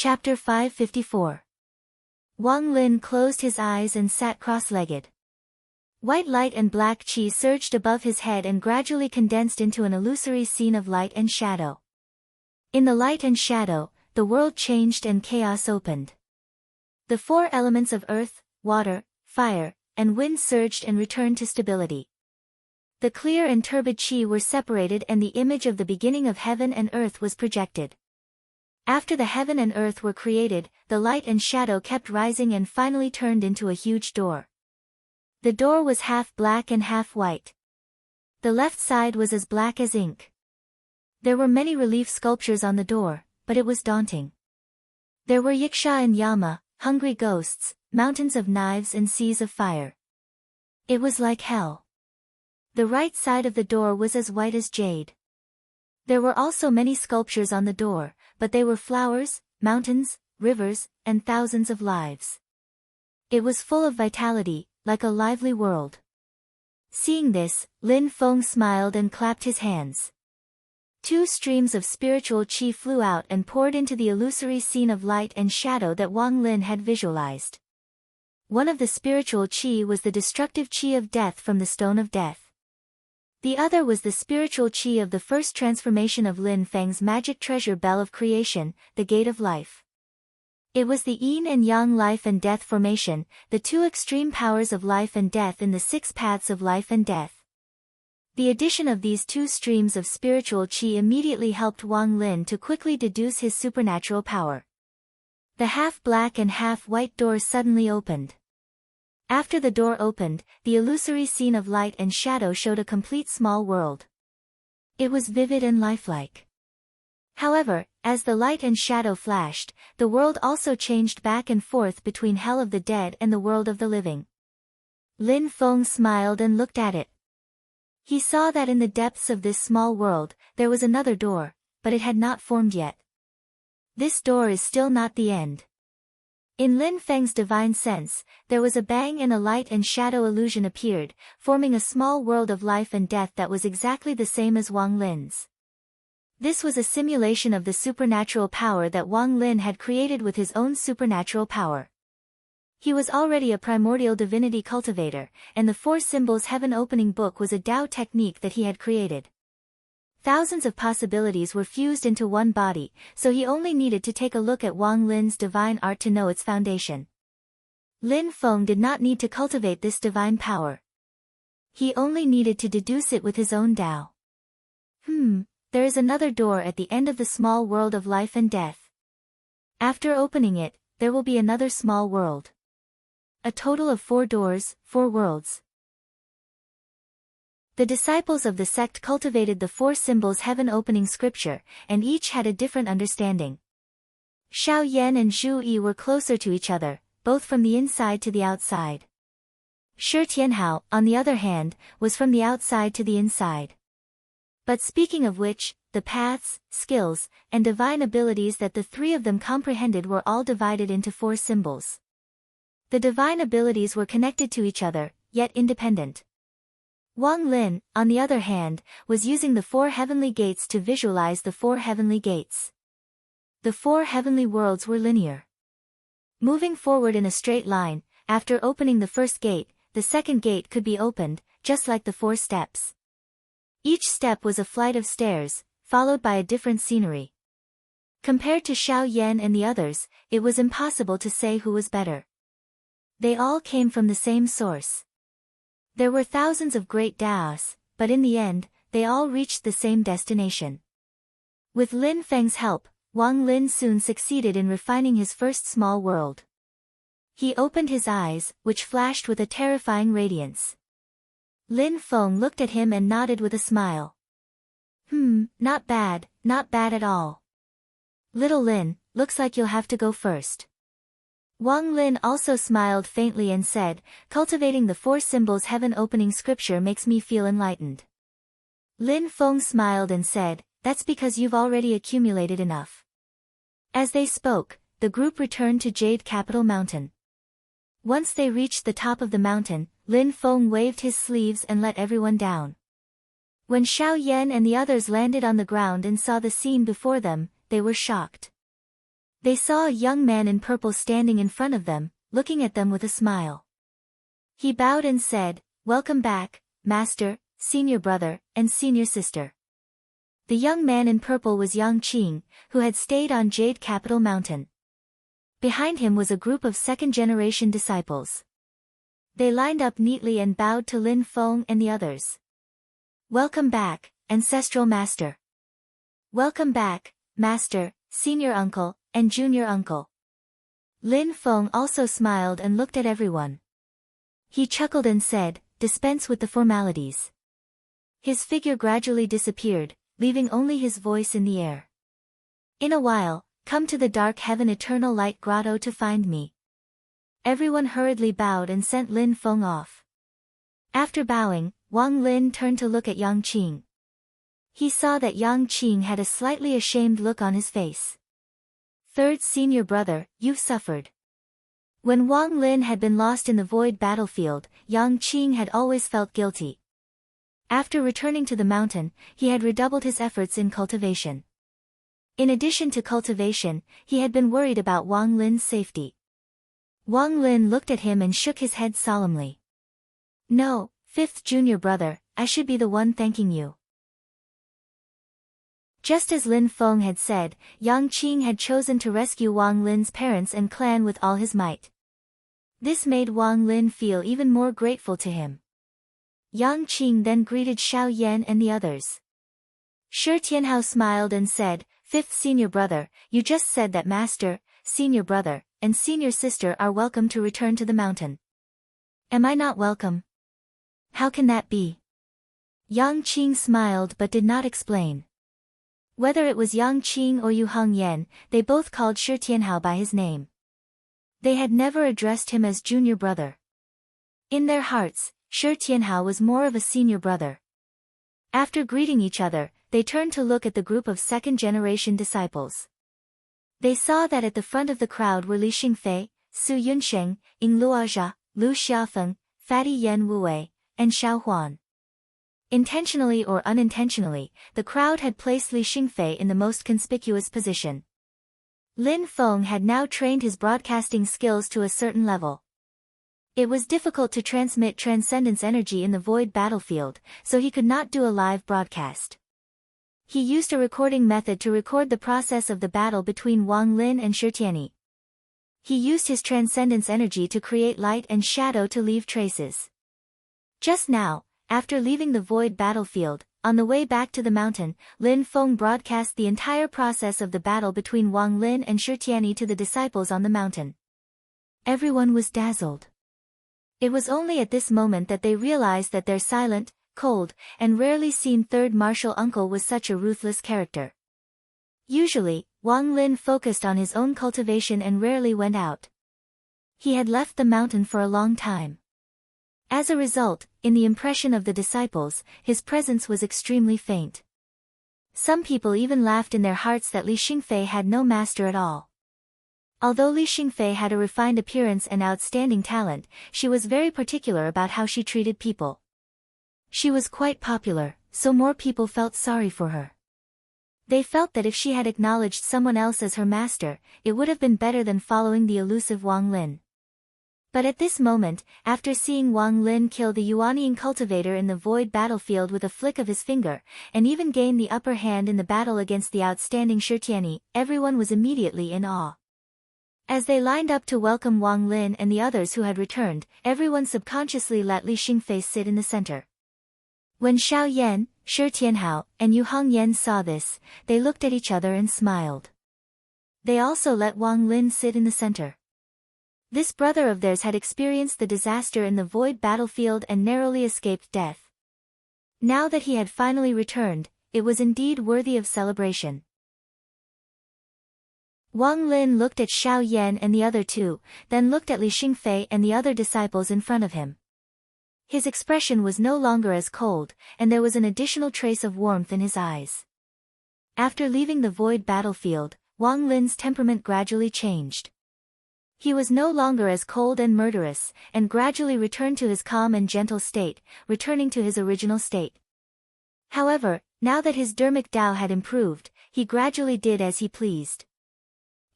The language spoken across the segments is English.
Chapter 554. Wang Lin closed his eyes and sat cross-legged. White light and black qi surged above his head and gradually condensed into an illusory scene of light and shadow. In the light and shadow, the world changed and chaos opened. The four elements of earth, water, fire, and wind surged and returned to stability. The clear and turbid qi were separated and the image of the beginning of heaven and earth was projected. After the heaven and earth were created, the light and shadow kept rising and finally turned into a huge door. The door was half black and half white. The left side was as black as ink. There were many relief sculptures on the door, but it was daunting. There were yiksha and yama, hungry ghosts, mountains of knives and seas of fire. It was like hell. The right side of the door was as white as jade. There were also many sculptures on the door, but they were flowers, mountains, rivers, and thousands of lives. It was full of vitality, like a lively world. Seeing this, Lin Feng smiled and clapped his hands. Two streams of spiritual qi flew out and poured into the illusory scene of light and shadow that Wang Lin had visualized. One of the spiritual qi was the destructive qi of death from the stone of death. The other was the spiritual qi of the first transformation of Lin Feng's magic treasure bell of creation, the gate of life. It was the yin and yang life and death formation, the two extreme powers of life and death in the six paths of life and death. The addition of these two streams of spiritual qi immediately helped Wang Lin to quickly deduce his supernatural power. The half-black and half-white door suddenly opened. After the door opened, the illusory scene of light and shadow showed a complete small world. It was vivid and lifelike. However, as the light and shadow flashed, the world also changed back and forth between hell of the dead and the world of the living. Lin Feng smiled and looked at it. He saw that in the depths of this small world, there was another door, but it had not formed yet. This door is still not the end. In Lin Feng's divine sense, there was a bang and a light and shadow illusion appeared, forming a small world of life and death that was exactly the same as Wang Lin's. This was a simulation of the supernatural power that Wang Lin had created with his own supernatural power. He was already a primordial divinity cultivator, and the Four Symbols Heaven Opening Book was a Tao technique that he had created. Thousands of possibilities were fused into one body, so he only needed to take a look at Wang Lin's divine art to know its foundation. Lin Feng did not need to cultivate this divine power. He only needed to deduce it with his own Tao. There is another door at the end of the small world of life and death. After opening it, there will be another small world. A total of 4 doors, 4 worlds. The disciples of the sect cultivated the Four Symbols Heaven Opening Scripture, and each had a different understanding. Xiao Yan and Zhu Yi were closer to each other, both from the inside to the outside. Shi Tianhao, on the other hand, was from the outside to the inside. But speaking of which, the paths, skills, and divine abilities that the three of them comprehended were all divided into 4 symbols. The divine abilities were connected to each other, yet independent. Wang Lin, on the other hand, was using the 4 heavenly gates to visualize the 4 heavenly gates. The 4 heavenly worlds were linear. Moving forward in a straight line, after opening the first gate, the second gate could be opened, just like the 4 steps. Each step was a flight of stairs, followed by a different scenery. Compared to Xiao Yan and the others, it was impossible to say who was better. They all came from the same source. There were thousands of great Daos, but in the end, they all reached the same destination. With Lin Feng's help, Wang Lin soon succeeded in refining his first small world. He opened his eyes, which flashed with a terrifying radiance. Lin Feng looked at him and nodded with a smile. Not bad at all. Little Lin, looks like you'll have to go first. Wang Lin also smiled faintly and said, cultivating the 4 Symbols Heaven Opening Scripture makes me feel enlightened. Lin Feng smiled and said, that's because you've already accumulated enough. As they spoke, the group returned to Jade Capital Mountain. Once they reached the top of the mountain, Lin Feng waved his sleeves and let everyone down. When Xiao Yan and the others landed on the ground and saw the scene before them, they were shocked. They saw a young man in purple standing in front of them, looking at them with a smile. He bowed and said, "Welcome back, Master, Senior Brother, and Senior Sister." The young man in purple was Yang Qing, who had stayed on Jade Capital Mountain. Behind him was a group of second-generation disciples. They lined up neatly and bowed to Lin Feng and the others. "Welcome back, Ancestral Master." "Welcome back, Master, Senior Uncle, and Junior Uncle." Lin Feng also smiled and looked at everyone. He chuckled and said, "Dispense with the formalities." His figure gradually disappeared, leaving only his voice in the air. "In a while, come to the Dark Heaven Eternal Light Grotto to find me." Everyone hurriedly bowed and sent Lin Feng off. After bowing, Wang Lin turned to look at Yang Qing. He saw that Yang Qing had a slightly ashamed look on his face. "Third Senior Brother, you've suffered." When Wang Lin had been lost in the void battlefield, Yang Qing had always felt guilty. After returning to the mountain, he had redoubled his efforts in cultivation. In addition to cultivation, he had been worried about Wang Lin's safety. Wang Lin looked at him and shook his head solemnly. "No, fifth junior brother, I should be the one thanking you." Just as Lin Feng had said, Yang Qing had chosen to rescue Wang Lin's parents and clan with all his might. This made Wang Lin feel even more grateful to him. Yang Qing then greeted Xiao Yan and the others. Shi Tianhao smiled and said, "Fifth Senior Brother, you just said that Master, Senior Brother, and Senior Sister are welcome to return to the mountain. Am I not welcome? How can that be?" Yang Qing smiled but did not explain. Whether it was Yang Qing or Yu Hongyan, they both called Shi Tianhao by his name. They had never addressed him as junior brother. In their hearts, Shi Tianhao was more of a senior brother. After greeting each other, they turned to look at the group of second-generation disciples. They saw that at the front of the crowd were Li Xingfei, Su Yunsheng, Ying Luozha, Lu Xiaofeng, Fatty Yan Wuwei, and Xiao Huan. Intentionally or unintentionally, the crowd had placed Li Xingfei in the most conspicuous position. Lin Feng had now trained his broadcasting skills to a certain level. It was difficult to transmit transcendence energy in the void battlefield, so he could not do a live broadcast. He used a recording method to record the process of the battle between Wang Lin and Shi Tianyi. He used his transcendence energy to create light and shadow to leave traces. Just now, after leaving the void battlefield, on the way back to the mountain, Lin Feng broadcast the entire process of the battle between Wang Lin and Shi Tianyi to the disciples on the mountain. Everyone was dazzled. It was only at this moment that they realized that their silent, cold, and rarely seen third martial uncle was such a ruthless character. Usually, Wang Lin focused on his own cultivation and rarely went out. He had left the mountain for a long time. As a result, in the impression of the disciples, his presence was extremely faint. Some people even laughed in their hearts that Li Xingfei had no master at all. Although Li Xingfei had a refined appearance and outstanding talent, she was very particular about how she treated people. She was quite popular, so more people felt sorry for her. They felt that if she had acknowledged someone else as her master, it would have been better than following the elusive Wang Lin. But at this moment, after seeing Wang Lin kill the Yuanying cultivator in the void battlefield with a flick of his finger, and even gain the upper hand in the battle against the outstanding Shi Tianyi, everyone was immediately in awe. As they lined up to welcome Wang Lin and the others who had returned, everyone subconsciously let Li Xingfei sit in the center. When Xiao Yan, Shi Tianhao, and Yu Hongyan saw this, they looked at each other and smiled. They also let Wang Lin sit in the center. This brother of theirs had experienced the disaster in the void battlefield and narrowly escaped death. Now that he had finally returned, it was indeed worthy of celebration. Wang Lin looked at Xiao Yan and the other two, then looked at Li Xingfei and the other disciples in front of him. His expression was no longer as cold, and there was an additional trace of warmth in his eyes. After leaving the void battlefield, Wang Lin's temperament gradually changed. He was no longer as cold and murderous, and gradually returned to his calm and gentle state, returning to his original state. However, now that his dermic Tao had improved, he gradually did as he pleased.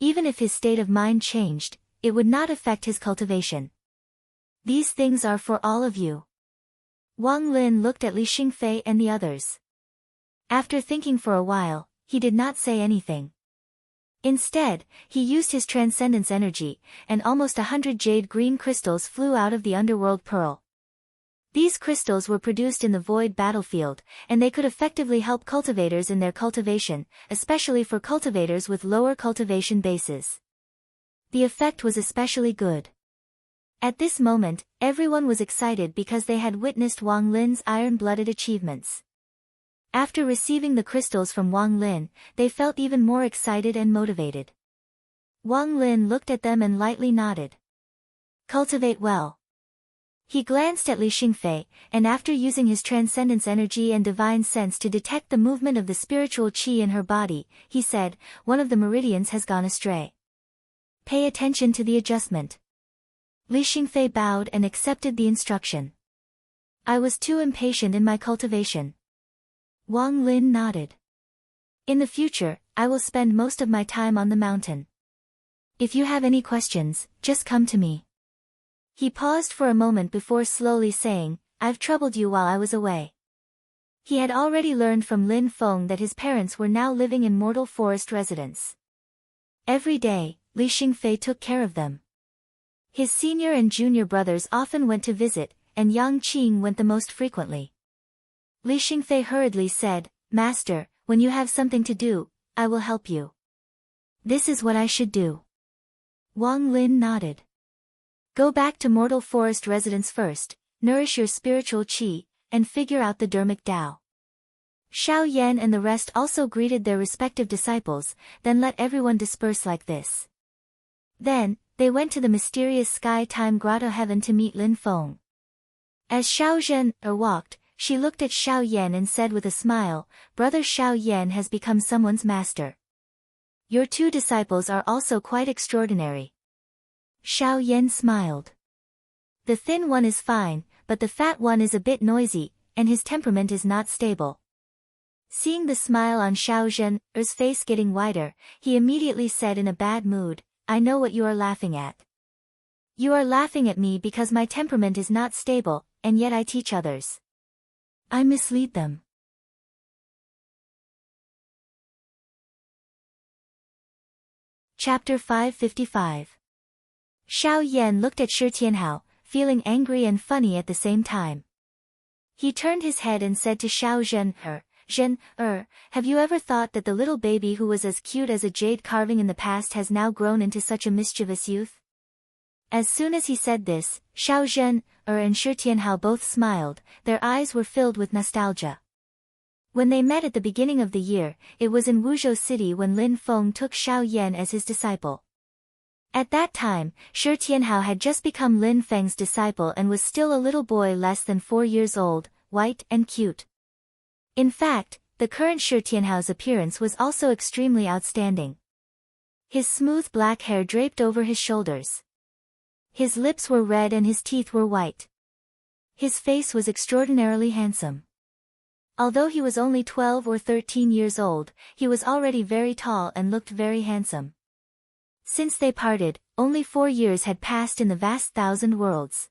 Even if his state of mind changed, it would not affect his cultivation. These things are for all of you. Wang Lin looked at Li Xingfei and the others. After thinking for a while, he did not say anything. Instead, he used his transcendence energy, and almost 100 jade green crystals flew out of the underworld pearl. These crystals were produced in the void battlefield, and they could effectively help cultivators in their cultivation, especially for cultivators with lower cultivation bases. The effect was especially good. At this moment, everyone was excited because they had witnessed Wang Lin's iron-blooded achievements. After receiving the crystals from Wang Lin, they felt even more excited and motivated. Wang Lin looked at them and lightly nodded. Cultivate well. He glanced at Li Xingfei, and after using his transcendence energy and divine sense to detect the movement of the spiritual qi in her body, he said, "One of the meridians has gone astray. Pay attention to the adjustment." Li Xingfei bowed and accepted the instruction. "I was too impatient in my cultivation." Wang Lin nodded. "In the future, I will spend most of my time on the mountain. If you have any questions, just come to me." He paused for a moment before slowly saying, "I've troubled you while I was away." He had already learned from Lin Feng that his parents were now living in Mortal Forest residence. Every day, Li Xingfei took care of them. His senior and junior brothers often went to visit, and Yang Qing went the most frequently. Li Xingfei hurriedly said, "Master, when you have something to do, I will help you." "This is what I should do." Wang Lin nodded. "Go back to Mortal Forest residence first, nourish your spiritual qi, and figure out the dermic Tao." Xiao Yan and the rest also greeted their respective disciples, then let everyone disperse like this. Then, they went to the mysterious sky-time grotto heaven to meet Lin Feng. As Xiao Zhen walked, she looked at Xiao Yan and said with a smile, "Brother Xiao Yan has become someone's master. Your two disciples are also quite extraordinary." Xiao Yan smiled. "The thin one is fine, but the fat one is a bit noisy, and his temperament is not stable." Seeing the smile on Xiao Zhen's face getting wider, he immediately said in a bad mood, "I know what you are laughing at. You are laughing at me because my temperament is not stable, and yet I teach others. I mislead them." Chapter 555. Xiao Yan looked at Shi Tianhao, feeling angry and funny at the same time. He turned his head and said to Xiao Zhen, have you ever thought that the little baby who was as cute as a jade carving in the past has now grown into such a mischievous youth?" As soon as he said this, Xiao Zhen and Shi Tianhao both smiled, their eyes were filled with nostalgia. When they met at the beginning of the year, it was in Wuzhou City when Lin Feng took Xiao Yan as his disciple. At that time, Shi Tianhao had just become Lin Feng's disciple and was still a little boy less than 4 years old, white and cute. In fact, the current Shi Tianhao's appearance was also extremely outstanding. His smooth black hair draped over his shoulders. His lips were red and his teeth were white. His face was extraordinarily handsome. Although he was only 12 or 13 years old, he was already very tall and looked very handsome. Since they parted, only 4 years had passed in the vast thousand worlds.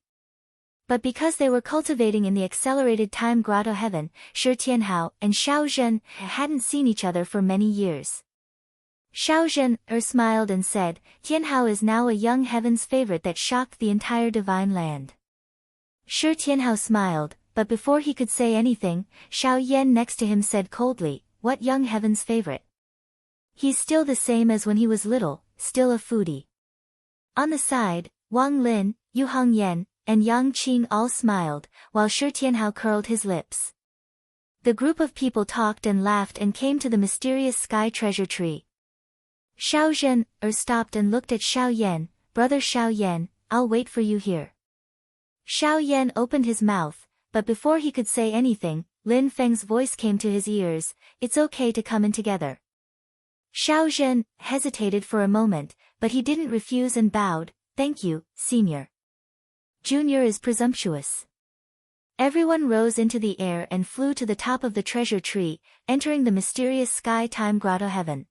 But because they were cultivating in the accelerated time grotto heaven, Shi Tianhao and Xiao Zhen hadn't seen each other for many years. Xiao Zhen smiled and said, "Tianhao is now a young heaven's favorite that shocked the entire divine land." Shi Tianhao smiled, but before he could say anything, Xiao Yan next to him said coldly, "What young heaven's favorite? He's still the same as when he was little, still a foodie." On the side, Wang Lin, Yu Hongyan, and Yang Qing all smiled, while Shi Tianhao curled his lips. The group of people talked and laughed and came to the mysterious sky treasure tree. Xiao Zhen stopped and looked at Xiao Yan, "Brother Xiao Yan, I'll wait for you here." Xiao Yan opened his mouth, but before he could say anything, Lin Feng's voice came to his ears, "It's okay to come in together." Xiao Zhen hesitated for a moment, but he didn't refuse and bowed, "Thank you, senior. Junior is presumptuous." Everyone rose into the air and flew to the top of the treasure tree, entering the mysterious sky-time grotto heaven.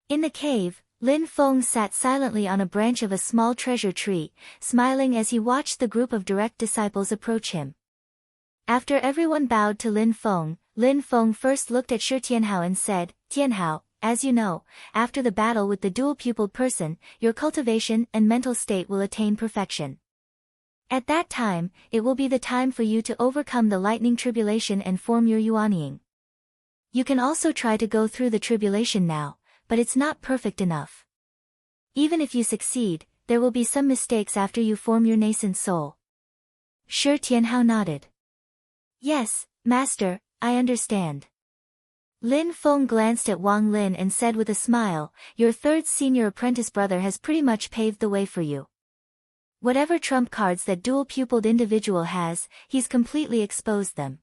In the cave, Lin Feng sat silently on a branch of a small treasure tree, smiling as he watched the group of direct disciples approach him. After everyone bowed to Lin Feng first looked at Shi Tianhao and said, "Tianhao, as you know, after the battle with the dual-pupiled person, your cultivation and mental state will attain perfection. At that time, it will be the time for you to overcome the lightning tribulation and form your Yuanying. You can also try to go through the tribulation now, but it's not perfect enough. Even if you succeed, there will be some mistakes after you form your nascent soul." Shi Tianhao nodded. "Yes, Master, I understand." Lin Feng glanced at Wang Lin and said with a smile, "Your third senior apprentice brother has pretty much paved the way for you. Whatever trump cards that dual-pupiled individual has, he's completely exposed them."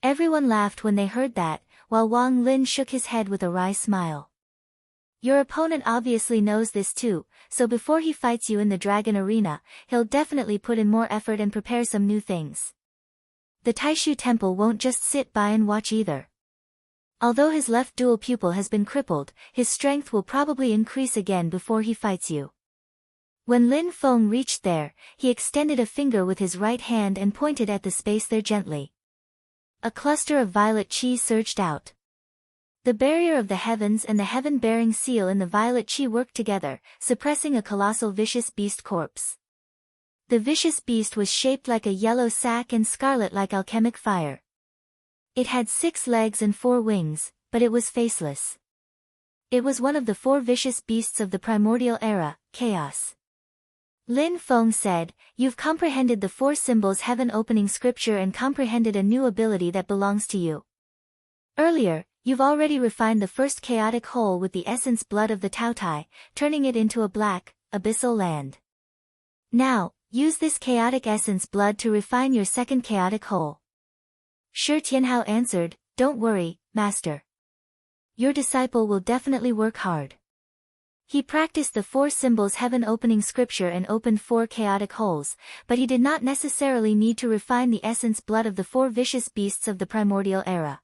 Everyone laughed when they heard that, while Wang Lin shook his head with a wry smile. "Your opponent obviously knows this too, so before he fights you in the dragon arena, he'll definitely put in more effort and prepare some new things. The Taishu Temple won't just sit by and watch either. Although his left dual pupil has been crippled, his strength will probably increase again before he fights you." When Lin Feng reached there, he extended a finger with his right hand and pointed at the space there gently. A cluster of violet chi surged out. The barrier of the heavens and the heaven-bearing seal in the violet chi worked together, suppressing a colossal vicious beast corpse. The vicious beast was shaped like a yellow sac and scarlet like alchemic fire. It had 6 legs and 4 wings, but it was faceless. It was one of the 4 vicious beasts of the primordial era, chaos. Lin Feng said, "You've comprehended the 4 symbols heaven opening scripture and comprehended a new ability that belongs to you. Earlier, you've already refined the first chaotic hole with the essence blood of the Taotai, turning it into a black, abyssal land. Now, use this chaotic essence blood to refine your second chaotic hole." Shi Tianhao answered, "Don't worry, Master. Your disciple will definitely work hard." He practiced the 4 symbols heaven opening scripture and opened 4 chaotic holes, but he did not necessarily need to refine the essence blood of the 4 vicious beasts of the primordial era.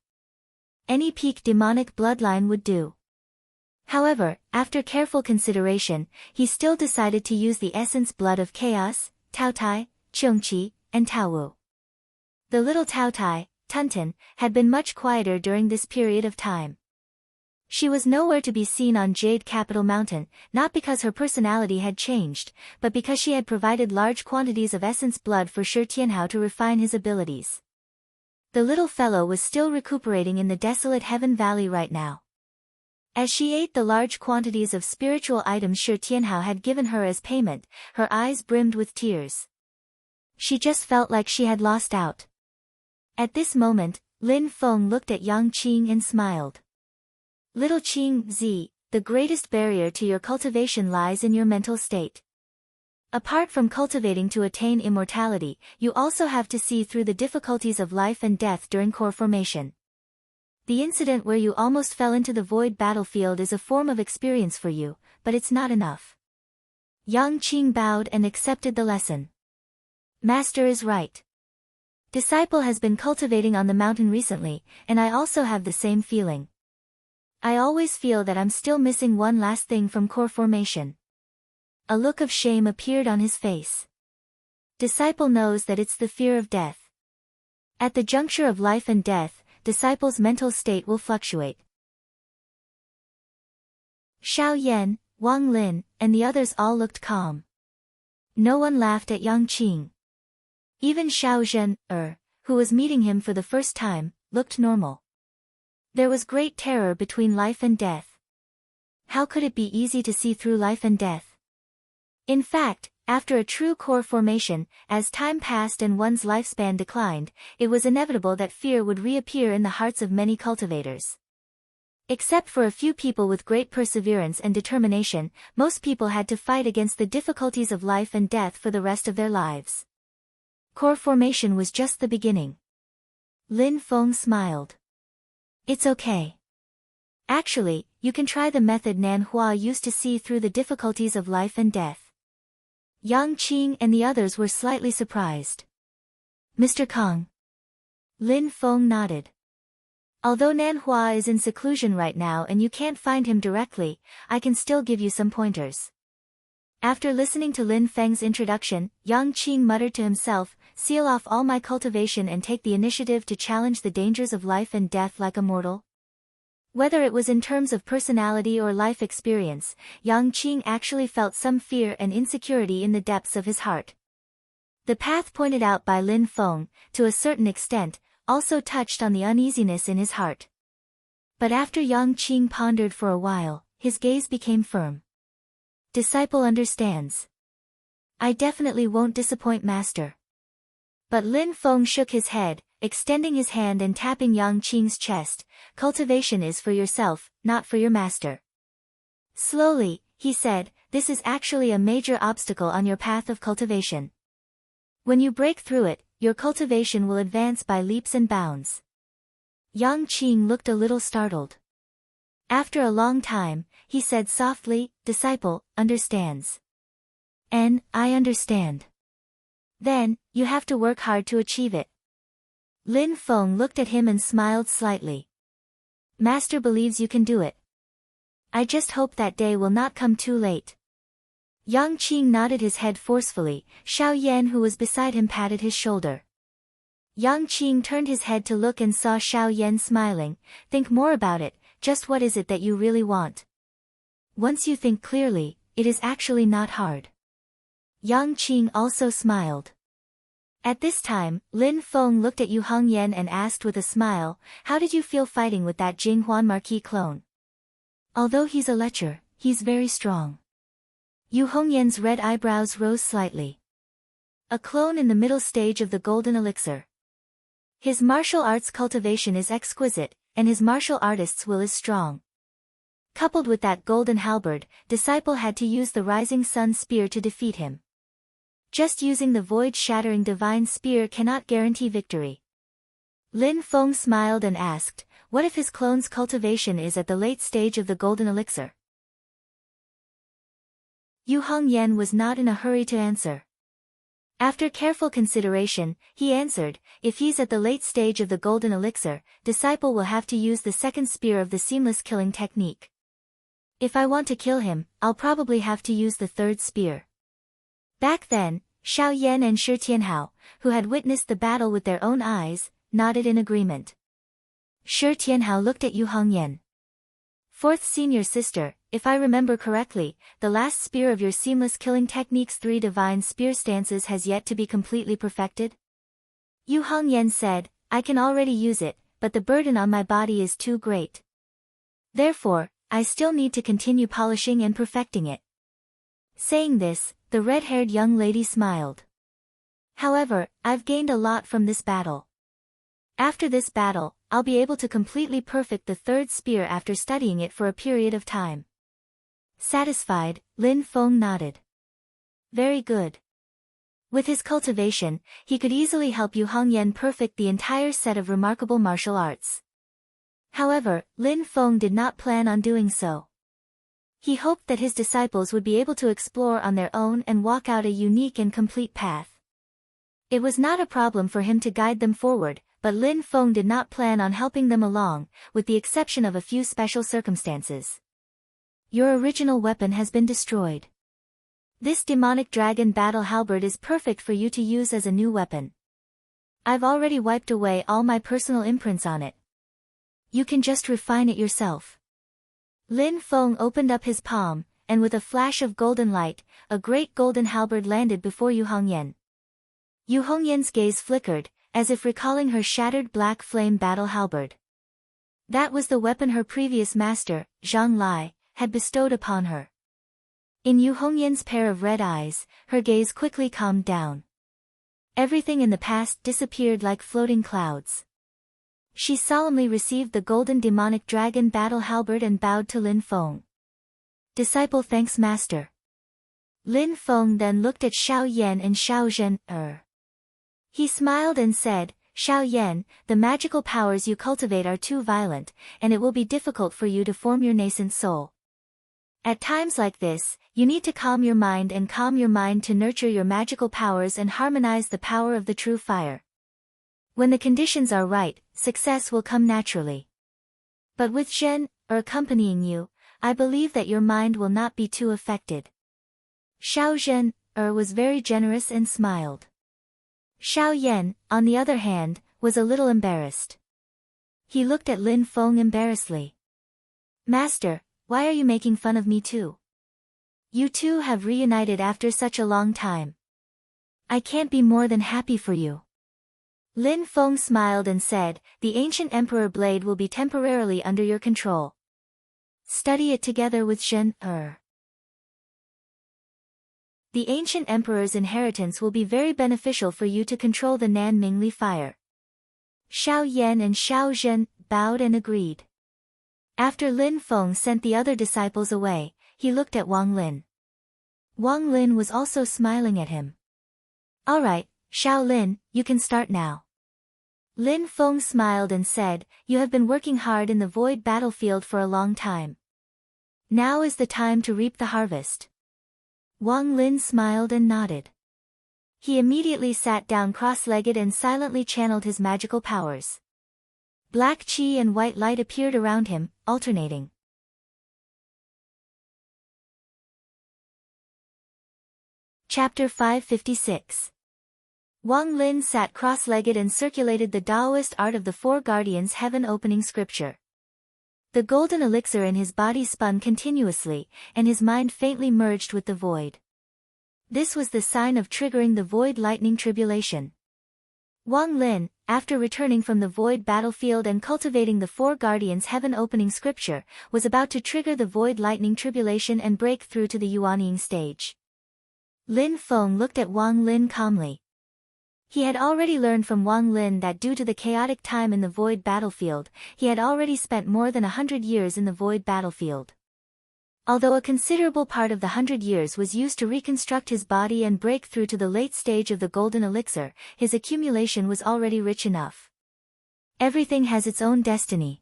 Any peak demonic bloodline would do. However, after careful consideration, he still decided to use the essence blood of chaos, Taotai, Chengqi, and Taowu. The little Taotai, Tunten, had been much quieter during this period of time. She was nowhere to be seen on Jade Capital Mountain, not because her personality had changed, but because she had provided large quantities of essence blood for Shi Tianhao to refine his abilities. The little fellow was still recuperating in the desolate Heaven Valley right now. As she ate the large quantities of spiritual items Shi Tianhao had given her as payment, her eyes brimmed with tears. She just felt like she had lost out. At this moment, Lin Feng looked at Yang Qing and smiled. "Little Qing Zi, the greatest barrier to your cultivation lies in your mental state. Apart from cultivating to attain immortality, you also have to see through the difficulties of life and death during core formation. The incident where you almost fell into the void battlefield is a form of experience for you, but it's not enough." Yang Qing bowed and accepted the lesson. "Master is right. Disciple has been cultivating on the mountain recently, and I also have the same feeling. I always feel that I'm still missing one last thing from core formation." A look of shame appeared on his face. Disciple knows that it's the fear of death. At the juncture of life and death, disciple's mental state will fluctuate. Xiao Yan, Wang Lin, and the others all looked calm. No one laughed at Yang Qing. Even Xiao Zhen, who was meeting him for the first time, looked normal. There was great terror between life and death. How could it be easy to see through life and death? In fact, after a true core formation, as time passed and one's lifespan declined, it was inevitable that fear would reappear in the hearts of many cultivators. Except for a few people with great perseverance and determination, most people had to fight against the difficulties of life and death for the rest of their lives. Core formation was just the beginning. Lin Feng smiled. "It's okay. Actually, you can try the method Nan Hua used to see through the difficulties of life and death." Yang Qing and the others were slightly surprised. "Mr. Kong?" Lin Feng nodded. Although Nanhua is in seclusion right now and you can't find him directly, I can still give you some pointers. After listening to Lin Feng's introduction, Yang Qing muttered to himself, seal off all my cultivation and take the initiative to challenge the dangers of life and death like a mortal. Whether it was in terms of personality or life experience, Yang Qing actually felt some fear and insecurity in the depths of his heart. The path pointed out by Lin Feng, to a certain extent, also touched on the uneasiness in his heart. But after Yang Qing pondered for a while, his gaze became firm. Disciple understands. I definitely won't disappoint master. But Lin Feng shook his head, extending his hand and tapping Yang Qing's chest. Cultivation is for yourself, not for your master. Slowly, he said, this is actually a major obstacle on your path of cultivation. When you break through it, your cultivation will advance by leaps and bounds. Yang Qing looked a little startled. After a long time, he said softly, disciple, understands. I understand. Then, you have to work hard to achieve it. Lin Feng looked at him and smiled slightly. Master believes you can do it. I just hope that day will not come too late. Yang Qing nodded his head forcefully. Xiao Yan who was beside him patted his shoulder. Yang Qing turned his head to look and saw Xiao Yan smiling. Think more about it, just what is it that you really want? Once you think clearly, it is actually not hard. Yang Qing also smiled. At this time, Lin Feng looked at Yu Hongyan and asked with a smile, how did you feel fighting with that Jing Huan Marquis clone? Although he's a lecher, he's very strong. Yu Hongyan's red eyebrows rose slightly. A clone in the middle stage of the golden elixir. His martial arts cultivation is exquisite, and his martial artist's will is strong. Coupled with that golden halberd, disciple had to use the rising sun spear to defeat him. Just using the void-shattering divine spear cannot guarantee victory. Lin Feng smiled and asked, what if his clone's cultivation is at the late stage of the golden elixir? Yu Hongyan was not in a hurry to answer. After careful consideration, he answered, if he's at the late stage of the golden elixir, disciple will have to use the second spear of the seamless killing technique. If I want to kill him, I'll probably have to use the third spear. Back then, Xiao Yan and Shi Tianhao, who had witnessed the battle with their own eyes, nodded in agreement. Shi Tianhao looked at Yu Hongyan. Fourth senior sister, if I remember correctly, the last spear of your seamless killing technique's 3 divine spear stances has yet to be completely perfected? Yu Hongyan said, I can already use it, but the burden on my body is too great. Therefore, I still need to continue polishing and perfecting it. Saying this, the red-haired young lady smiled. However, I've gained a lot from this battle. After this battle, I'll be able to completely perfect the third spear after studying it for a period of time. Satisfied, Lin Feng nodded. Very good. With his cultivation, he could easily help Yu Hongyan perfect the entire set of remarkable martial arts. However, Lin Feng did not plan on doing so. He hoped that his disciples would be able to explore on their own and walk out a unique and complete path. It was not a problem for him to guide them forward, but Lin Feng did not plan on helping them along, with the exception of a few special circumstances. Your original weapon has been destroyed. This demonic dragon battle halberd is perfect for you to use as a new weapon. I've already wiped away all my personal imprints on it. You can just refine it yourself. Lin Feng opened up his palm, and with a flash of golden light, a great golden halberd landed before Yu Hongyan. Yu Hongyan's gaze flickered, as if recalling her shattered black flame battle halberd. That was the weapon her previous master, Zhang Lai, had bestowed upon her. In Yu Hongyan's pair of red eyes, her gaze quickly calmed down. Everything in the past disappeared like floating clouds. She solemnly received the golden demonic dragon battle halberd and bowed to Lin Feng. Disciple thanks master. Lin Feng then looked at Xiao Yan and Xiao Zhen. He smiled and said, Xiao Yan, the magical powers you cultivate are too violent, and it will be difficult for you to form your nascent soul. At times like this, you need to calm your mind to nurture your magical powers and harmonize the power of the true fire. When the conditions are right, success will come naturally. But with Zhen, accompanying you, I believe that your mind will not be too affected. Xiao Zhen, was very generous and smiled. Xiao Yan, on the other hand, was a little embarrassed. He looked at Lin Feng embarrassedly. Master, why are you making fun of me too? You two have reunited after such a long time. I can't be more than happy for you. Lin Feng smiled and said, the ancient emperor blade will be temporarily under your control. Study it together with Zhen, The ancient emperor's inheritance will be very beneficial for you to control the Nan Mingli fire. Xiao Yan and Xiao Zhen bowed and agreed. After Lin Feng sent the other disciples away, he looked at Wang Lin. Wang Lin was also smiling at him. All right, Xiao Lin, you can start now. Lin Feng smiled and said, you have been working hard in the void battlefield for a long time. Now is the time to reap the harvest. Wang Lin smiled and nodded. He immediately sat down cross-legged and silently channeled his magical powers. Black qi and white light appeared around him, alternating. Chapter 556. Wang Lin sat cross-legged and circulated the Taoist art of the Four Guardians Heaven opening scripture. The golden elixir in his body spun continuously, and his mind faintly merged with the void. This was the sign of triggering the void lightning tribulation. Wang Lin, after returning from the void battlefield and cultivating the Four Guardians Heaven opening scripture, was about to trigger the void lightning tribulation and break through to the Yuanying stage. Lin Feng looked at Wang Lin calmly. He had already learned from Wang Lin that due to the chaotic time in the void battlefield, he had already spent more than 100 years in the void battlefield. Although a considerable part of the 100 years was used to reconstruct his body and break through to the late stage of the golden elixir, his accumulation was already rich enough. Everything has its own destiny.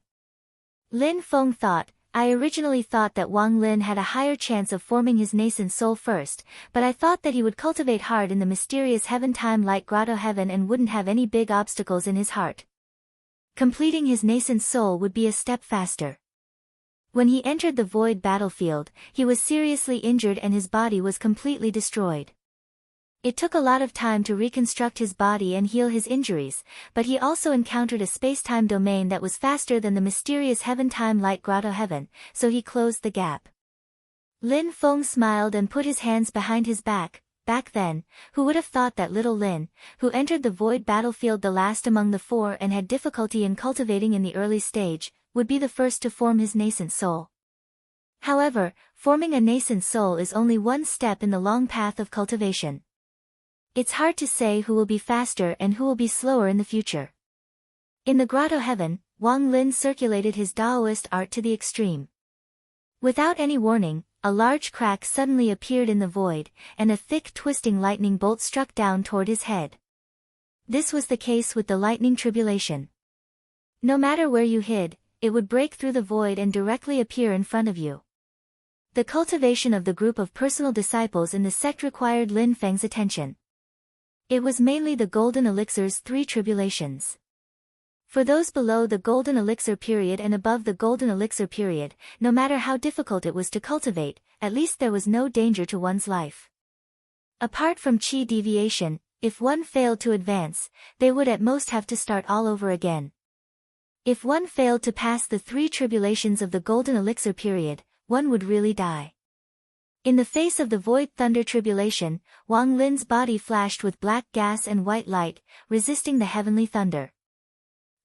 Lin Feng thought, I originally thought that Wang Lin had a higher chance of forming his nascent soul first, but I thought that he would cultivate hard in the mysterious heaven time light grotto heaven and wouldn't have any big obstacles in his heart. Completing his nascent soul would be a step faster. When he entered the void battlefield, he was seriously injured and his body was completely destroyed. It took a lot of time to reconstruct his body and heal his injuries, but he also encountered a space-time domain that was faster than the mysterious heaven-time light grotto heaven, so he closed the gap. Lin Feng smiled and put his hands behind his back. Back then, who would have thought that little Lin, who entered the void battlefield the last among the four and had difficulty in cultivating in the early stage, would be the first to form his nascent soul. However, forming a nascent soul is only one step in the long path of cultivation. It's hard to say who will be faster and who will be slower in the future. In the grotto heaven, Wang Lin circulated his Taoist art to the extreme. Without any warning, a large crack suddenly appeared in the void, and a thick twisting lightning bolt struck down toward his head. This was the case with the lightning tribulation. No matter where you hid, it would break through the void and directly appear in front of you. The cultivation of the group of personal disciples in the sect required Lin Feng's attention. It was mainly the golden elixir's 3 tribulations. For those below the golden elixir period and above the golden elixir period, no matter how difficult it was to cultivate, at least there was no danger to one's life. Apart from qi deviation, if one failed to advance, they would at most have to start all over again. If one failed to pass the 3 tribulations of the golden elixir period, one would really die. In the face of the void thunder tribulation, Wang Lin's body flashed with black gas and white light, resisting the heavenly thunder.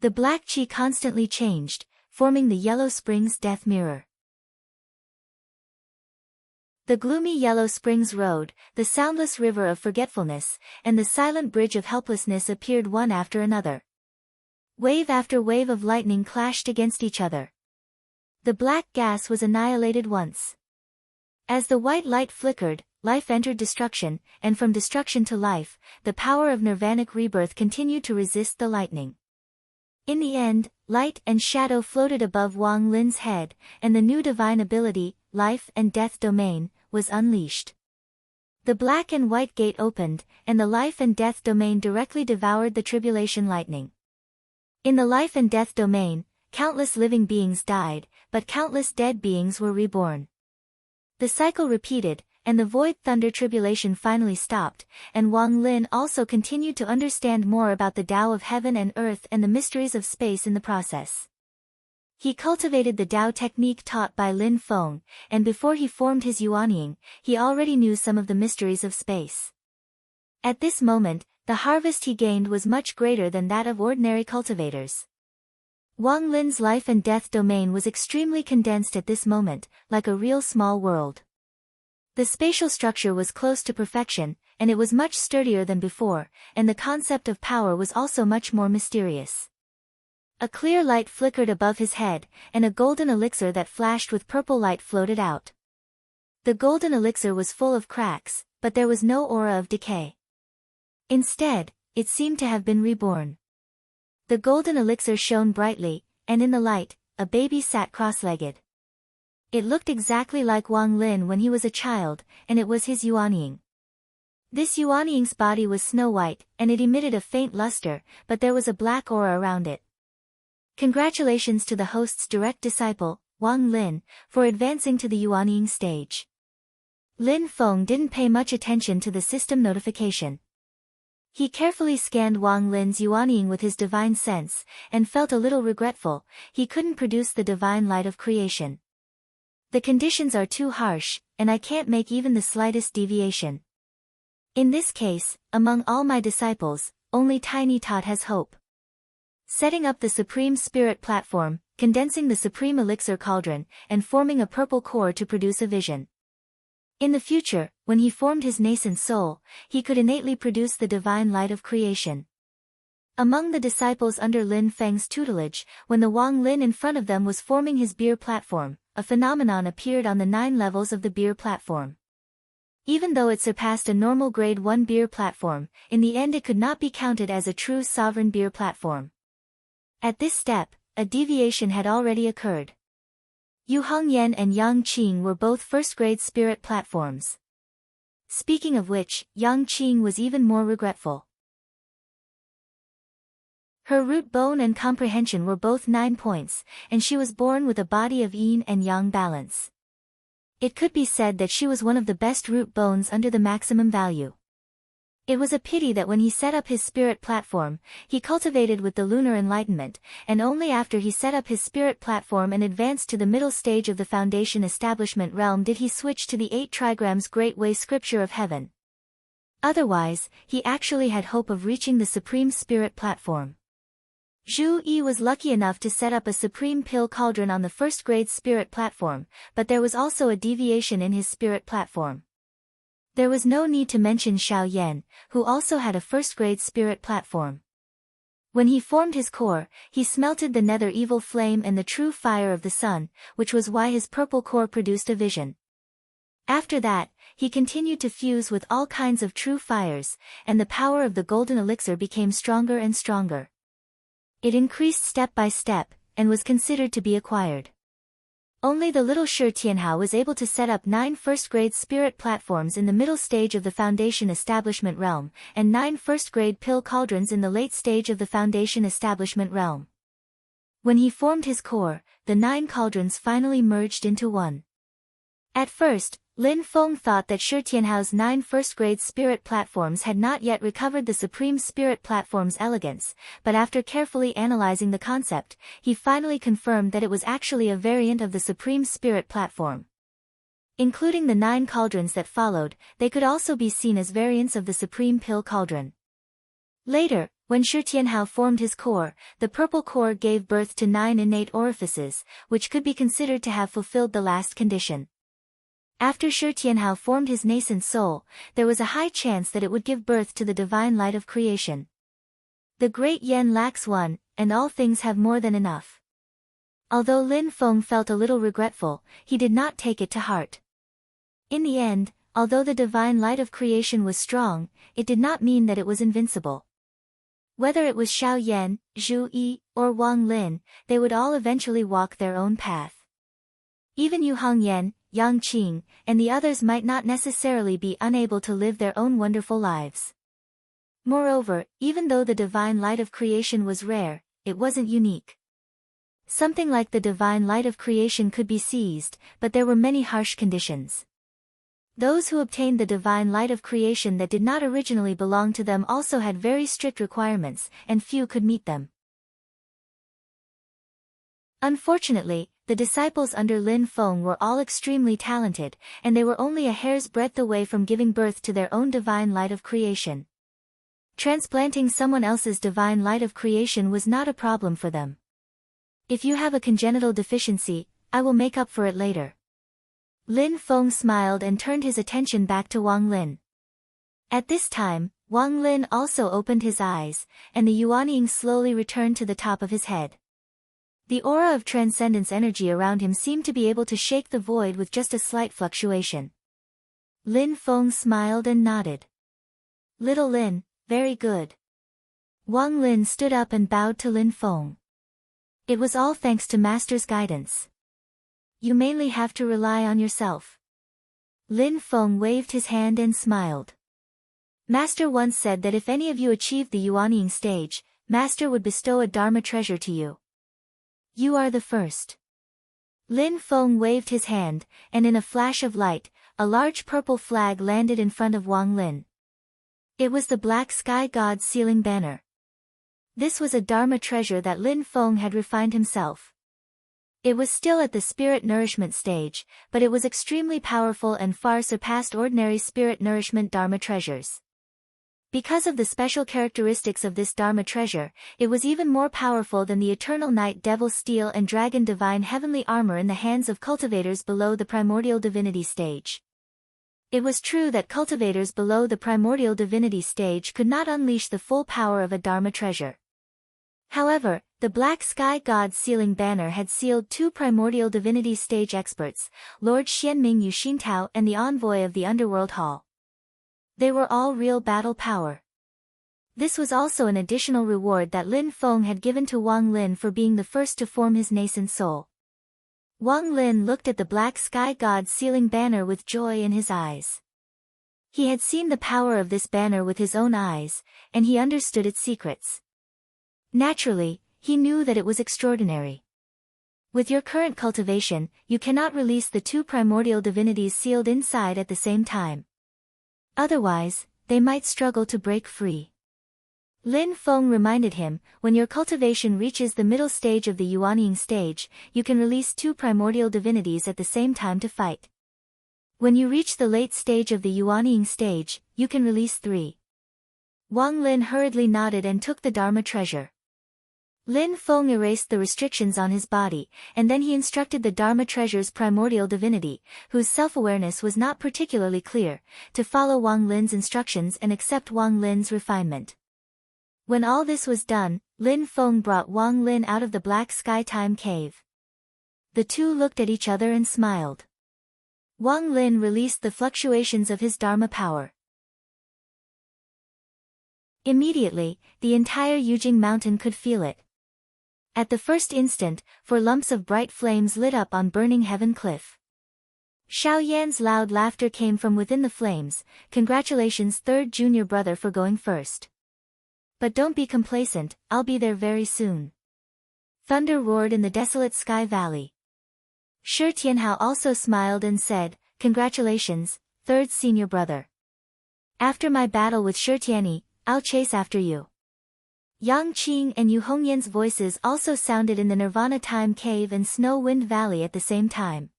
The black qi constantly changed, forming the Yellow Springs Death Mirror. The gloomy Yellow Springs Road, the soundless river of forgetfulness, and the silent bridge of helplessness appeared one after another. Wave after wave of lightning clashed against each other. The black gas was annihilated once. As the white light flickered, life entered destruction, and from destruction to life, the power of nirvanic rebirth continued to resist the lightning. In the end, light and shadow floated above Wang Lin's head, and the new divine ability, life and death domain, was unleashed. The black and white gate opened, and the life and death domain directly devoured the tribulation lightning. In the life and death domain, countless living beings died, but countless dead beings were reborn. The cycle repeated, and the void thunder tribulation finally stopped, and Wang Lin also continued to understand more about the Tao of heaven and earth and the mysteries of space in the process. He cultivated the Tao technique taught by Lin Feng, and before he formed his Yuanying, he already knew some of the mysteries of space. At this moment, the harvest he gained was much greater than that of ordinary cultivators. Wang Lin's life and death domain was extremely condensed at this moment, like a real small world. The spatial structure was close to perfection, and it was much sturdier than before, and the concept of power was also much more mysterious. A clear light flickered above his head, and a golden elixir that flashed with purple light floated out. The golden elixir was full of cracks, but there was no aura of decay. Instead, it seemed to have been reborn. The golden elixir shone brightly, and in the light, a baby sat cross-legged. It looked exactly like Wang Lin when he was a child, and it was his Yuanying. This Yuanying's body was snow-white, and it emitted a faint luster, but there was a black aura around it. Congratulations to the host's direct disciple, Wang Lin, for advancing to the Yuanying stage. Lin Feng didn't pay much attention to the system notification. He carefully scanned Wang Lin's Yuanying with his divine sense, and felt a little regretful, he couldn't produce the divine light of creation. The conditions are too harsh, and I can't make even the slightest deviation. In this case, among all my disciples, only Tiny Tot has hope. Setting up the Supreme Spirit platform, condensing the Supreme Elixir cauldron, and forming a purple core to produce a vision. In the future, when he formed his nascent soul, he could innately produce the divine light of creation. Among the disciples under Lin Feng's tutelage, when the Wang Lin in front of them was forming his beer platform, a phenomenon appeared on the 9 levels of the beer platform. Even though it surpassed a normal grade 1 beer platform, in the end it could not be counted as a true sovereign beer platform. At this step, a deviation had already occurred. Yu Hongyan and Yang Qing were both first-grade spirit platforms. Speaking of which, Yang Qing was even more regretful. Her root bone and comprehension were both 9 points, and she was born with a body of yin and yang balance. It could be said that she was one of the best root bones under the maximum value. It was a pity that when he set up his spirit platform, he cultivated with the lunar enlightenment, and only after he set up his spirit platform and advanced to the middle stage of the foundation establishment realm did he switch to the 8 trigrams Great Way scripture of heaven. Otherwise, he actually had hope of reaching the supreme spirit platform. Zhu Yi was lucky enough to set up a supreme pill cauldron on the first-grade spirit platform, but there was also a deviation in his spirit platform. There was no need to mention Xiao Yan, who also had a first-grade spirit platform. When he formed his core, he smelted the nether evil flame and the true fire of the sun, which was why his purple core produced a vision. After that, he continued to fuse with all kinds of true fires, and the power of the golden elixir became stronger and stronger. It increased step by step, and was considered to be acquired. Only the little Shi Tianhao was able to set up 9 first-grade spirit platforms in the middle stage of the foundation establishment realm, and 9 first-grade pill cauldrons in the late stage of the foundation establishment realm. When he formed his core, the 9 cauldrons finally merged into one. At first, Lin Feng thought that Shi Tianhao's 9 first-grade spirit platforms had not yet recovered the supreme spirit platform's elegance, but after carefully analyzing the concept, he finally confirmed that it was actually a variant of the supreme spirit platform. Including the 9 cauldrons that followed, they could also be seen as variants of the supreme pill cauldron. Later, when Shi Tianhao formed his core, the purple core gave birth to 9 innate orifices, which could be considered to have fulfilled the last condition. After Shi Tianhao formed his nascent soul, there was a high chance that it would give birth to the divine light of creation. The great Yen lacks one, and all things have more than enough. Although Lin Feng felt a little regretful, he did not take it to heart. In the end, although the divine light of creation was strong, it did not mean that it was invincible. Whether it was Xiao Yan, Zhu Yi, or Wang Lin, they would all eventually walk their own path. Even Yu Hongyan, Yang Qing, and the others might not necessarily be unable to live their own wonderful lives. Moreover, even though the divine light of creation was rare, it wasn't unique. Something like the divine light of creation could be seized, but there were many harsh conditions. Those who obtained the divine light of creation that did not originally belong to them also had very strict requirements, and few could meet them. Unfortunately, the disciples under Lin Feng were all extremely talented, and they were only a hair's breadth away from giving birth to their own divine light of creation. Transplanting someone else's divine light of creation was not a problem for them. If you have a congenital deficiency, I will make up for it later. Lin Feng smiled and turned his attention back to Wang Lin. At this time, Wang Lin also opened his eyes, and the Yuanying slowly returned to the top of his head. The aura of transcendence energy around him seemed to be able to shake the void with just a slight fluctuation. Lin Feng smiled and nodded. Little Lin, very good. Wang Lin stood up and bowed to Lin Feng. It was all thanks to Master's guidance. You mainly have to rely on yourself. Lin Feng waved his hand and smiled. Master once said that if any of you achieved the Yuanying stage, Master would bestow a Dharma treasure to you. You are the first. Lin Feng waved his hand, and in a flash of light, a large purple flag landed in front of Wang Lin. It was the Black Sky God's sealing banner. This was a Dharma treasure that Lin Feng had refined himself. It was still at the spirit nourishment stage, but it was extremely powerful and far surpassed ordinary spirit nourishment Dharma treasures. Because of the special characteristics of this Dharma treasure, it was even more powerful than the eternal night devil steel and dragon divine heavenly armor in the hands of cultivators below the primordial divinity stage. It was true that cultivators below the primordial divinity stage could not unleash the full power of a Dharma treasure. However, the Black Sky God's sealing banner had sealed two primordial divinity stage experts, Lord Xianming Yuxintao and the envoy of the Underworld Hall. They were all real battle power. This was also an additional reward that Lin Feng had given to Wang Lin for being the first to form his nascent soul. Wang Lin looked at the Black Sky God's sealing banner with joy in his eyes. He had seen the power of this banner with his own eyes, and he understood its secrets. Naturally, he knew that it was extraordinary. With your current cultivation, you cannot release the two primordial divinities sealed inside at the same time. Otherwise, they might struggle to break free. Lin Feng reminded him, when your cultivation reaches the middle stage of the Yuanying stage, you can release two primordial divinities at the same time to fight. When you reach the late stage of the Yuanying stage, you can release three. Wang Lin hurriedly nodded and took the Dharma treasure. Lin Feng erased the restrictions on his body, and then he instructed the Dharma treasure's primordial divinity, whose self-awareness was not particularly clear, to follow Wang Lin's instructions and accept Wang Lin's refinement. When all this was done, Lin Feng brought Wang Lin out of the Black Sky Time Cave. The two looked at each other and smiled. Wang Lin released the fluctuations of his Dharma power. Immediately, the entire Yujing mountain could feel it. At the first instant, 4 lumps of bright flames lit up on Burning Heaven Cliff. Xiao Yan's loud laughter came from within the flames. Congratulations, third junior brother, for going first. But don't be complacent, I'll be there very soon. Thunder roared in the desolate Sky Valley. Shi Tianhao also smiled and said, Congratulations, third senior brother. After my battle with Shi Tianyi, I'll chase after you. Yang Qing and Yu Hongyan's voices also sounded in the Nirvana Time Cave and Snow Wind Valley at the same time.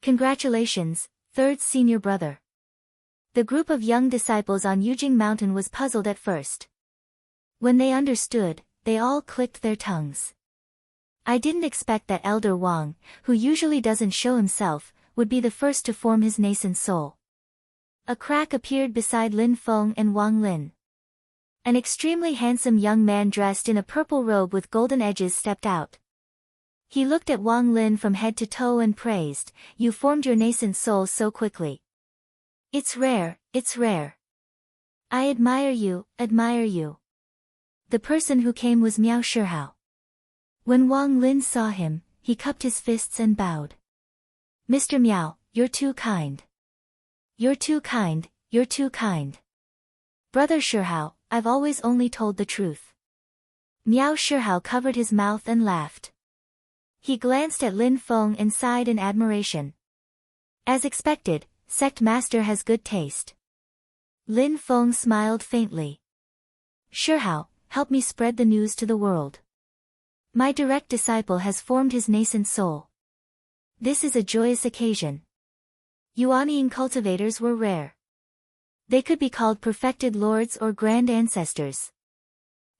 Congratulations, third senior brother. The group of young disciples on Yujing Mountain was puzzled at first. When they understood, they all clicked their tongues. I didn't expect that Elder Wang, who usually doesn't show himself, would be the first to form his nascent soul. A crack appeared beside Lin Feng and Wang Lin. An extremely handsome young man dressed in a purple robe with golden edges stepped out. He looked at Wang Lin from head to toe and praised, You formed your nascent soul so quickly. It's rare, it's rare. I admire you, admire you. The person who came was Miao Shihao. When Wang Lin saw him, he cupped his fists and bowed. Mr. Miao, you're too kind. You're too kind, you're too kind. Brother Shihao, I've always only told the truth. Miao Shihao covered his mouth and laughed. He glanced at Lin Feng and sighed in admiration. As expected, sect master has good taste. Lin Feng smiled faintly. Sure, how, help me spread the news to the world. My direct disciple has formed his nascent soul. This is a joyous occasion. Yuanying cultivators were rare. They could be called perfected lords or grand ancestors.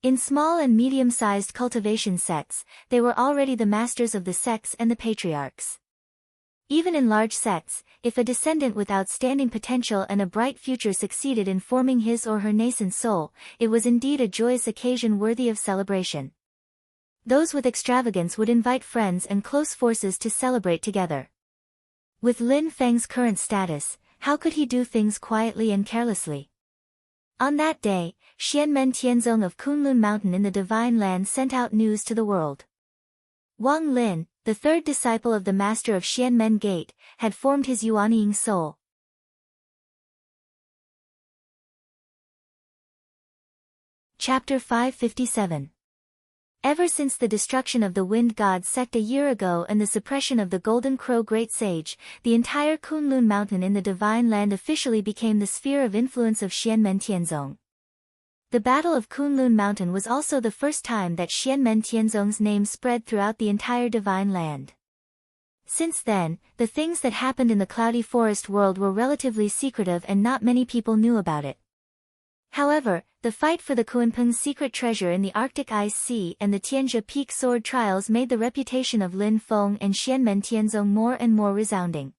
In small and medium-sized cultivation sects, they were already the masters of the sects and the patriarchs. Even in large sects, if a descendant with outstanding potential and a bright future succeeded in forming his or her nascent soul, it was indeed a joyous occasion worthy of celebration. Those with extravagance would invite friends and close forces to celebrate together. With Lin Feng's current status, how could he do things quietly and carelessly? On that day, Xianmen Tianzong of Kunlun Mountain in the Divine Land sent out news to the world. Wang Lin, the third disciple of the master of Xianmen Gate, had formed his Yuanying soul. Chapter 557. Ever since the destruction of the Wind God sect a year ago and the suppression of the Golden Crow Great Sage, the entire Kunlun Mountain in the Divine Land officially became the sphere of influence of Xianmen Tianzong. The Battle of Kunlun Mountain was also the first time that Xianmen Tianzong's name spread throughout the entire Divine Land. Since then, the things that happened in the Cloudy Forest world were relatively secretive and not many people knew about it. However, the fight for the Kunpeng's secret treasure in the Arctic Ice Sea and the Tianjia Peak sword trials made the reputation of Lin Feng and Xianmen Tianzong more and more resounding.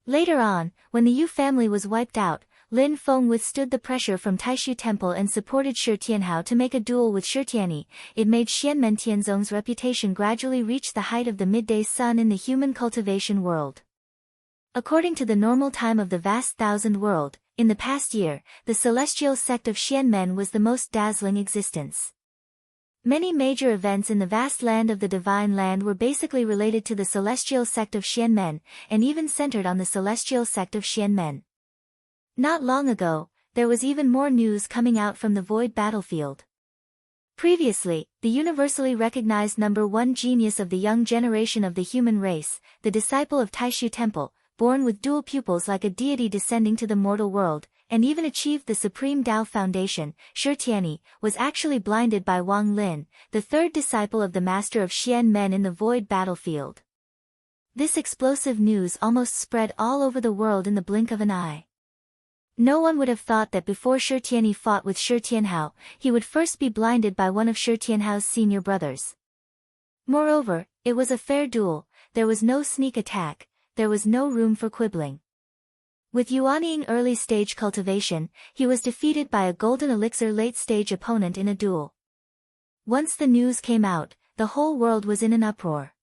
Later on, when the Yu family was wiped out, Lin Feng withstood the pressure from Taishu Temple and supported Shi Tianhao to make a duel with Shi Tianyi. It made Xianmen Tianzong's reputation gradually reach the height of the midday sun in the human cultivation world. According to the normal time of the vast thousand world, in the past year, the celestial sect of Xianmen was the most dazzling existence. Many major events in the vast land of the Divine Land were basically related to the celestial sect of Xianmen, and even centered on the celestial sect of Xianmen. Not long ago, there was even more news coming out from the void battlefield. Previously, the universally recognized number one genius of the young generation of the human race, the disciple of Taishu Temple, born with dual pupils like a deity descending to the mortal world, and even achieved the supreme Tao foundation, Shi Tianyi, was actually blinded by Wang Lin, the third disciple of the master of Xianmen in the void battlefield. This explosive news almost spread all over the world in the blink of an eye. No one would have thought that before Shi Tianyi fought with Shi Tianhao, he would first be blinded by one of Shi Tianhao's senior brothers. Moreover, it was a fair duel, there was no sneak attack, there was no room for quibbling. With Yuanying early-stage cultivation, he was defeated by a golden elixir late-stage opponent in a duel. Once the news came out, the whole world was in an uproar.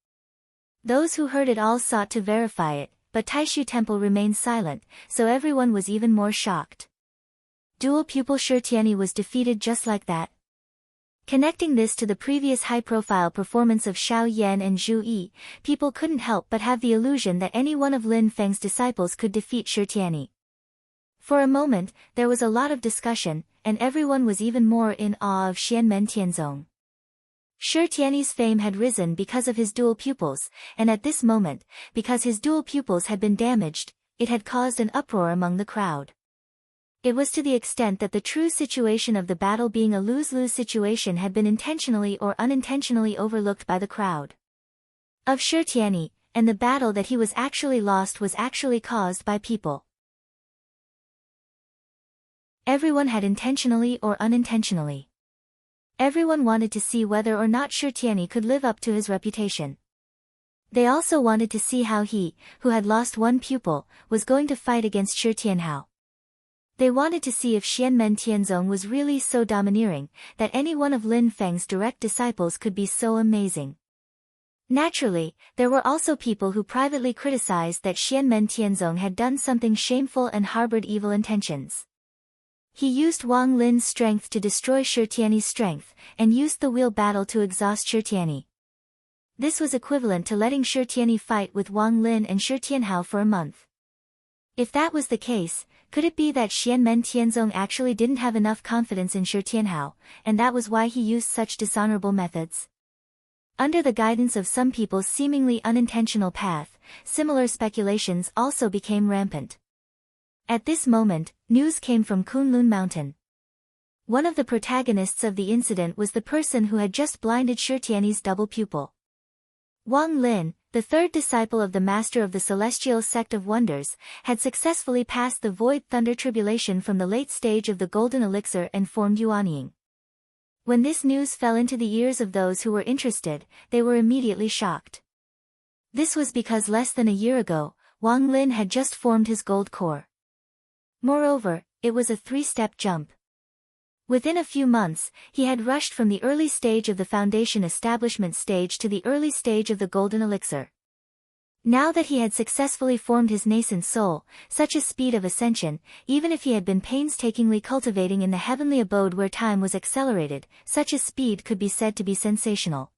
Those who heard it all sought to verify it, but Taishu Temple remained silent, so everyone was even more shocked. Dual pupil Shi Tianyi was defeated just like that. Connecting this to the previous high-profile performance of Xiao Yan and Zhu Yi, people couldn't help but have the illusion that any one of Lin Feng's disciples could defeat Shi Tianyi. For a moment, there was a lot of discussion, and everyone was even more in awe of Xianmen Tianzong. Shi Tianyi's fame had risen because of his dual pupils, and at this moment, because his dual pupils had been damaged, it had caused an uproar among the crowd. It was to the extent that the true situation of the battle being a lose-lose situation had been intentionally or unintentionally overlooked by the crowd. Of Shi Tianyi, and the battle that he was actually lost was actually caused by people. Everyone had intentionally or unintentionally. Everyone wanted to see whether or not Shi Tianyi could live up to his reputation. They also wanted to see how he, who had lost one pupil, was going to fight against Shi Tianhao. They wanted to see if Xianmen Tianzong was really so domineering, that any one of Lin Feng's direct disciples could be so amazing. Naturally, there were also people who privately criticized that Xianmen Tianzong had done something shameful and harbored evil intentions. He used Wang Lin's strength to destroy Shi Tianyi's strength, and used the wheel battle to exhaust Shi Tianyi. This was equivalent to letting Shi Tianyi fight with Wang Lin and Shi Tianhao for a month. If that was the case, could it be that Xianmen Tianzong actually didn't have enough confidence in Shi Tianhao, and that was why he used such dishonorable methods? Under the guidance of some people's seemingly unintentional path, similar speculations also became rampant. At this moment, news came from Kunlun Mountain. One of the protagonists of the incident was the person who had just blinded Shirtiani's double pupil. Wang Lin, the third disciple of the master of the celestial sect of wonders, had successfully passed the void thunder tribulation from the late stage of the golden elixir and formed Yuanying. When this news fell into the ears of those who were interested, they were immediately shocked. This was because less than a year ago, Wang Lin had just formed his gold core. Moreover, it was a three-step jump. Within a few months, he had rushed from the early stage of the foundation establishment stage to the early stage of the golden elixir. Now that he had successfully formed his nascent soul, such a speed of ascension, even if he had been painstakingly cultivating in the heavenly abode where time was accelerated, such a speed could be said to be sensational.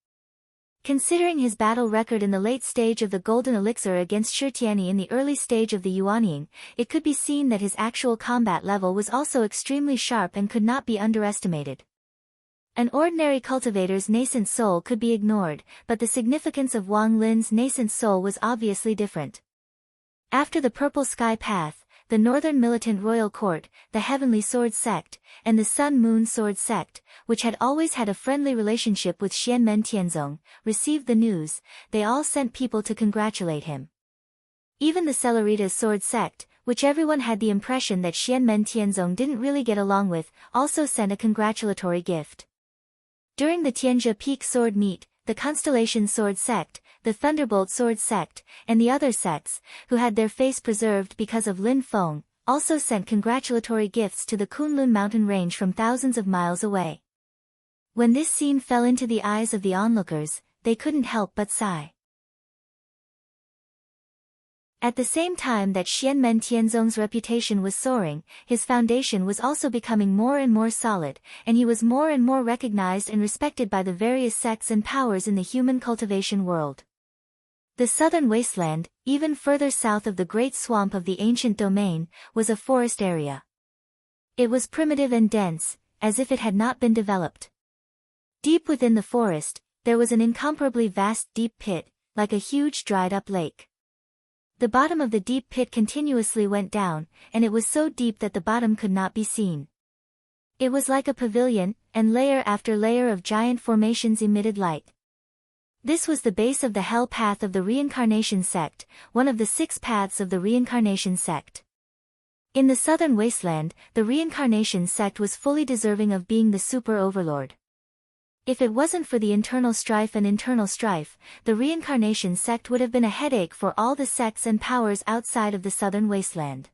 Considering his battle record in the late stage of the golden elixir against Shirtiani in the early stage of the Yuanying, it could be seen that his actual combat level was also extremely sharp and could not be underestimated. An ordinary cultivator's nascent soul could be ignored, but the significance of Wang Lin's nascent soul was obviously different. After the Purple Sky Path, the Northern Militant Royal Court, the Heavenly Sword Sect, and the Sun-Moon Sword Sect, which had always had a friendly relationship with Xianmen Tianzong, received the news. They all sent people to congratulate him. Even the Celerita's Sword Sect, which everyone had the impression that Xianmen Tianzong didn't really get along with, also sent a congratulatory gift. During the Tianjia Peak Sword Meet, the Constellation Sword Sect, the Thunderbolt Sword Sect, and the other sects, who had their face preserved because of Lin Feng, also sent congratulatory gifts to the Kunlun mountain range from thousands of miles away. When this scene fell into the eyes of the onlookers, they couldn't help but sigh. At the same time that Xianmen Tianzong's reputation was soaring, his foundation was also becoming more and more solid, and he was more and more recognized and respected by the various sects and powers in the human cultivation world. The southern wasteland, even further south of the great swamp of the ancient domain, was a forest area. It was primitive and dense, as if it had not been developed. Deep within the forest, there was an incomparably vast deep pit, like a huge dried-up lake. The bottom of the deep pit continuously went down, and it was so deep that the bottom could not be seen. It was like a pavilion, and layer after layer of giant formations emitted light. This was the base of the Hell Path of the Reincarnation Sect, one of the 6 paths of the Reincarnation Sect. In the southern wasteland, the Reincarnation Sect was fully deserving of being the super overlord. If it wasn't for the internal strife, the Reincarnation Sect would have been a headache for all the sects and powers outside of the southern wasteland.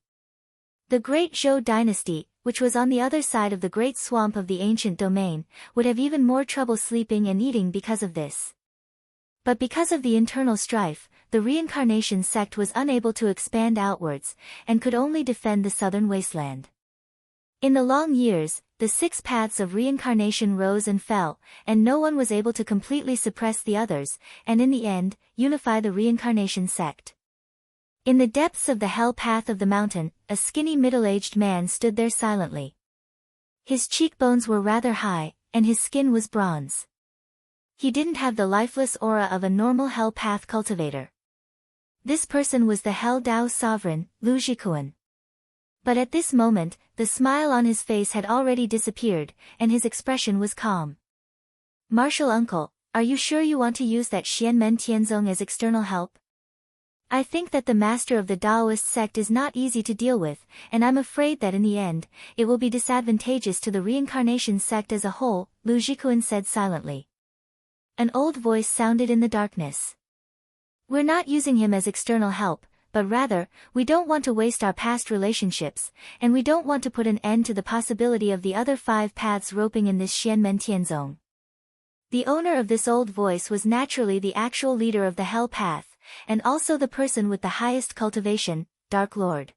The Great Zhou dynasty, which was on the other side of the great swamp of the ancient domain, would have even more trouble sleeping and eating because of this. But because of the internal strife, the Reincarnation Sect was unable to expand outwards, and could only defend the southern wasteland. In the long years, the 6 paths of reincarnation rose and fell, and no one was able to completely suppress the others, and in the end, unify the Reincarnation Sect. In the depths of the Hell Path of the mountain, a skinny middle-aged man stood there silently. His cheekbones were rather high, and his skin was bronze. He didn't have the lifeless aura of a normal Hell Path cultivator. This person was the Hell Dao sovereign, Lu Jikuan. But at this moment, the smile on his face had already disappeared, and his expression was calm. "Martial uncle, are you sure you want to use that Xianmen Tianzong as external help? I think that the master of the Daoist sect is not easy to deal with, and I'm afraid that in the end, it will be disadvantageous to the Reincarnation Sect as a whole," Lu Jikuan said silently. An old voice sounded in the darkness. "We're not using him as external help, but rather, we don't want to waste our past relationships, and we don't want to put an end to the possibility of the other 5 paths roping in this Xianmen Tianzong." The owner of this old voice was naturally the actual leader of the Hell Path, and also the person with the highest cultivation, Dark Lord.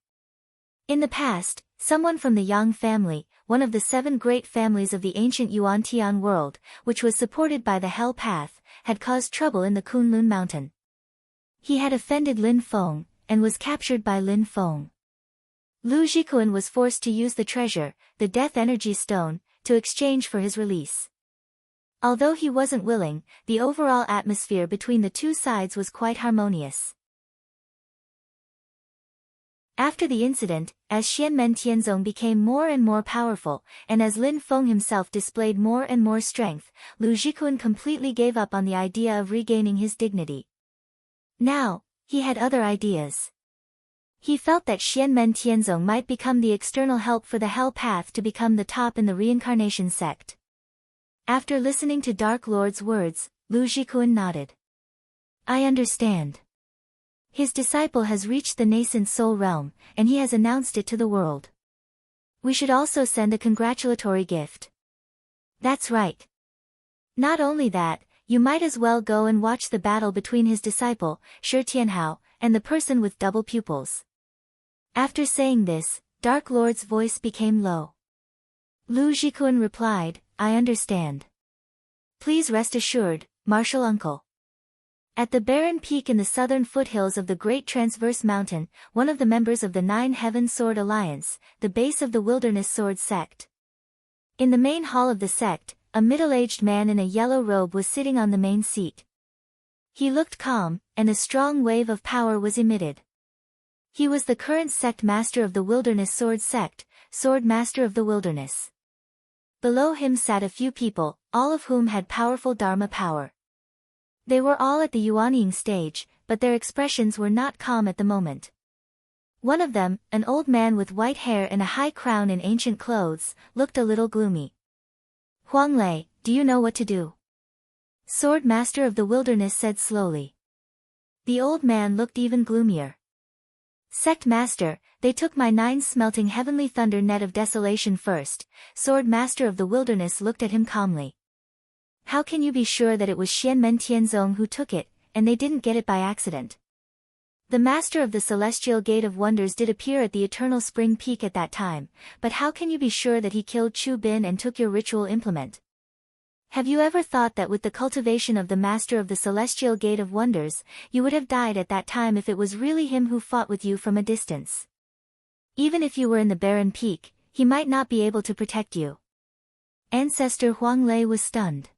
In the past, someone from the Yang family, one of the 7 great families of the ancient Yuan-Tian world, which was supported by the Hell Path, had caused trouble in the Kunlun mountain. He had offended Lin Feng, and was captured by Lin Feng. Lu Jikuan was forced to use the treasure, the Death Energy Stone, to exchange for his release. Although he wasn't willing, the overall atmosphere between the two sides was quite harmonious. After the incident, as Xianmen Tianzong became more and more powerful, and as Lin Feng himself displayed more and more strength, Lu Zhikuan completely gave up on the idea of regaining his dignity. Now, he had other ideas. He felt that Xianmen Tianzong might become the external help for the Hell Path to become the top in the reincarnation sect. After listening to Dark Lord's words, Lu Zhikuan nodded. I understand. His disciple has reached the nascent soul realm, and he has announced it to the world. We should also send a congratulatory gift. That's right. Not only that, you might as well go and watch the battle between his disciple, Shi Tianhao, and the person with double pupils. After saying this, Dark Lord's voice became low. Lu Zhikuan replied, I understand. Please rest assured, Martial Uncle. At the barren peak in the southern foothills of the Great Transverse Mountain, one of the members of the Nine Heaven Sword Alliance, the base of the Wilderness Sword Sect. In the main hall of the sect, a middle-aged man in a yellow robe was sitting on the main seat. He looked calm, and a strong wave of power was emitted. He was the current sect master of the Wilderness Sword Sect, Sword Master of the Wilderness. Below him sat a few people, all of whom had powerful Dharma power. They were all at the Yuanying stage, but their expressions were not calm at the moment. One of them, an old man with white hair and a high crown in ancient clothes, looked a little gloomy. Huang Lei, do you know what to do? Sword Master of the Wilderness said slowly. The old man looked even gloomier. Sect Master, they took my 9 smelting heavenly thunder net of desolation first. Sword Master of the Wilderness looked at him calmly. How can you be sure that it was Xianmen Tianzong who took it, and they didn't get it by accident? The Master of the Celestial Gate of Wonders did appear at the Eternal Spring Peak at that time, but how can you be sure that he killed Chu Bin and took your ritual implement? Have you ever thought that with the cultivation of the Master of the Celestial Gate of Wonders, you would have died at that time if it was really him who fought with you from a distance? Even if you were in the barren peak, he might not be able to protect you. Ancestor Huang Lei was stunned.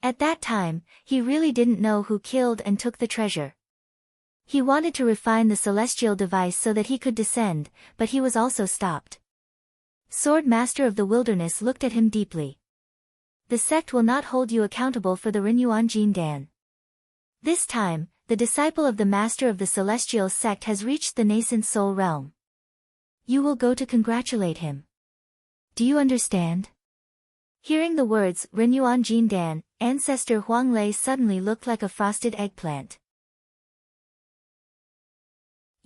At that time, he really didn't know who killed and took the treasure. He wanted to refine the celestial device so that he could descend, but he was also stopped. Sword Master of the Wilderness looked at him deeply. The sect will not hold you accountable for the Renyuan Jin Dan. This time, the disciple of the Master of the Celestial Sect has reached the nascent soul realm. You will go to congratulate him. Do you understand? Hearing the words Renyuan Jin Dan, Ancestor Huang Lei suddenly looked like a frosted eggplant.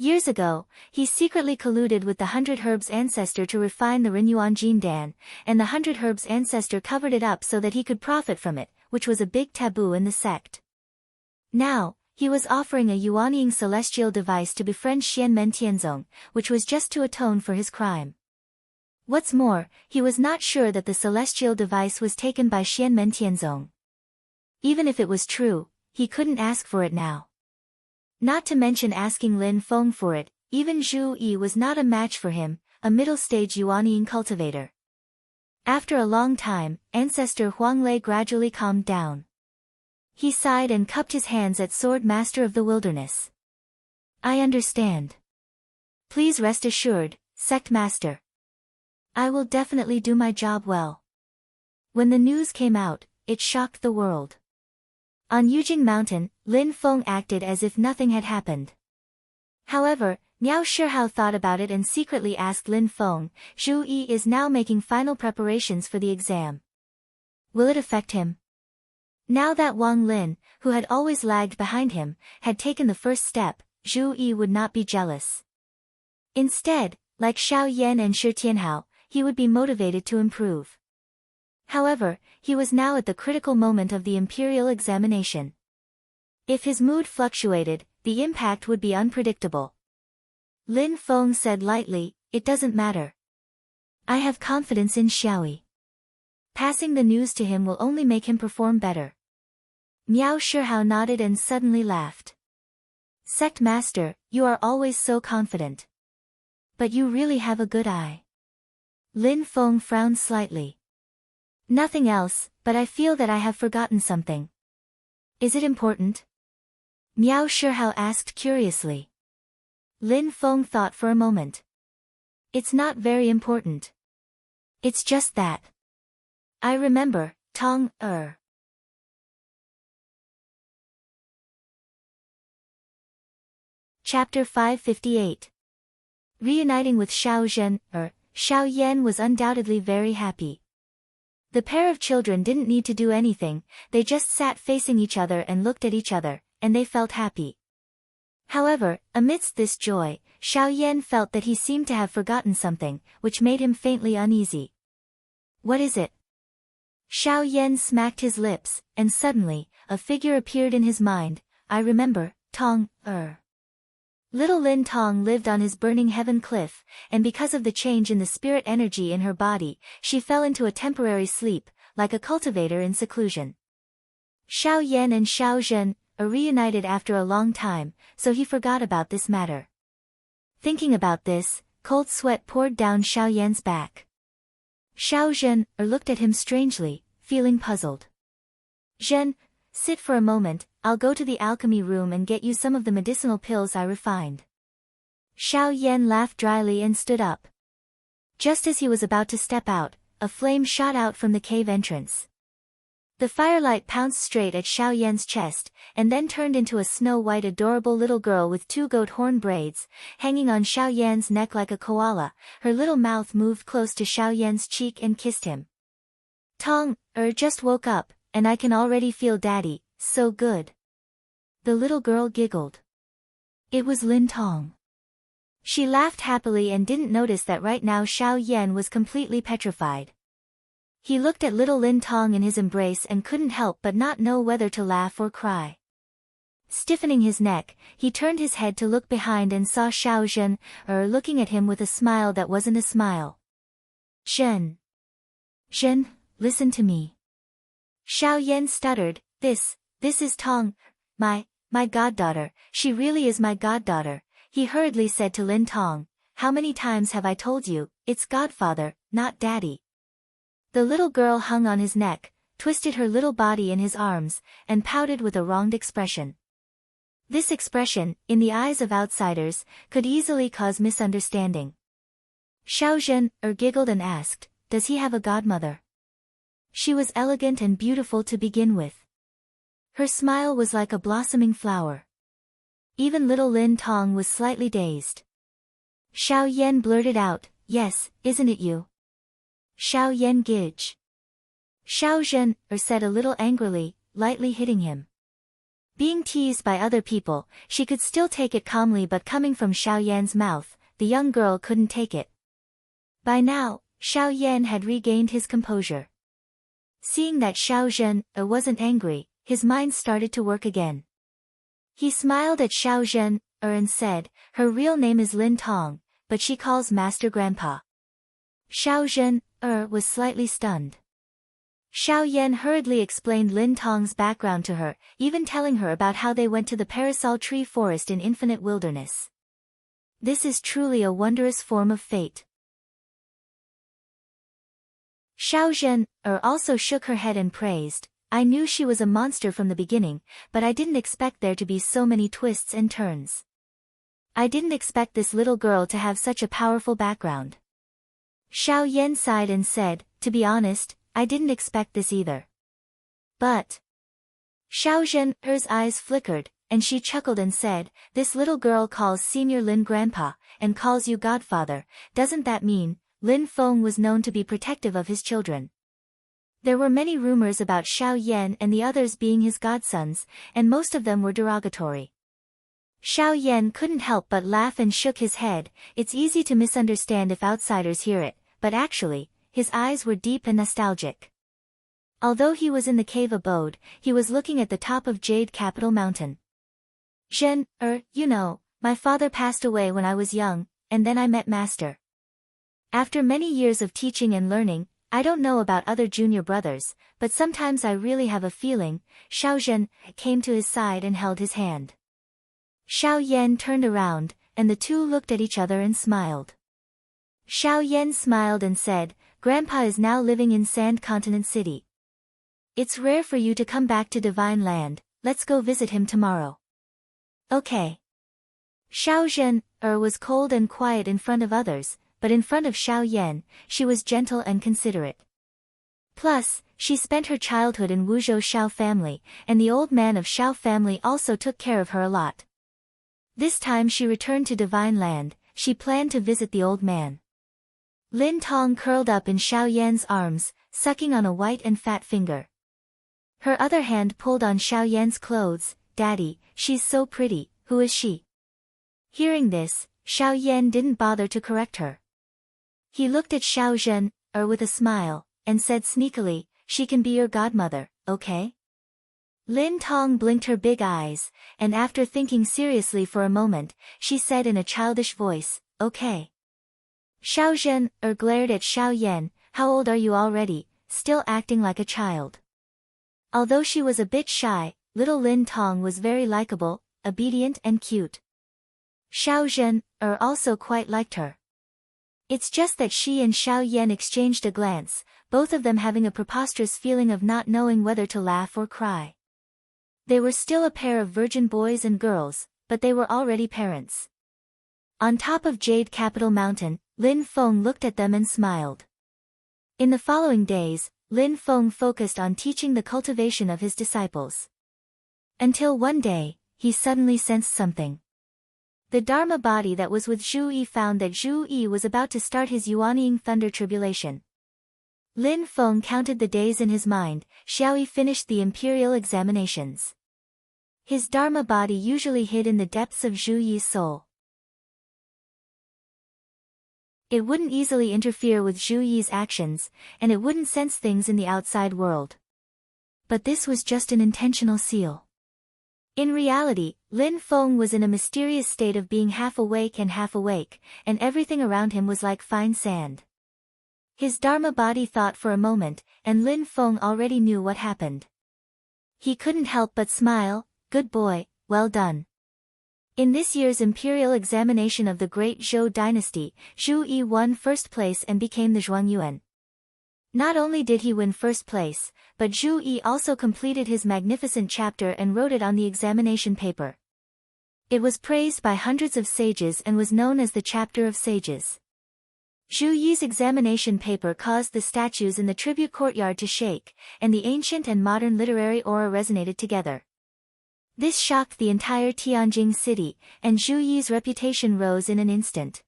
Years ago, he secretly colluded with the 100 Herbs ancestor to refine the Renyuan Jin Dan, and the 100 Herbs ancestor covered it up so that he could profit from it, which was a big taboo in the sect. Now, he was offering a Yuanying celestial device to befriend Xianmen Tianzong, which was just to atone for his crime. What's more, he was not sure that the celestial device was taken by Xianmen Tianzong. Even if it was true, he couldn't ask for it now. Not to mention asking Lin Feng for it, even Zhu Yi was not a match for him, a middle-stage Yuanying cultivator. After a long time, Ancestor Huang Lei gradually calmed down. He sighed and cupped his hands at Sword Master of the Wilderness. I understand. Please rest assured, Sect Master. I will definitely do my job well. When the news came out, it shocked the world. On Yujing Mountain, Lin Feng acted as if nothing had happened. However, Miao Shihao thought about it and secretly asked Lin Feng, Zhu Yi is now making final preparations for the exam. Will it affect him? Now that Wang Lin, who had always lagged behind him, had taken the first step, Zhu Yi would not be jealous. Instead, like Xiao Yan and Shi Tianhao, he would be motivated to improve. However, he was now at the critical moment of the imperial examination. If his mood fluctuated, the impact would be unpredictable. Lin Feng said lightly, it doesn't matter. I have confidence in Xiaoyi. Passing the news to him will only make him perform better. Miao Shihao nodded and suddenly laughed. Sect Master, you are always so confident. But you really have a good eye. Lin Feng frowned slightly. Nothing else, but I feel that I have forgotten something. Is it important? Miao Shihao asked curiously. Lin Feng thought for a moment. It's not very important. It's just that. I remember, Tong, Chapter 558. Reuniting with Xiao Zhen, Xiao Yan was undoubtedly very happy. The pair of children didn't need to do anything, they just sat facing each other and looked at each other, and they felt happy. However, amidst this joy, Xiao Yan felt that he seemed to have forgotten something, which made him faintly uneasy. What is it? Xiao Yan smacked his lips, and suddenly, a figure appeared in his mind. I remember, Tong, Little Lin Tong lived on his burning heaven cliff, and because of the change in the spirit energy in her body, she fell into a temporary sleep, like a cultivator in seclusion. Xiao Yan and Xiao Zhen are reunited after a long time, so he forgot about this matter. Thinking about this, cold sweat poured down Xiao Yan's back. Xiao Zhen looked at him strangely, feeling puzzled. Zhen, sit for a moment, I'll go to the alchemy room and get you some of the medicinal pills I refined. Xiao Yan laughed dryly and stood up. Just as he was about to step out, a flame shot out from the cave entrance. The firelight pounced straight at Xiao Yan's chest, and then turned into a snow-white adorable little girl with 2 goat horn braids, hanging on Xiao Yan's neck like a koala. Her little mouth moved close to Xiao Yan's cheek and kissed him. Tong, just woke up, and I can already feel Daddy, so good. The little girl giggled. It was Lin Tong. She laughed happily and didn't notice that right now Xiao Yan was completely petrified. He looked at little Lin Tong in his embrace and couldn't help but not know whether to laugh or cry. Stiffening his neck, he turned his head to look behind and saw Xiao Zhen, looking at him with a smile that wasn't a smile. Zhen, listen to me. Xiao Yan stuttered, this is Tong, my goddaughter, she really is my goddaughter. He hurriedly said to Lin Tong, how many times have I told you, it's godfather, not daddy. The little girl hung on his neck, twisted her little body in his arms, and pouted with a wronged expression. This expression, in the eyes of outsiders, could easily cause misunderstanding. Xiao Zhen giggled and asked, does he have a godmother? She was elegant and beautiful to begin with. Her smile was like a blossoming flower. Even little Lin Tong was slightly dazed. Xiao Yan blurted out, yes, isn't it you? Xiao Yan gidge. Xiao Zhen said a little angrily, lightly hitting him. Being teased by other people, she could still take it calmly, but coming from Xiao Yan's mouth, the young girl couldn't take it. By now, Xiao Yan had regained his composure. Seeing that Xiao Zhen wasn't angry, his mind started to work again. He smiled at Xiao Zhen and said, her real name is Lin Tong, but she calls Master Grandpa. Xiao Zhen was slightly stunned. Xiao Yan hurriedly explained Lin Tong's background to her, even telling her about how they went to the parasol tree forest in infinite wilderness. This is truly a wondrous form of fate. Xiao Zhen also shook her head and praised, I knew she was a monster from the beginning, but I didn't expect there to be so many twists and turns. I didn't expect this little girl to have such a powerful background. Xiao Yan sighed and said, to be honest, I didn't expect this either. But Xiao Zhen's eyes flickered, and she chuckled and said, this little girl calls Senior Lin Grandpa, and calls you godfather, doesn't that mean, Lin Feng was known to be protective of his children? There were many rumors about Xiao Yan and the others being his godsons, and most of them were derogatory. Xiao Yan couldn't help but laugh and shook his head. It's easy to misunderstand if outsiders hear it, but actually, his eyes were deep and nostalgic. Although he was in the cave abode, he was looking at the top of Jade Capital Mountain. Zhen, you know, my father passed away when I was young, and then I met Master. After many years of teaching and learning, I don't know about other junior brothers, but sometimes I really have a feeling. Xiao Zhen came to his side and held his hand. Xiao Yan turned around, and the two looked at each other and smiled. Xiao Yan smiled and said, Grandpa is now living in Sand Continent City. It's rare for you to come back to Divine Land, let's go visit him tomorrow. Okay. Xiao Zhen was cold and quiet in front of others, but in front of Xiao Yan, she was gentle and considerate. Plus, she spent her childhood in Wuzhou Xiao family, and the old man of Xiao family also took care of her a lot. This time she returned to Divine Land, she planned to visit the old man. Lin Tong curled up in Xiao Yan's arms, sucking on a white and fat finger. Her other hand pulled on Xiao Yan's clothes. Daddy, she's so pretty, who is she? Hearing this, Xiao Yan didn't bother to correct her. He looked at Xiao Zhen, with a smile, and said sneakily, she can be your godmother, okay? Lin Tong blinked her big eyes, and after thinking seriously for a moment, she said in a childish voice, okay. Xiao Zhen glared at Xiao Yan, how old are you already, still acting like a child. Although she was a bit shy, little Lin Tong was very likable, obedient and cute. Xiao Zhen also quite liked her. It's just that she and Xiao Yan exchanged a glance, both of them having a preposterous feeling of not knowing whether to laugh or cry. They were still a pair of virgin boys and girls, but they were already parents. On top of Jade Capital Mountain, Lin Feng looked at them and smiled. In the following days, Lin Feng focused on teaching the cultivation of his disciples. Until one day, he suddenly sensed something. The Dharma body that was with Zhu Yi found that Zhu Yi was about to start his Yuanying thunder tribulation. Lin Feng counted the days in his mind. Xiao Yi finished the imperial examinations. His Dharma body usually hid in the depths of Zhu Yi's soul. It wouldn't easily interfere with Zhu Yi's actions, and it wouldn't sense things in the outside world. But this was just an intentional seal. In reality, Lin Feng was in a mysterious state of being half awake, and everything around him was like fine sand. His Dharma body thought for a moment, and Lin Feng already knew what happened. He couldn't help but smile, good boy, well done. In this year's imperial examination of the great Zhou dynasty, Zhu Yi won first place and became the Zhuangyuan. Not only did he win first place, but Zhu Yi also completed his magnificent chapter and wrote it on the examination paper. It was praised by hundreds of sages and was known as the Chapter of Sages. Zhu Yi's examination paper caused the statues in the tribute courtyard to shake, and the ancient and modern literary aura resonated together. This shocked the entire Tianjing city, and Zhu Yi's reputation rose in an instant.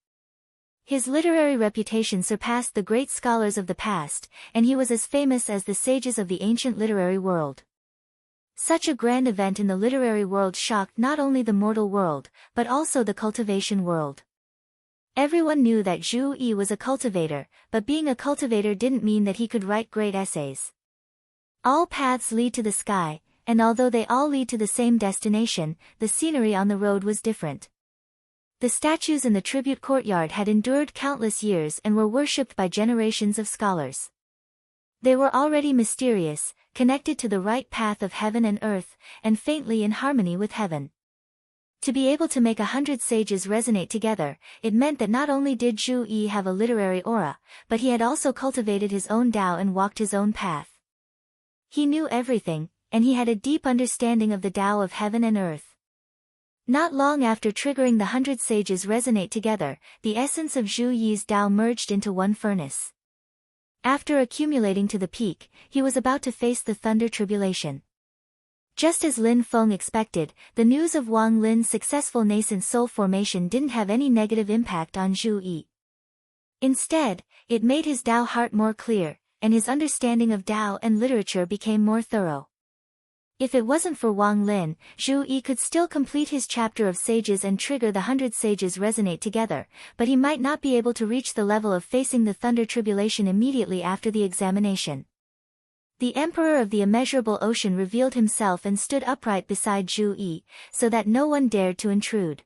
His literary reputation surpassed the great scholars of the past, and he was as famous as the sages of the ancient literary world. Such a grand event in the literary world shocked not only the mortal world, but also the cultivation world. Everyone knew that Zhu Yi was a cultivator, but being a cultivator didn't mean that he could write great essays. All paths lead to the sky, and although they all lead to the same destination, the scenery on the road was different. The statues in the tribute courtyard had endured countless years and were worshipped by generations of scholars. They were already mysterious, connected to the right path of heaven and earth, and faintly in harmony with heaven. To be able to make 100 sages resonate together, it meant that not only did Zhu Yi have a literary aura, but he had also cultivated his own Tao and walked his own path. He knew everything, and he had a deep understanding of the Tao of heaven and earth. Not long after triggering the 100 sages resonate together, the essence of Zhu Yi's Tao merged into one furnace. After accumulating to the peak, he was about to face the thunder tribulation. Just as Lin Feng expected, the news of Wang Lin's successful nascent soul formation didn't have any negative impact on Zhu Yi. Instead, it made his Tao heart more clear, and his understanding of Tao and literature became more thorough. If it wasn't for Wang Lin, Zhu Yi could still complete his chapter of sages and trigger the 100 sages resonate together, but he might not be able to reach the level of facing the thunder tribulation immediately after the examination. The Emperor of the Immeasurable Ocean revealed himself and stood upright beside Zhu Yi, so that no one dared to intrude.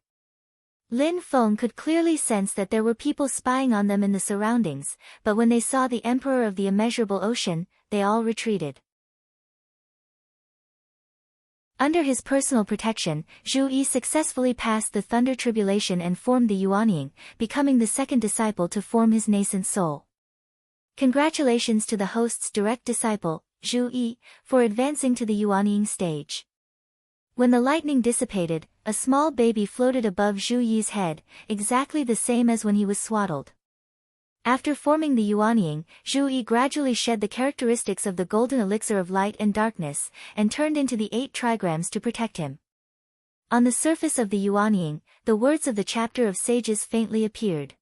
Lin Feng could clearly sense that there were people spying on them in the surroundings, but when they saw the Emperor of the Immeasurable Ocean, they all retreated. Under his personal protection, Zhu Yi successfully passed the thunder tribulation and formed the Yuanying, becoming the second disciple to form his nascent soul. Congratulations to the host's direct disciple, Zhu Yi, for advancing to the yuanying stage. When the lightning dissipated, a small baby floated above Zhu Yi's head, exactly the same as when he was swaddled. After forming the yuanying, Zhu Yi gradually shed the characteristics of the golden elixir of light and darkness, and turned into the 8 trigrams to protect him. On the surface of the yuanying, the words of the chapter of sages faintly appeared.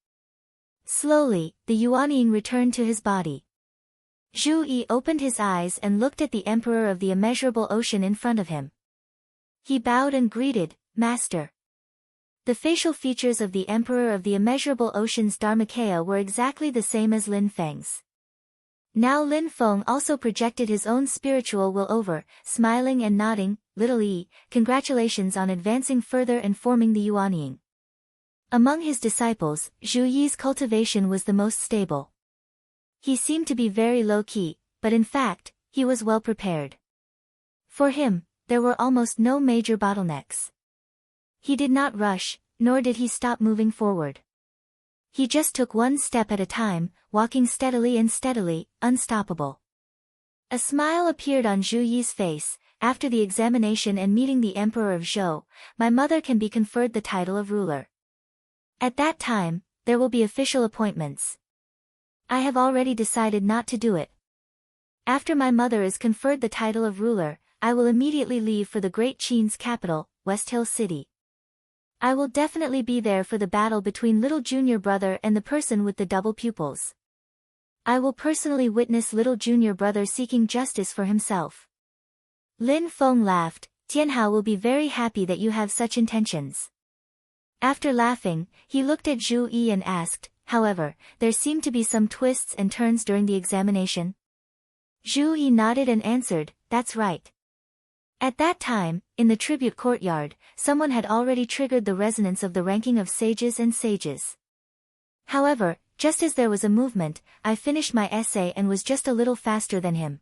Slowly, the yuanying returned to his body. Zhu Yi opened his eyes and looked at the emperor of the immeasurable ocean in front of him. He bowed and greeted, "Master." The facial features of the emperor of the immeasurable ocean's Dharmakaya were exactly the same as Lin Feng's. Now Lin Feng also projected his own spiritual will over, smiling and nodding, "Little Yi, congratulations on advancing further and forming the yuanying." Among his disciples, Zhu Yi's cultivation was the most stable. He seemed to be very low-key, but in fact, he was well prepared. For him, there were almost no major bottlenecks. He did not rush, nor did he stop moving forward. He just took one step at a time, walking steadily and steadily, unstoppable. A smile appeared on Zhu Yi's face. "After the examination and meeting the Emperor of Zhou, my mother can be conferred the title of ruler. At that time, there will be official appointments. I have already decided not to do it. After my mother is conferred the title of ruler, I will immediately leave for the Great Qin's capital, West Hill City. I will definitely be there for the battle between little junior brother and the person with the double pupils. I will personally witness little junior brother seeking justice for himself." Lin Feng laughed. "Tianhao will be very happy that you have such intentions." After laughing, he looked at Zhu Yi and asked, "However, there seemed to be some twists and turns during the examination?" Zhu Yi nodded and answered, "That's right." At that time, in the tribute courtyard, someone had already triggered the resonance of the ranking of sages and sages. However, just as there was a movement, I finished my essay and was just a little faster than him.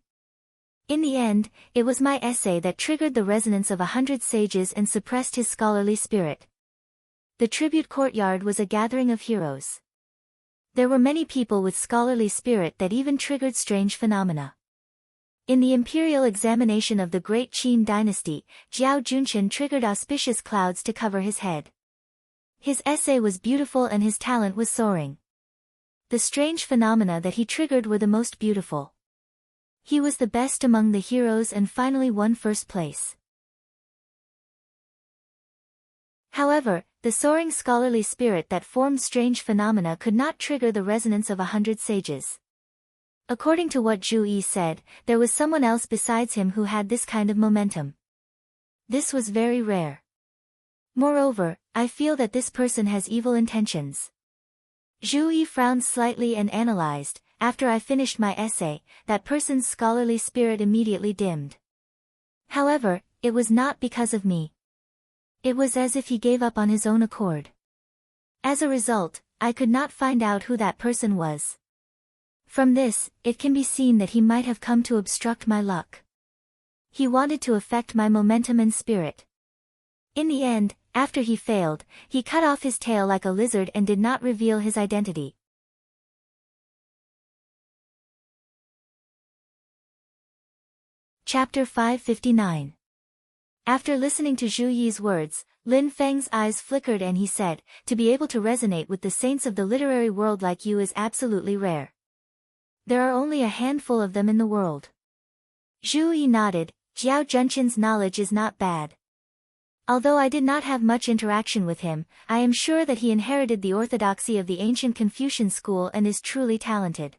In the end, it was my essay that triggered the resonance of 100 sages and suppressed his scholarly spirit. The tribute courtyard was a gathering of heroes. There were many people with scholarly spirit that even triggered strange phenomena. In the imperial examination of the Great Qin dynasty, Jiao Junchen triggered auspicious clouds to cover his head. His essay was beautiful and his talent was soaring. The strange phenomena that he triggered were the most beautiful. He was the best among the heroes and finally won first place. However, the soaring scholarly spirit that formed strange phenomena could not trigger the resonance of 100 sages. According to what Zhu Yi said, there was someone else besides him who had this kind of momentum. This was very rare. Moreover, I feel that this person has evil intentions. Zhu Yi frowned slightly and analyzed, "After I finished my essay, that person's scholarly spirit immediately dimmed. However, it was not because of me. It was as if he gave up on his own accord. As a result, I could not find out who that person was. From this, it can be seen that he might have come to obstruct my luck. He wanted to affect my momentum and spirit. In the end, after he failed, he cut off his tail like a lizard and did not reveal his identity." Chapter 559. After listening to Zhu Yi's words, Lin Feng's eyes flickered and he said, "To be able to resonate with the saints of the literary world like you is absolutely rare. There are only a handful of them in the world." Zhu Yi nodded. "Jiao Junchen's knowledge is not bad. Although I did not have much interaction with him, I am sure that he inherited the orthodoxy of the ancient Confucian school and is truly talented.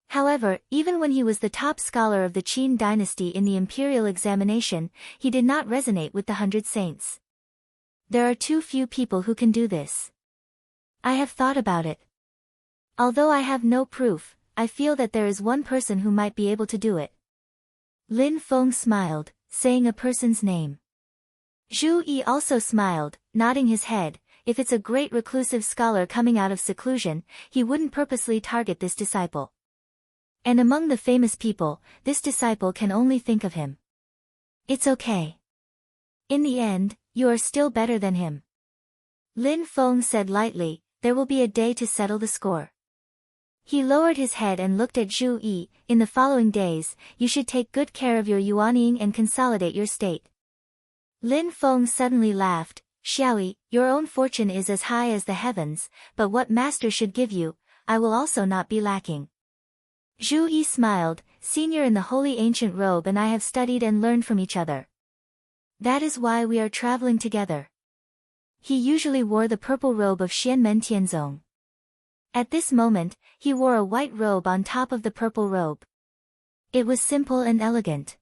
However, even when he was the top scholar of the Qin dynasty in the imperial examination, he did not resonate with the 100 saints. There are too few people who can do this. I have thought about it. Although I have no proof, I feel that there is one person who might be able to do it." Lin Feng smiled, saying a person's name. Zhu Yi also smiled, nodding his head. If it's a great reclusive scholar coming out of seclusion, he wouldn't purposely target this disciple. And among the famous people, this disciple can only think of him. It's okay. In the end, you are still better than him. Lin Feng said lightly, "There will be a day to settle the score." He lowered his head and looked at Zhu Yi. In the following days, you should take good care of your yuaning and consolidate your state. Lin Feng suddenly laughed. Xiaoyi, your own fortune is as high as the heavens, but what master should give you, I will also not be lacking. Zhu Yi smiled. Senior in the holy ancient robe and I have studied and learned from each other. That is why we are traveling together. He usually wore the purple robe of Xianmen Tianzong. At this moment, he wore a white robe on top of the purple robe. It was simple and elegant.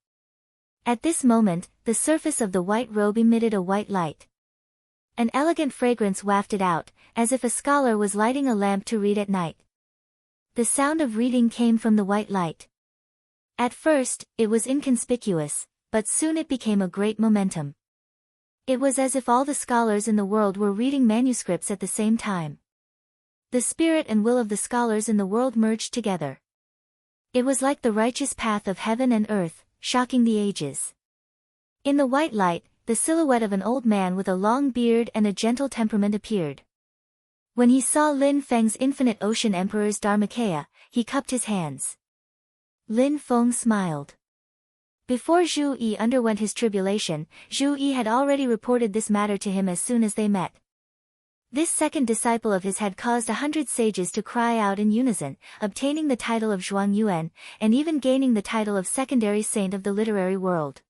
At this moment, the surface of the white robe emitted a white light. An elegant fragrance wafted out, as if a scholar was lighting a lamp to read at night. The sound of reading came from the white light. At first, it was inconspicuous, but soon it became a great momentum. It was as if all the scholars in the world were reading manuscripts at the same time. The spirit and will of the scholars in the world merged together. It was like the righteous path of heaven and earth, shocking the ages. In the white light, the silhouette of an old man with a long beard and a gentle temperament appeared. When he saw Lin Feng's infinite ocean emperor's Dharmakaya, he cupped his hands. Lin Feng smiled. Before Zhu Yi underwent his tribulation, Zhu Yi had already reported this matter to him as soon as they met. This second disciple of his had caused 100 sages to cry out in unison, obtaining the title of Zhuang Yuan, and even gaining the title of secondary saint of the literary world.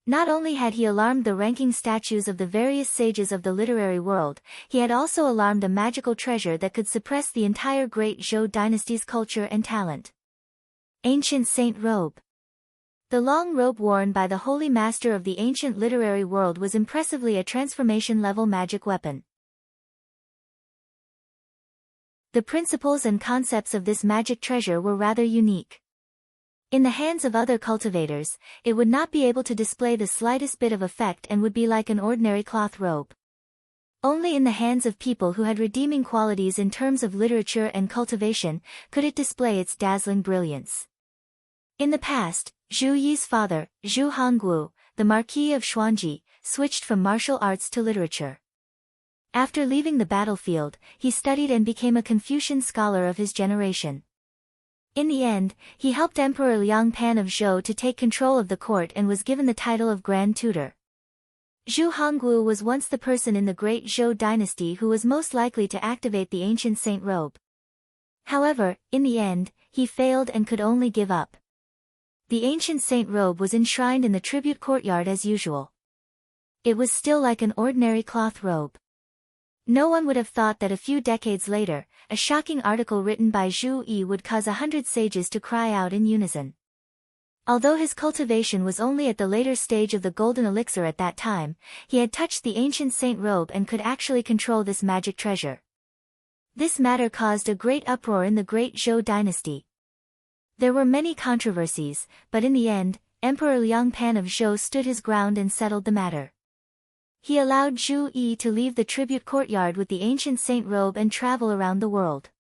Not only had he alarmed the ranking statues of the various sages of the literary world, he had also alarmed a magical treasure that could suppress the entire great Zhou dynasty's culture and talent. Ancient Saint Robe. The long robe worn by the holy master of the ancient literary world was impressively a transformation-level magic weapon. The principles and concepts of this magic treasure were rather unique. In the hands of other cultivators, it would not be able to display the slightest bit of effect and would be like an ordinary cloth robe. Only in the hands of people who had redeeming qualities in terms of literature and cultivation, could it display its dazzling brilliance. In the past, Zhu Yi's father, Zhu Hongguo, the Marquis of Xuanji, switched from martial arts to literature. After leaving the battlefield, he studied and became a Confucian scholar of his generation. In the end, he helped Emperor Liang Pan of Zhou to take control of the court and was given the title of Grand Tutor. Zhu Hongguo was once the person in the great Zhou dynasty who was most likely to activate the ancient saint robe. However, in the end, he failed and could only give up. The ancient saint robe was enshrined in the tribute courtyard as usual. It was still like an ordinary cloth robe. No one would have thought that a few decades later, a shocking article written by Zhu Yi would cause 100 sages to cry out in unison. Although his cultivation was only at the later stage of the golden elixir at that time, he had touched the ancient saint robe and could actually control this magic treasure. This matter caused a great uproar in the great Zhou dynasty. There were many controversies, but in the end, Emperor Liang Pan of Zhou stood his ground and settled the matter. He allowed Zhu Yi to leave the tribute courtyard with the ancient saint robe and travel around the world.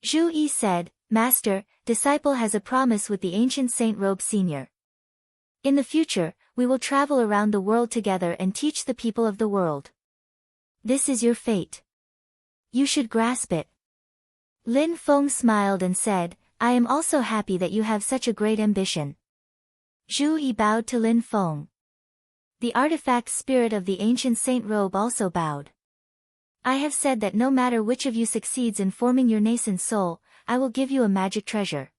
Zhu Yi said, "Master, disciple has a promise with the ancient saint robe senior. In the future, we will travel around the world together and teach the people of the world. This is your fate. You should grasp it." Lin Feng smiled and said, "I am also happy that you have such a great ambition." Zhu Yi bowed to Lin Feng. The artifact spirit of the ancient saint robe also bowed. "I have said that no matter which of you succeeds in forming your nascent soul, I will give you a magic treasure."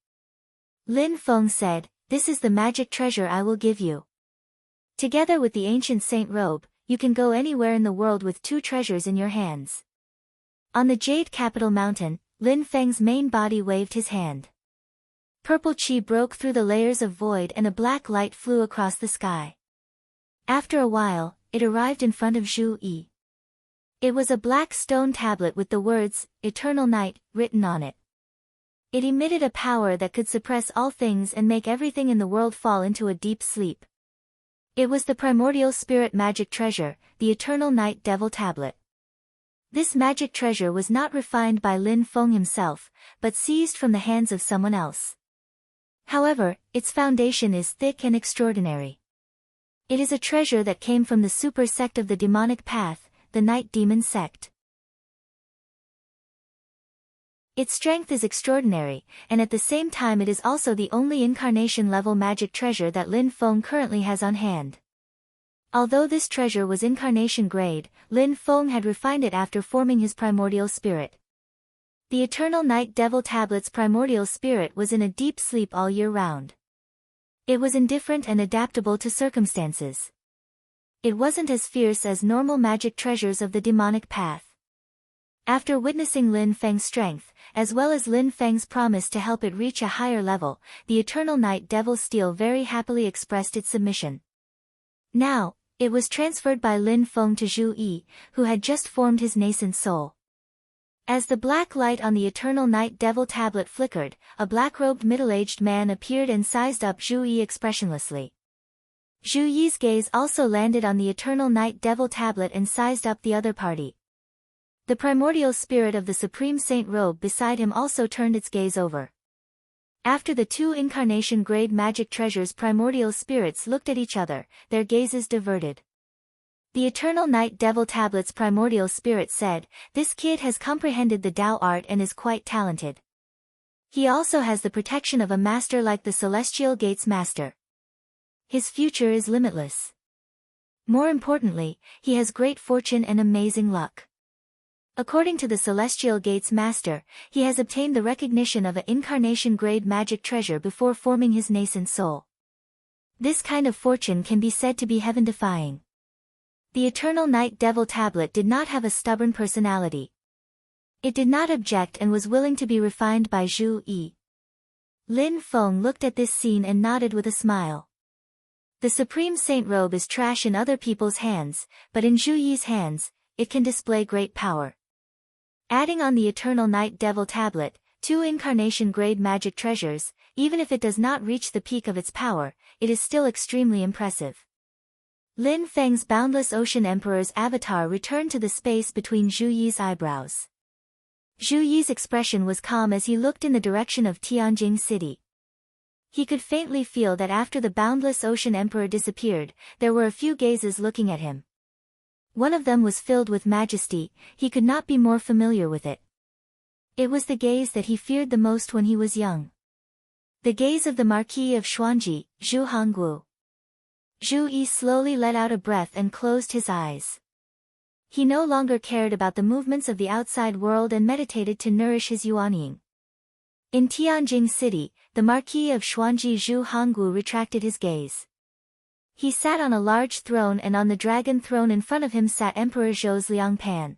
Lin Feng said, "This is the magic treasure I will give you. Together with the ancient saint robe, you can go anywhere in the world with 2 treasures in your hands." On the jade capital mountain, Lin Feng's main body waved his hand. Purple qi broke through the layers of void and a black light flew across the sky. After a while, it arrived in front of Zhu Yi. It was a black stone tablet with the words, "Eternal Night," written on it. It emitted a power that could suppress all things and make everything in the world fall into a deep sleep. It was the primordial spirit magic treasure, the Eternal Night Devil Tablet. This magic treasure was not refined by Lin Feng himself, but seized from the hands of someone else. However, its foundation is thick and extraordinary. It is a treasure that came from the super sect of the demonic path, the Night Demon sect. Its strength is extraordinary, and at the same time it is also the only incarnation-level magic treasure that Lin Feng currently has on hand. Although this treasure was incarnation grade, Lin Feng had refined it after forming his primordial spirit. The Eternal Night Devil Tablet's primordial spirit was in a deep sleep all year round. It was indifferent and adaptable to circumstances. It wasn't as fierce as normal magic treasures of the demonic path. After witnessing Lin Feng's strength, as well as Lin Feng's promise to help it reach a higher level, the Eternal Night Devil Steel very happily expressed its submission. Now, it was transferred by Lin Feng to Zhu Yi, who had just formed his nascent soul. As the black light on the Eternal Night Devil Tablet flickered, a black-robed middle-aged man appeared and sized up Zhu Yi expressionlessly. Zhu Yi's gaze also landed on the Eternal Night Devil Tablet and sized up the other party. The primordial spirit of the Supreme Saint Robe beside him also turned its gaze over. After the two incarnation-grade magic treasures' primordial spirits looked at each other, their gazes diverted. The Eternal Night Devil Tablet's primordial spirit said, "This kid has comprehended the Tao art and is quite talented. He also has the protection of a master like the Celestial Gates Master. His future is limitless. More importantly, he has great fortune and amazing luck." According to the Celestial Gates Master, he has obtained the recognition of an incarnation-grade magic treasure before forming his nascent soul. This kind of fortune can be said to be heaven-defying. The Eternal Night Devil Tablet did not have a stubborn personality. It did not object and was willing to be refined by Zhu Yi. Lin Feng looked at this scene and nodded with a smile. The Supreme Saint Robe is trash in other people's hands, but in Zhu Yi's hands, it can display great power. Adding on the Eternal Night Devil Tablet, two incarnation-grade magic treasures, even if it does not reach the peak of its power, it is still extremely impressive. Lin Feng's Boundless Ocean Emperor's avatar returned to the space between Zhu Yi's eyebrows. Zhu Yi's expression was calm as he looked in the direction of Tianjing City. He could faintly feel that after the Boundless Ocean Emperor disappeared, there were a few gazes looking at him. One of them was filled with majesty, he could not be more familiar with it. It was the gaze that he feared the most when he was young. The gaze of the Marquis of Xuanji, Zhu Hongguo. Zhu Yi slowly let out a breath and closed his eyes. He no longer cared about the movements of the outside world and meditated to nourish his yuanying. In Tianjing City, the Marquis of Xuanji Zhu Hongguo retracted his gaze. He sat on a large throne and on the dragon throne in front of him sat Emperor Zhou's Liang Pan.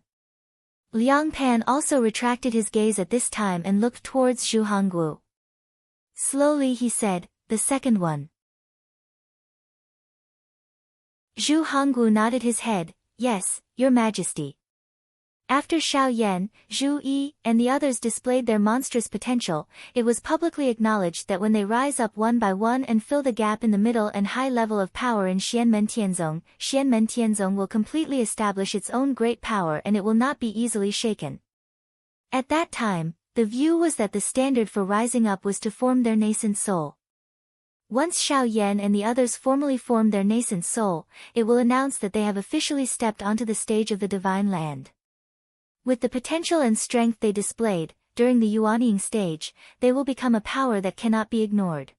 Liang Pan also retracted his gaze at this time and looked towards Zhu Hongguo. Slowly he said, "The second one." Zhu Hongguo nodded his head, "Yes, Your Majesty." After Xiao Yan, Zhu Yi, and the others displayed their monstrous potential, it was publicly acknowledged that when they rise up one by one and fill the gap in the middle and high level of power in Xianmen Tianzong will completely establish its own great power and it will not be easily shaken. At that time, the view was that the standard for rising up was to form their nascent soul. Once Xiao Yan and the others formally form their nascent soul, it will announce that they have officially stepped onto the stage of the divine land. With the potential and strength they displayed, during the yuanying stage, they will become a power that cannot be ignored.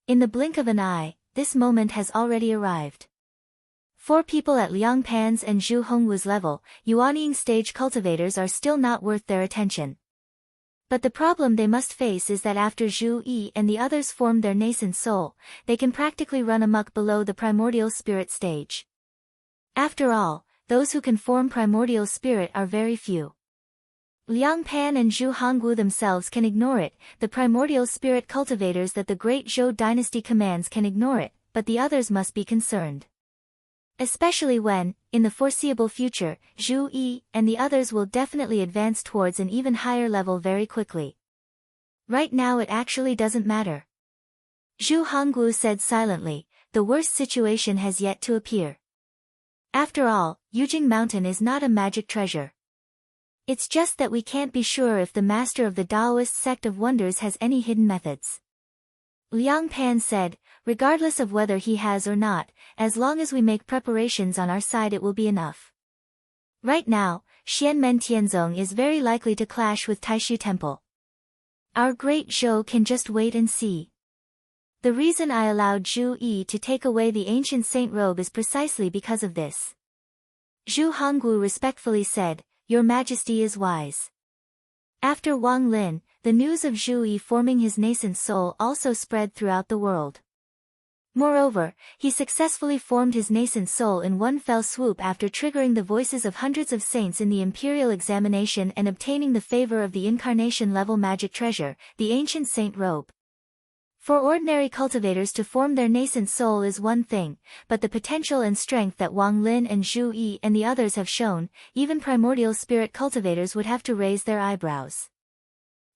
In the blink of an eye, this moment has already arrived. For people at Liang Pan's and Zhu Hongguo's level, yuanying stage cultivators are still not worth their attention. But the problem they must face is that after Zhu Yi and the others form their nascent soul, they can practically run amok below the primordial spirit stage. After all, those who can form primordial spirit are very few. Liang Pan and Zhu Hongguo themselves can ignore it, the primordial spirit cultivators that the great Zhou dynasty commands can ignore it, but the others must be concerned. Especially when, in the foreseeable future, Zhu Yi and the others will definitely advance towards an even higher level very quickly. Right now it actually doesn't matter. Zhu Hongguo said silently, "The worst situation has yet to appear. After all, Yujing Mountain is not a magic treasure. It's just that we can't be sure if the master of the Taoist sect of wonders has any hidden methods." Liang Pan said, "Regardless of whether he has or not, as long as we make preparations on our side it will be enough." Right now, Xianmen Tianzong is very likely to clash with Taishu Temple. Our great Zhou can just wait and see. The reason I allowed Zhu Yi to take away the ancient saint robe is precisely because of this. Zhu Hongwu respectfully said, Your Majesty is wise. After Wang Lin, the news of Zhu Yi forming his nascent soul also spread throughout the world. Moreover, he successfully formed his nascent soul in one fell swoop after triggering the voices of hundreds of saints in the imperial examination and obtaining the favor of the incarnation-level magic treasure, the ancient saint robe. For ordinary cultivators to form their nascent soul is one thing, but the potential and strength that Wang Lin and Zhu Yi and the others have shown, even primordial spirit cultivators would have to raise their eyebrows.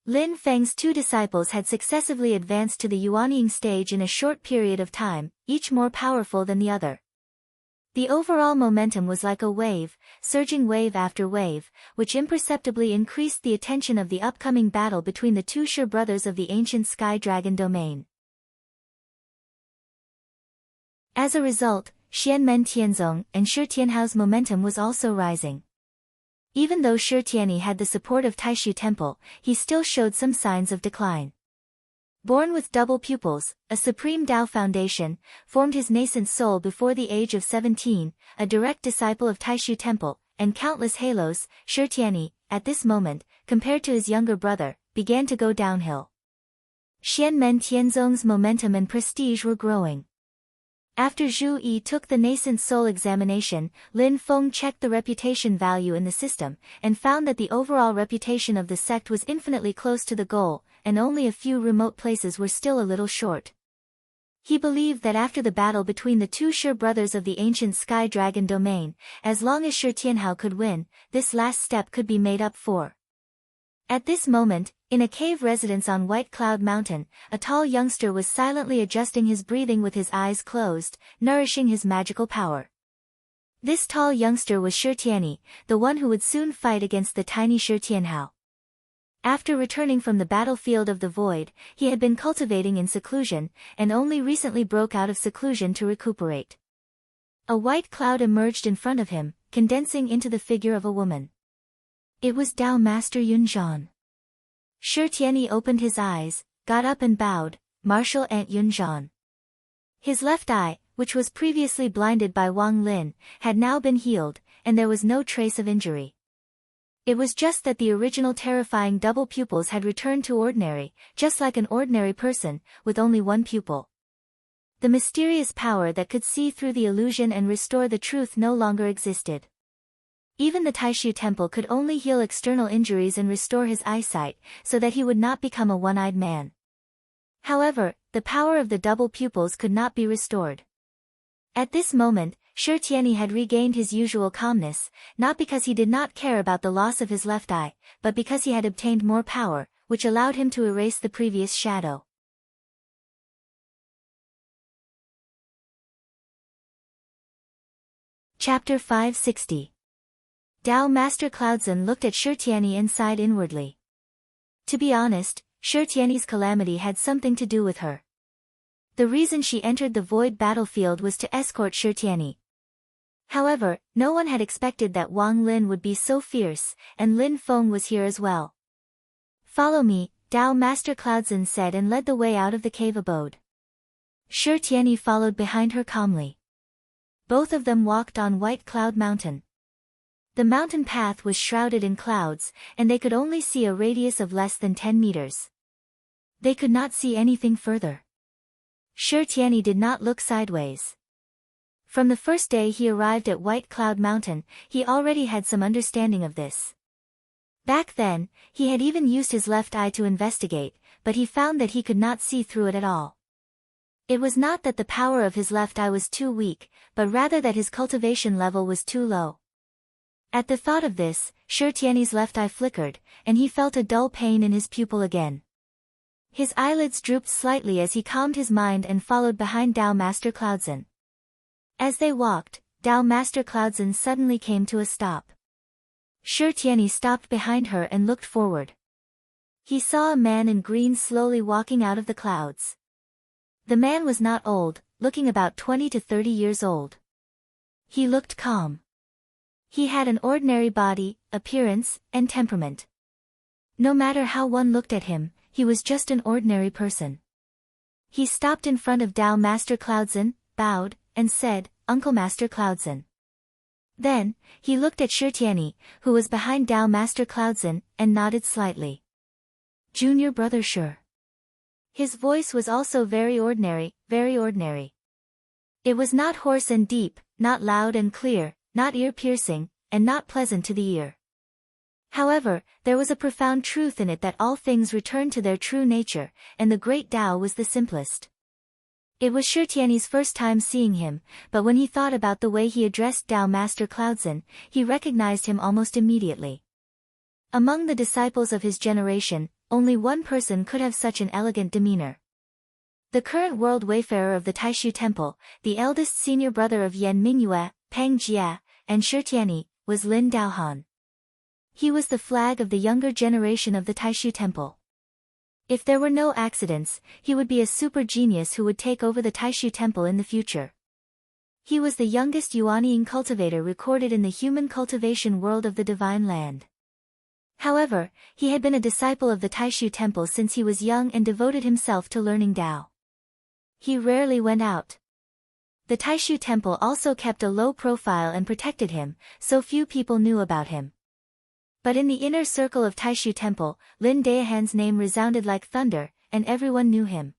Lin Feng's two disciples had successively advanced to the Yuanying stage in a short period of time, each more powerful than the other. The overall momentum was like a wave, surging wave after wave, which imperceptibly increased the attention of the upcoming battle between the two Shi brothers of the ancient Sky Dragon domain. As a result, Xianmen Tianzong and Shi Tianhao's momentum was also rising. Even though Shi Tianyi had the support of Taishu Temple, he still showed some signs of decline. Born with double pupils, a supreme Tao foundation, formed his nascent soul before the age of 17, a direct disciple of Taishu Temple, and countless halos, Shi Tianyi, at this moment, compared to his younger brother, began to go downhill. Xianmen Tianzong's momentum and prestige were growing. After Zhu Yi took the nascent soul examination, Lin Feng checked the reputation value in the system, and found that the overall reputation of the sect was infinitely close to the goal, and only a few remote places were still a little short. He believed that after the battle between the two Shi brothers of the ancient Sky Dragon domain, as long as Shi Tianhao could win, this last step could be made up for. At this moment, in a cave residence on White Cloud Mountain, a tall youngster was silently adjusting his breathing with his eyes closed, nourishing his magical power. This tall youngster was Shi Tianyi, the one who would soon fight against the tiny Shi Tianhao. After returning from the battlefield of the void, he had been cultivating in seclusion, and only recently broke out of seclusion to recuperate. A white cloud emerged in front of him, condensing into the figure of a woman. It was Tao Master Yunzhan. Shi Tianyi opened his eyes, got up and bowed, Martial Ant Yunzhan. His left eye, which was previously blinded by Wang Lin, had now been healed, and there was no trace of injury. It was just that the original terrifying double pupils had returned to ordinary, just like an ordinary person, with only one pupil. The mysterious power that could see through the illusion and restore the truth no longer existed. Even the Taishu Temple could only heal external injuries and restore his eyesight, so that he would not become a one-eyed man. However, the power of the double pupils could not be restored. At this moment, Shi Tianyi had regained his usual calmness, not because he did not care about the loss of his left eye, but because he had obtained more power, which allowed him to erase the previous shadow. Chapter 560. Tao Master Cloudzen looked at Shi Tianyi and sighed inwardly. To be honest, Shi Tianyi's calamity had something to do with her. The reason she entered the void battlefield was to escort Shi Tianyi. However, no one had expected that Wang Lin would be so fierce, and Lin Feng was here as well. Follow me, Tao Master Cloudzen said and led the way out of the cave abode. Shi Tianyi followed behind her calmly. Both of them walked on White Cloud Mountain. The mountain path was shrouded in clouds, and they could only see a radius of less than 10 meters. They could not see anything further. Shi Tianyi did not look sideways. From the first day he arrived at White Cloud Mountain, he already had some understanding of this. Back then, he had even used his left eye to investigate, but he found that he could not see through it at all. It was not that the power of his left eye was too weak, but rather that his cultivation level was too low. At the thought of this, Shi Tianyi's left eye flickered, and he felt a dull pain in his pupil again. His eyelids drooped slightly as he calmed his mind and followed behind Tao Master Cloudzen. As they walked, Tao Master Cloudzen suddenly came to a stop. Shi Tianyi stopped behind her and looked forward. He saw a man in green slowly walking out of the clouds. The man was not old, looking about 20 to 30 years old. He looked calm. He had an ordinary body, appearance, and temperament. No matter how one looked at him, he was just an ordinary person. He stopped in front of Tao Master Cloudzen, bowed, and said, "Uncle Master Cloudzen." Then, he looked at Shi Tianyi, who was behind Tao Master Cloudzen, and nodded slightly. "Junior brother Shi." His voice was also very ordinary, very ordinary. It was not hoarse and deep, not loud and clear, not ear-piercing, and not pleasant to the ear. However, there was a profound truth in it that all things return to their true nature, and the great Tao was the simplest. It was Shi Tianyi's first time seeing him, but when he thought about the way he addressed Tao Master Cloudzen, he recognized him almost immediately. Among the disciples of his generation, only one person could have such an elegant demeanor. The current world wayfarer of the Taishu Temple, the eldest senior brother of Yan Mingyue, Peng Jia, and Shi Tianyi, was Lin Daohan. He was the flag of the younger generation of the Taishu Temple. If there were no accidents, he would be a super genius who would take over the Taishu Temple in the future. He was the youngest Yuanying cultivator recorded in the human cultivation world of the Divine Land. However, he had been a disciple of the Taishu Temple since he was young and devoted himself to learning Tao. He rarely went out. The Taishu Temple also kept a low profile and protected him, so few people knew about him. But in the inner circle of Taishu Temple, Lin Daohan's name resounded like thunder, and everyone knew him.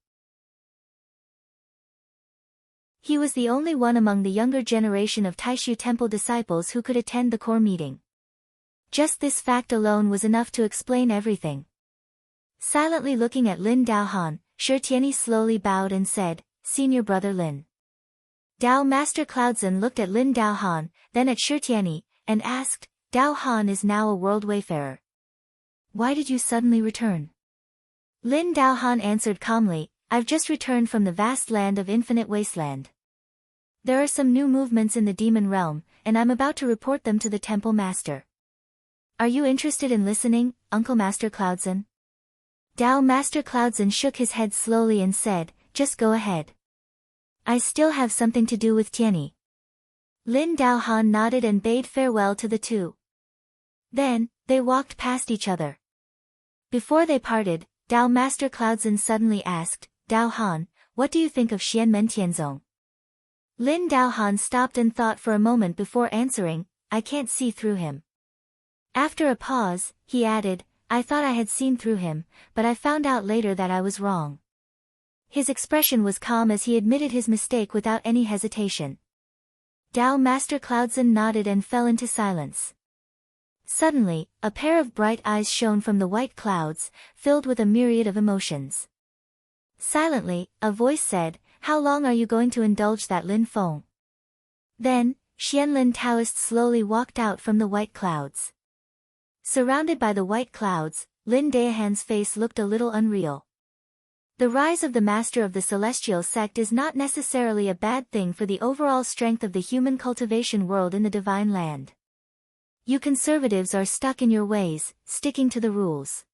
He was the only one among the younger generation of Taishu Temple disciples who could attend the core meeting. Just this fact alone was enough to explain everything. Silently looking at Lin Daohan, Shi Tianyi slowly bowed and said, "Senior brother Lin." Tao Master Cloudzen looked at Lin Daohan, then at Shi Tianyi, and asked, "Daohan is now a world wayfarer. Why did you suddenly return?" Lin Daohan answered calmly, "I've just returned from the vast land of infinite wasteland. There are some new movements in the demon realm, and I'm about to report them to the temple master. Are you interested in listening, Uncle Master Cloudzen?" Tao Master Cloudzen shook his head slowly and said, "Just go ahead. I still have something to do with Tianyi." Lin Daohan nodded and bade farewell to the two. Then, they walked past each other. Before they parted, Tao Master Cloudzen suddenly asked, "Daohan, what do you think of Xianmen Tianzong?" Lin Daohan stopped and thought for a moment before answering, "I can't see through him." After a pause, he added, "I thought I had seen through him, but I found out later that I was wrong." His expression was calm as he admitted his mistake without any hesitation. Tao Master Cloudzen nodded and fell into silence. Suddenly, a pair of bright eyes shone from the white clouds, filled with a myriad of emotions. Silently, a voice said, "How long are you going to indulge that Lin Feng?" Then, Xianlin Taoist slowly walked out from the white clouds. Surrounded by the white clouds, Lin Daohan's face looked a little unreal. The rise of the master of the celestial sect is not necessarily a bad thing for the overall strength of the human cultivation world in the Divine Land. You conservatives are stuck in your ways, sticking to the rules.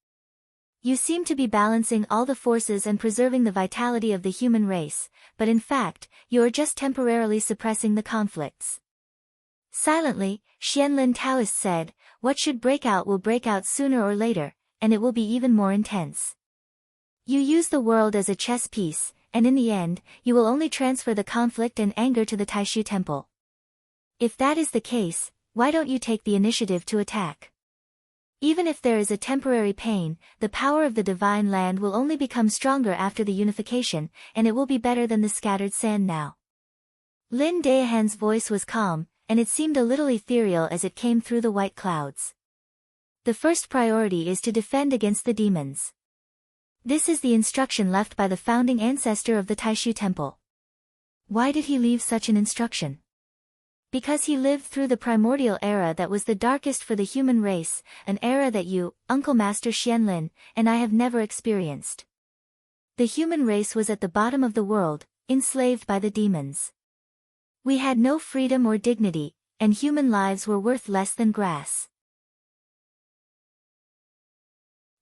You seem to be balancing all the forces and preserving the vitality of the human race, but in fact, you are just temporarily suppressing the conflicts. Silently, Xianlin Taoist said, "What should break out will break out sooner or later, and it will be even more intense. You use the world as a chess piece, and in the end, you will only transfer the conflict and anger to the Taishu Temple. If that is the case, why don't you take the initiative to attack? Even if there is a temporary pain, the power of the Divine Land will only become stronger after the unification, and it will be better than the scattered sand now." Lin Daohan's voice was calm, and it seemed a little ethereal as it came through the white clouds. The first priority is to defend against the demons. This is the instruction left by the founding ancestor of the Taishu Temple. Why did he leave such an instruction? Because he lived through the primordial era that was the darkest for the human race, an era that you, Uncle Master Xianlin, and I have never experienced. The human race was at the bottom of the world, enslaved by the demons. We had no freedom or dignity, and human lives were worth less than grass.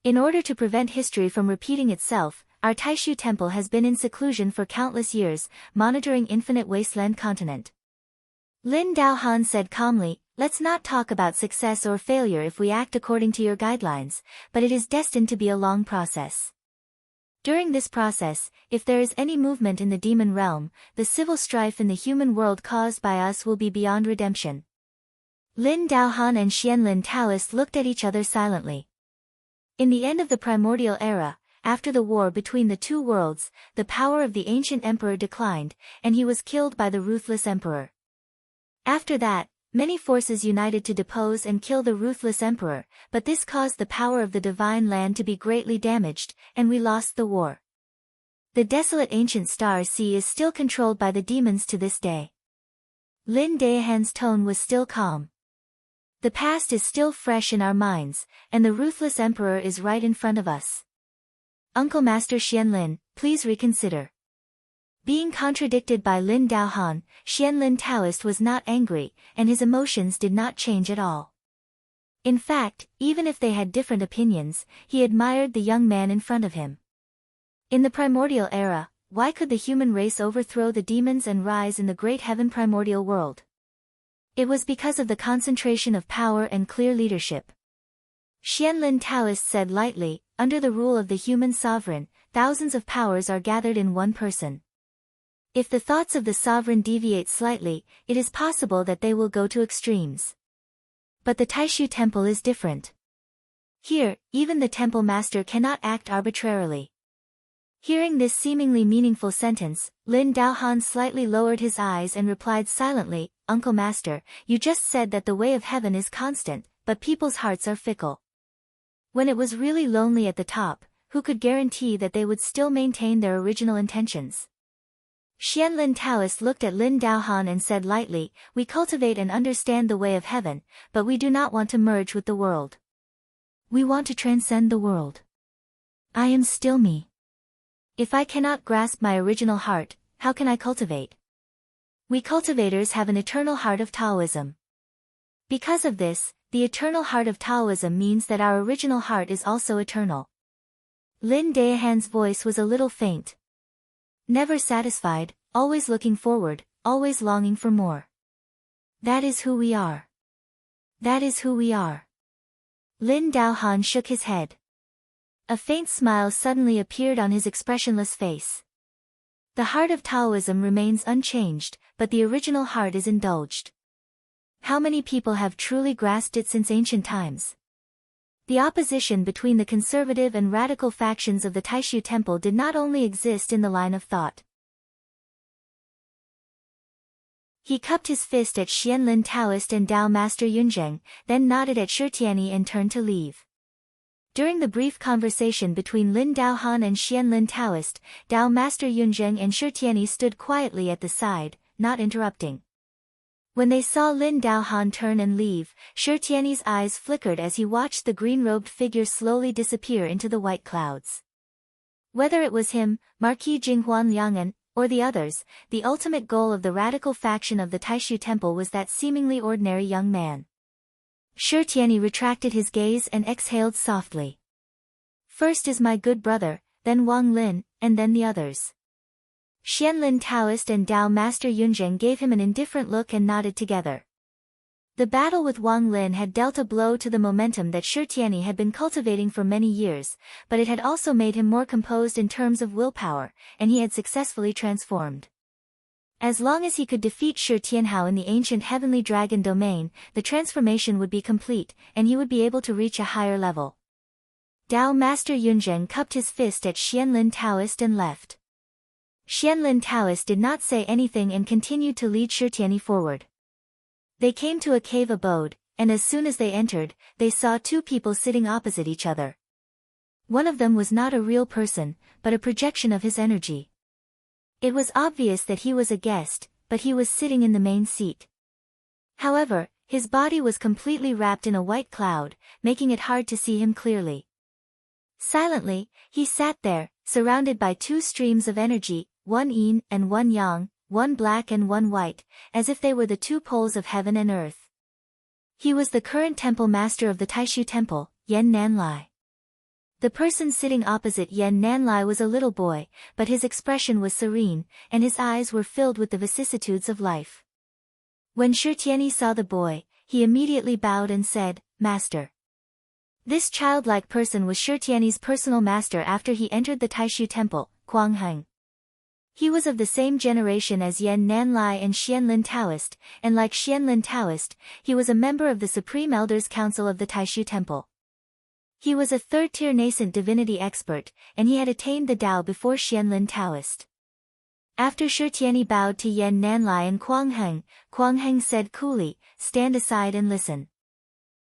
In order to prevent history from repeating itself, our Taishu Temple has been in seclusion for countless years, monitoring Infinite Wasteland Continent. Lin Daohan said calmly, Let's not talk about success or failure if we act according to your guidelines, but it is destined to be a long process. During this process, if there is any movement in the demon realm, the civil strife in the human world caused by us will be beyond redemption. Lin Daohan and Xianlin Taoist looked at each other silently. In the end of the primordial era, after the war between the two worlds, the power of the ancient emperor declined, and he was killed by the ruthless emperor. After that, many forces united to depose and kill the ruthless emperor, but this caused the power of the divine land to be greatly damaged, and we lost the war. The desolate ancient star sea is still controlled by the demons to this day. Lin Daohan's tone was still calm. The past is still fresh in our minds, and the ruthless emperor is right in front of us. Uncle Master Xianlin, please reconsider. Being contradicted by Lin Daohan, Xianlin Taoist was not angry, and his emotions did not change at all. In fact, even if they had different opinions, he admired the young man in front of him. In the primordial era, why could the human race overthrow the demons and rise in the great heaven primordial world? It was because of the concentration of power and clear leadership. Xianlin Taoist said lightly, under the rule of the human sovereign, thousands of powers are gathered in one person. If the thoughts of the sovereign deviate slightly, it is possible that they will go to extremes. But the Taishu temple is different. Here, even the temple master cannot act arbitrarily. Hearing this seemingly meaningful sentence, Lin Daohan slightly lowered his eyes and replied silently, Uncle Master, you just said that the way of heaven is constant, but people's hearts are fickle. When it was really lonely at the top, who could guarantee that they would still maintain their original intentions? Xianlin Taoist looked at Lin Daohan and said lightly, we cultivate and understand the way of heaven, but we do not want to merge with the world. We want to transcend the world. I am still me. If I cannot grasp my original heart, how can I cultivate? We cultivators have an eternal heart of Taoism. Because of this, the eternal heart of Taoism means that our original heart is also eternal. Lin Daohan's voice was a little faint. Never satisfied, always looking forward, always longing for more. That is who we are. That is who we are. Lin Daohan shook his head. A faint smile suddenly appeared on his expressionless face. The heart of Taoism remains unchanged, but the original heart is indulged. How many people have truly grasped it since ancient times? The opposition between the conservative and radical factions of the Taishu temple did not only exist in the line of thought. He cupped his fist at Xianlin Taoist and Tao Master Yunzheng, then nodded at Shitiani and turned to leave. During the brief conversation between Lin Daohan and Xianlin Taoist, Tao Master Yunzheng and Shitiani stood quietly at the side, not interrupting. When they saw Lin Daohan turn and leave, Shitiani's eyes flickered as he watched the green-robed figure slowly disappear into the white clouds. Whether it was him, Marquis Jinghuan Liangan, or the others, the ultimate goal of the radical faction of the Taishu temple was that seemingly ordinary young man. Shitiani retracted his gaze and exhaled softly. First is my good brother, then Wang Lin, and then the others. Xianlin Taoist and Tao Master Yunzheng gave him an indifferent look and nodded together. The battle with Wang Lin had dealt a blow to the momentum that Shitiani had been cultivating for many years, but it had also made him more composed in terms of willpower, and he had successfully transformed. As long as he could defeat Shi Tianhao in the ancient heavenly dragon domain, the transformation would be complete, and he would be able to reach a higher level. Tao Master Yunzheng cupped his fist at Xianlin Taoist and left. Xianlin Taoist did not say anything and continued to lead Shitiani forward. They came to a cave abode, and as soon as they entered, they saw two people sitting opposite each other. One of them was not a real person, but a projection of his energy. It was obvious that he was a guest, but he was sitting in the main seat. However, his body was completely wrapped in a white cloud, making it hard to see him clearly. Silently, he sat there, surrounded by two streams of energy, one yin and one yang, one black and one white, as if they were the two poles of heaven and earth. He was the current temple master of the Taishu temple, Yan Nanlai. The person sitting opposite Yan Nanlai was a little boy, but his expression was serene, and his eyes were filled with the vicissitudes of life. When Shitiani saw the boy, he immediately bowed and said, "Master." This childlike person was Shi Tianyi's personal master after he entered the Taishu temple, Guangheng. He was of the same generation as Yan Nanlai and Xianlin Taoist, and like Xianlin Taoist, he was a member of the Supreme Elders Council of the Taishu Temple. He was a third-tier nascent divinity expert, and he had attained the Tao before Xianlin Taoist. After Shi Tianyi bowed to Yan Nanlai and Guangheng said coolly, "Stand aside and listen."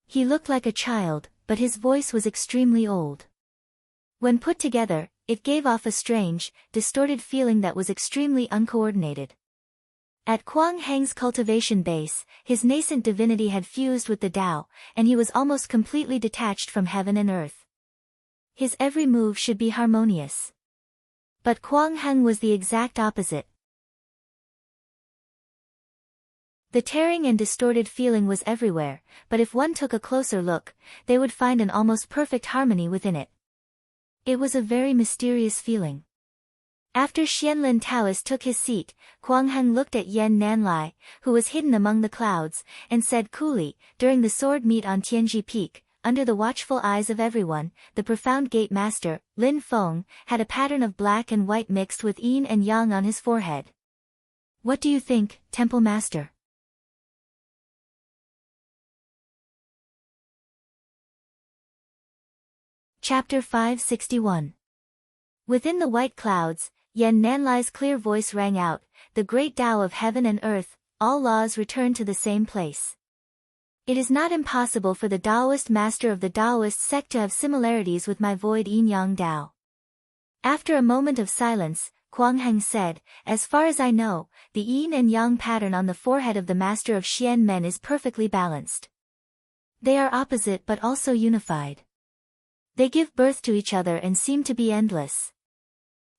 He looked like a child, but his voice was extremely old. When put together, it gave off a strange, distorted feeling that was extremely uncoordinated. At Guangheng's cultivation base, his nascent divinity had fused with the Tao, and he was almost completely detached from heaven and earth. His every move should be harmonious. But Guangheng was the exact opposite. The tearing and distorted feeling was everywhere, but if one took a closer look, they would find an almost perfect harmony within it. It was a very mysterious feeling. After Xianlin Taoist took his seat, Guangheng looked at Yan Nanlai, who was hidden among the clouds, and said coolly, "During the sword meet on Tianji Peak, under the watchful eyes of everyone, the profound gate master, Lin Feng, had a pattern of black and white mixed with yin and yang on his forehead. What do you think, Temple Master?" Chapter 561. Within the white clouds, Yan Nanlai's clear voice rang out, "The great Tao of heaven and earth, all laws return to the same place. It is not impossible for the Taoist master of the Taoist sect to have similarities with my void yin-yang Tao." After a moment of silence, Guangheng said, "As far as I know, the yin and yang pattern on the forehead of the master of Xian Men is perfectly balanced. They are opposite but also unified. They give birth to each other and seem to be endless.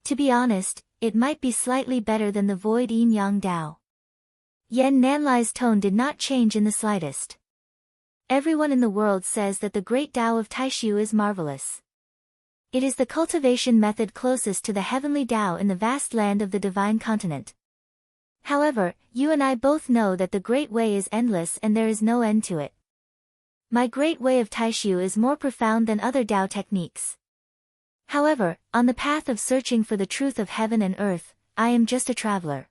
To be honest, it might be slightly better than the void yin-yang Tao." Yan Nanlai's tone did not change in the slightest. Everyone in the world says that the great Tao of Taishu is marvelous. It is the cultivation method closest to the heavenly Tao in the vast land of the divine continent. However, you and I both know that the great way is endless and there is no end to it. My great way of Taishu is more profound than other Tao techniques. However, on the path of searching for the truth of heaven and earth, I am just a traveler.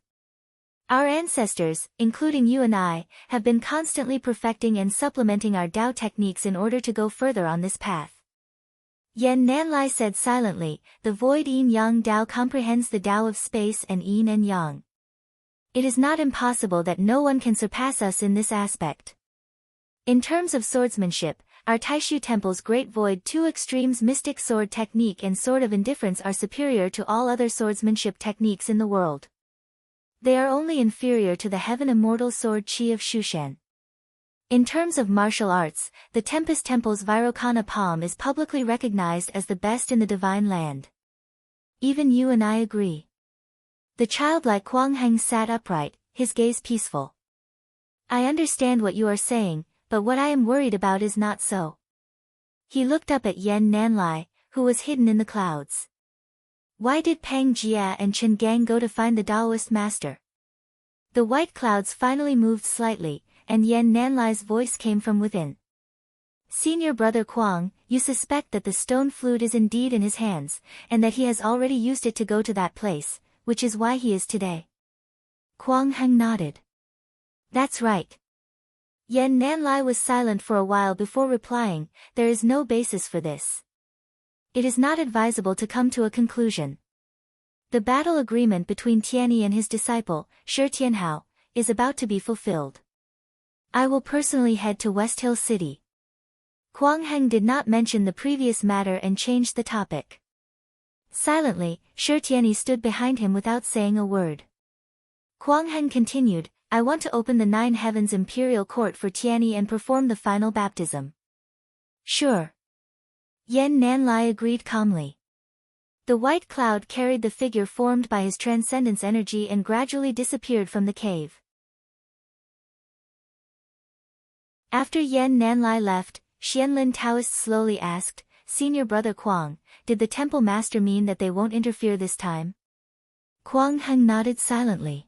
Our ancestors, including you and I, have been constantly perfecting and supplementing our Tao techniques in order to go further on this path. Yan Nanlai said silently, "The void yin-yang Tao comprehends the Tao of space and yin and yang. It is not impossible that no one can surpass us in this aspect. In terms of swordsmanship, our Taishu Temple's Great Void Two Extremes Mystic Sword Technique and Sword of Indifference are superior to all other swordsmanship techniques in the world. They are only inferior to the Heaven Immortal Sword Qi of Shushan. In terms of martial arts, the Tempest Temple's Vairocana Palm is publicly recognized as the best in the Divine Land. Even you and I agree." The childlike Guangheng sat upright, his gaze peaceful. "I understand what you are saying, but what I am worried about is not so." He looked up at Yan Nanlai, who was hidden in the clouds. "Why did Pang Jia and Chen Gang go to find the Taoist master?" The white clouds finally moved slightly, and Yan Nanlai's voice came from within. "Senior brother Guang, you suspect that the stone flute is indeed in his hands, and that he has already used it to go to that place, which is why he is today." Guangheng nodded. "That's right." Yan Nanlai was silent for a while before replying, "There is no basis for this. It is not advisable to come to a conclusion. The battle agreement between Tianyi and his disciple, Shi Tianhao, is about to be fulfilled. I will personally head to West Hill City." Guangheng did not mention the previous matter and changed the topic. Silently, Shi Tianyi stood behind him without saying a word. Guangheng continued, "I want to open the Nine Heavens Imperial Court for Tianyi and perform the final baptism." "Sure." Yan Nanlai agreed calmly. The white cloud carried the figure formed by his transcendence energy and gradually disappeared from the cave. After Yan Nanlai left, Xianlin Taoist slowly asked, "Senior brother Guang, did the temple master mean that they won't interfere this time?" Guangheng nodded silently.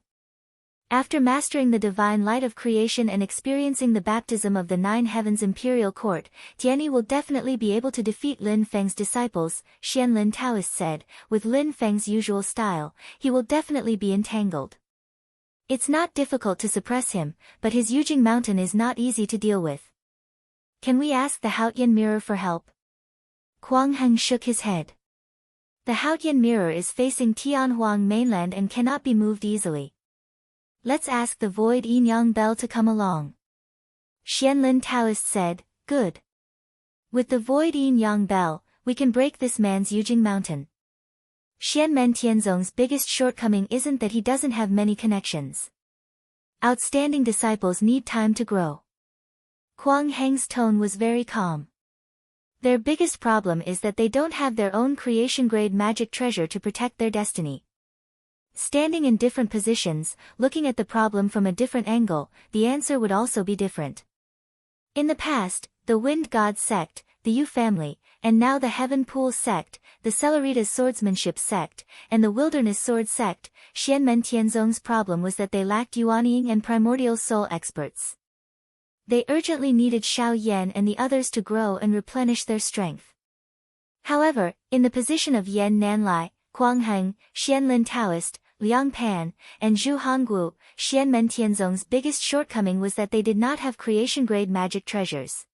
After mastering the divine light of creation and experiencing the baptism of the nine heavens imperial court, Tianyi will definitely be able to defeat Lin Feng's disciples, Xianlin Taoist said. With Lin Feng's usual style, he will definitely be entangled. It's not difficult to suppress him, but his Yujing mountain is not easy to deal with. Can we ask the Haotian mirror for help? Kuang Heng shook his head. The Haotian mirror is facing Tianhuang mainland and cannot be moved easily. Let's ask the Void Yin Yang Bell to come along. Xianlin Taoist said, good. With the Void Yin Yang Bell, we can break this man's Yujing mountain. Xianmen Tianzong's biggest shortcoming isn't that he doesn't have many connections. Outstanding disciples need time to grow. Kuang Heng's tone was very calm. Their biggest problem is that they don't have their own creation-grade magic treasure to protect their destiny. Standing in different positions, looking at the problem from a different angle, the answer would also be different. In the past, the Wind God sect, the Yu family, and now the Heaven Pool sect, the Celeritas swordsmanship sect, and the Wilderness sword sect, Xianmen Tianzong's problem was that they lacked Yuanying and primordial soul experts. They urgently needed Xiao Yan and the others to grow and replenish their strength. However, in the position of Yan Nanlai, Kuang Heng, Xianlin Taoist, Liang Pan, and Zhu Honggu, Xianmen Tianzong's biggest shortcoming was that they did not have creation-grade magic treasures.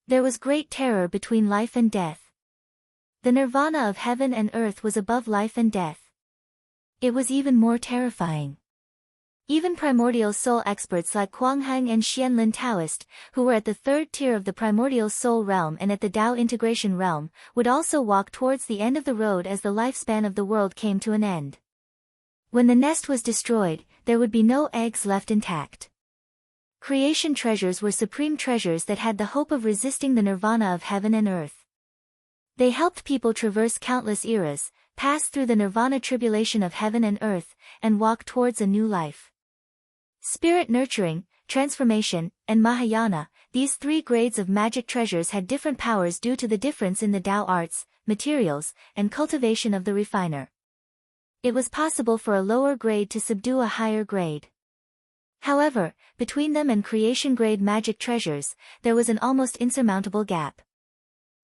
There was great terror between life and death. The nirvana of heaven and earth was above life and death. It was even more terrifying. Even primordial soul experts like Kuang Heng and Xianlin Taoist, who were at the third tier of the primordial soul realm and at the Tao integration realm, would also walk towards the end of the road as the lifespan of the world came to an end. When the nest was destroyed, there would be no eggs left intact. Creation treasures were supreme treasures that had the hope of resisting the nirvana of heaven and earth. They helped people traverse countless eras, pass through the nirvana tribulation of heaven and earth, and walk towards a new life. Spirit nurturing, transformation, and Mahayana, these three grades of magic treasures had different powers due to the difference in the Tao arts, materials, and cultivation of the refiner. It was possible for a lower grade to subdue a higher grade. However, between them and creation-grade magic treasures, there was an almost insurmountable gap.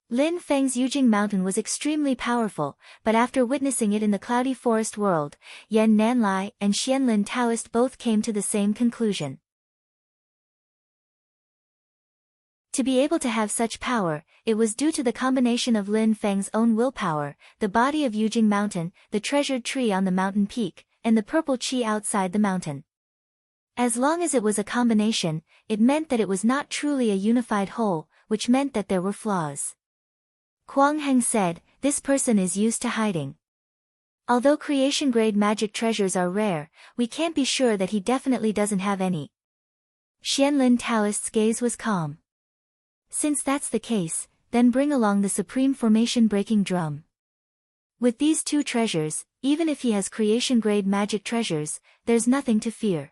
Lin Feng's Yujing mountain was extremely powerful, but after witnessing it in the cloudy forest world, Yan Nanlai and Xianlin Taoist both came to the same conclusion. To be able to have such power, it was due to the combination of Lin Feng's own willpower, the body of Yujing mountain, the treasured tree on the mountain peak, and the purple qi outside the mountain. As long as it was a combination, it meant that it was not truly a unified whole, which meant that there were flaws. Kuang Heng said, this person is used to hiding. Although creation-grade magic treasures are rare, we can't be sure that he definitely doesn't have any. Xianlin Taoist's gaze was calm. Since that's the case, then bring along the supreme formation-breaking drum. With these two treasures, even if he has creation-grade magic treasures, there's nothing to fear.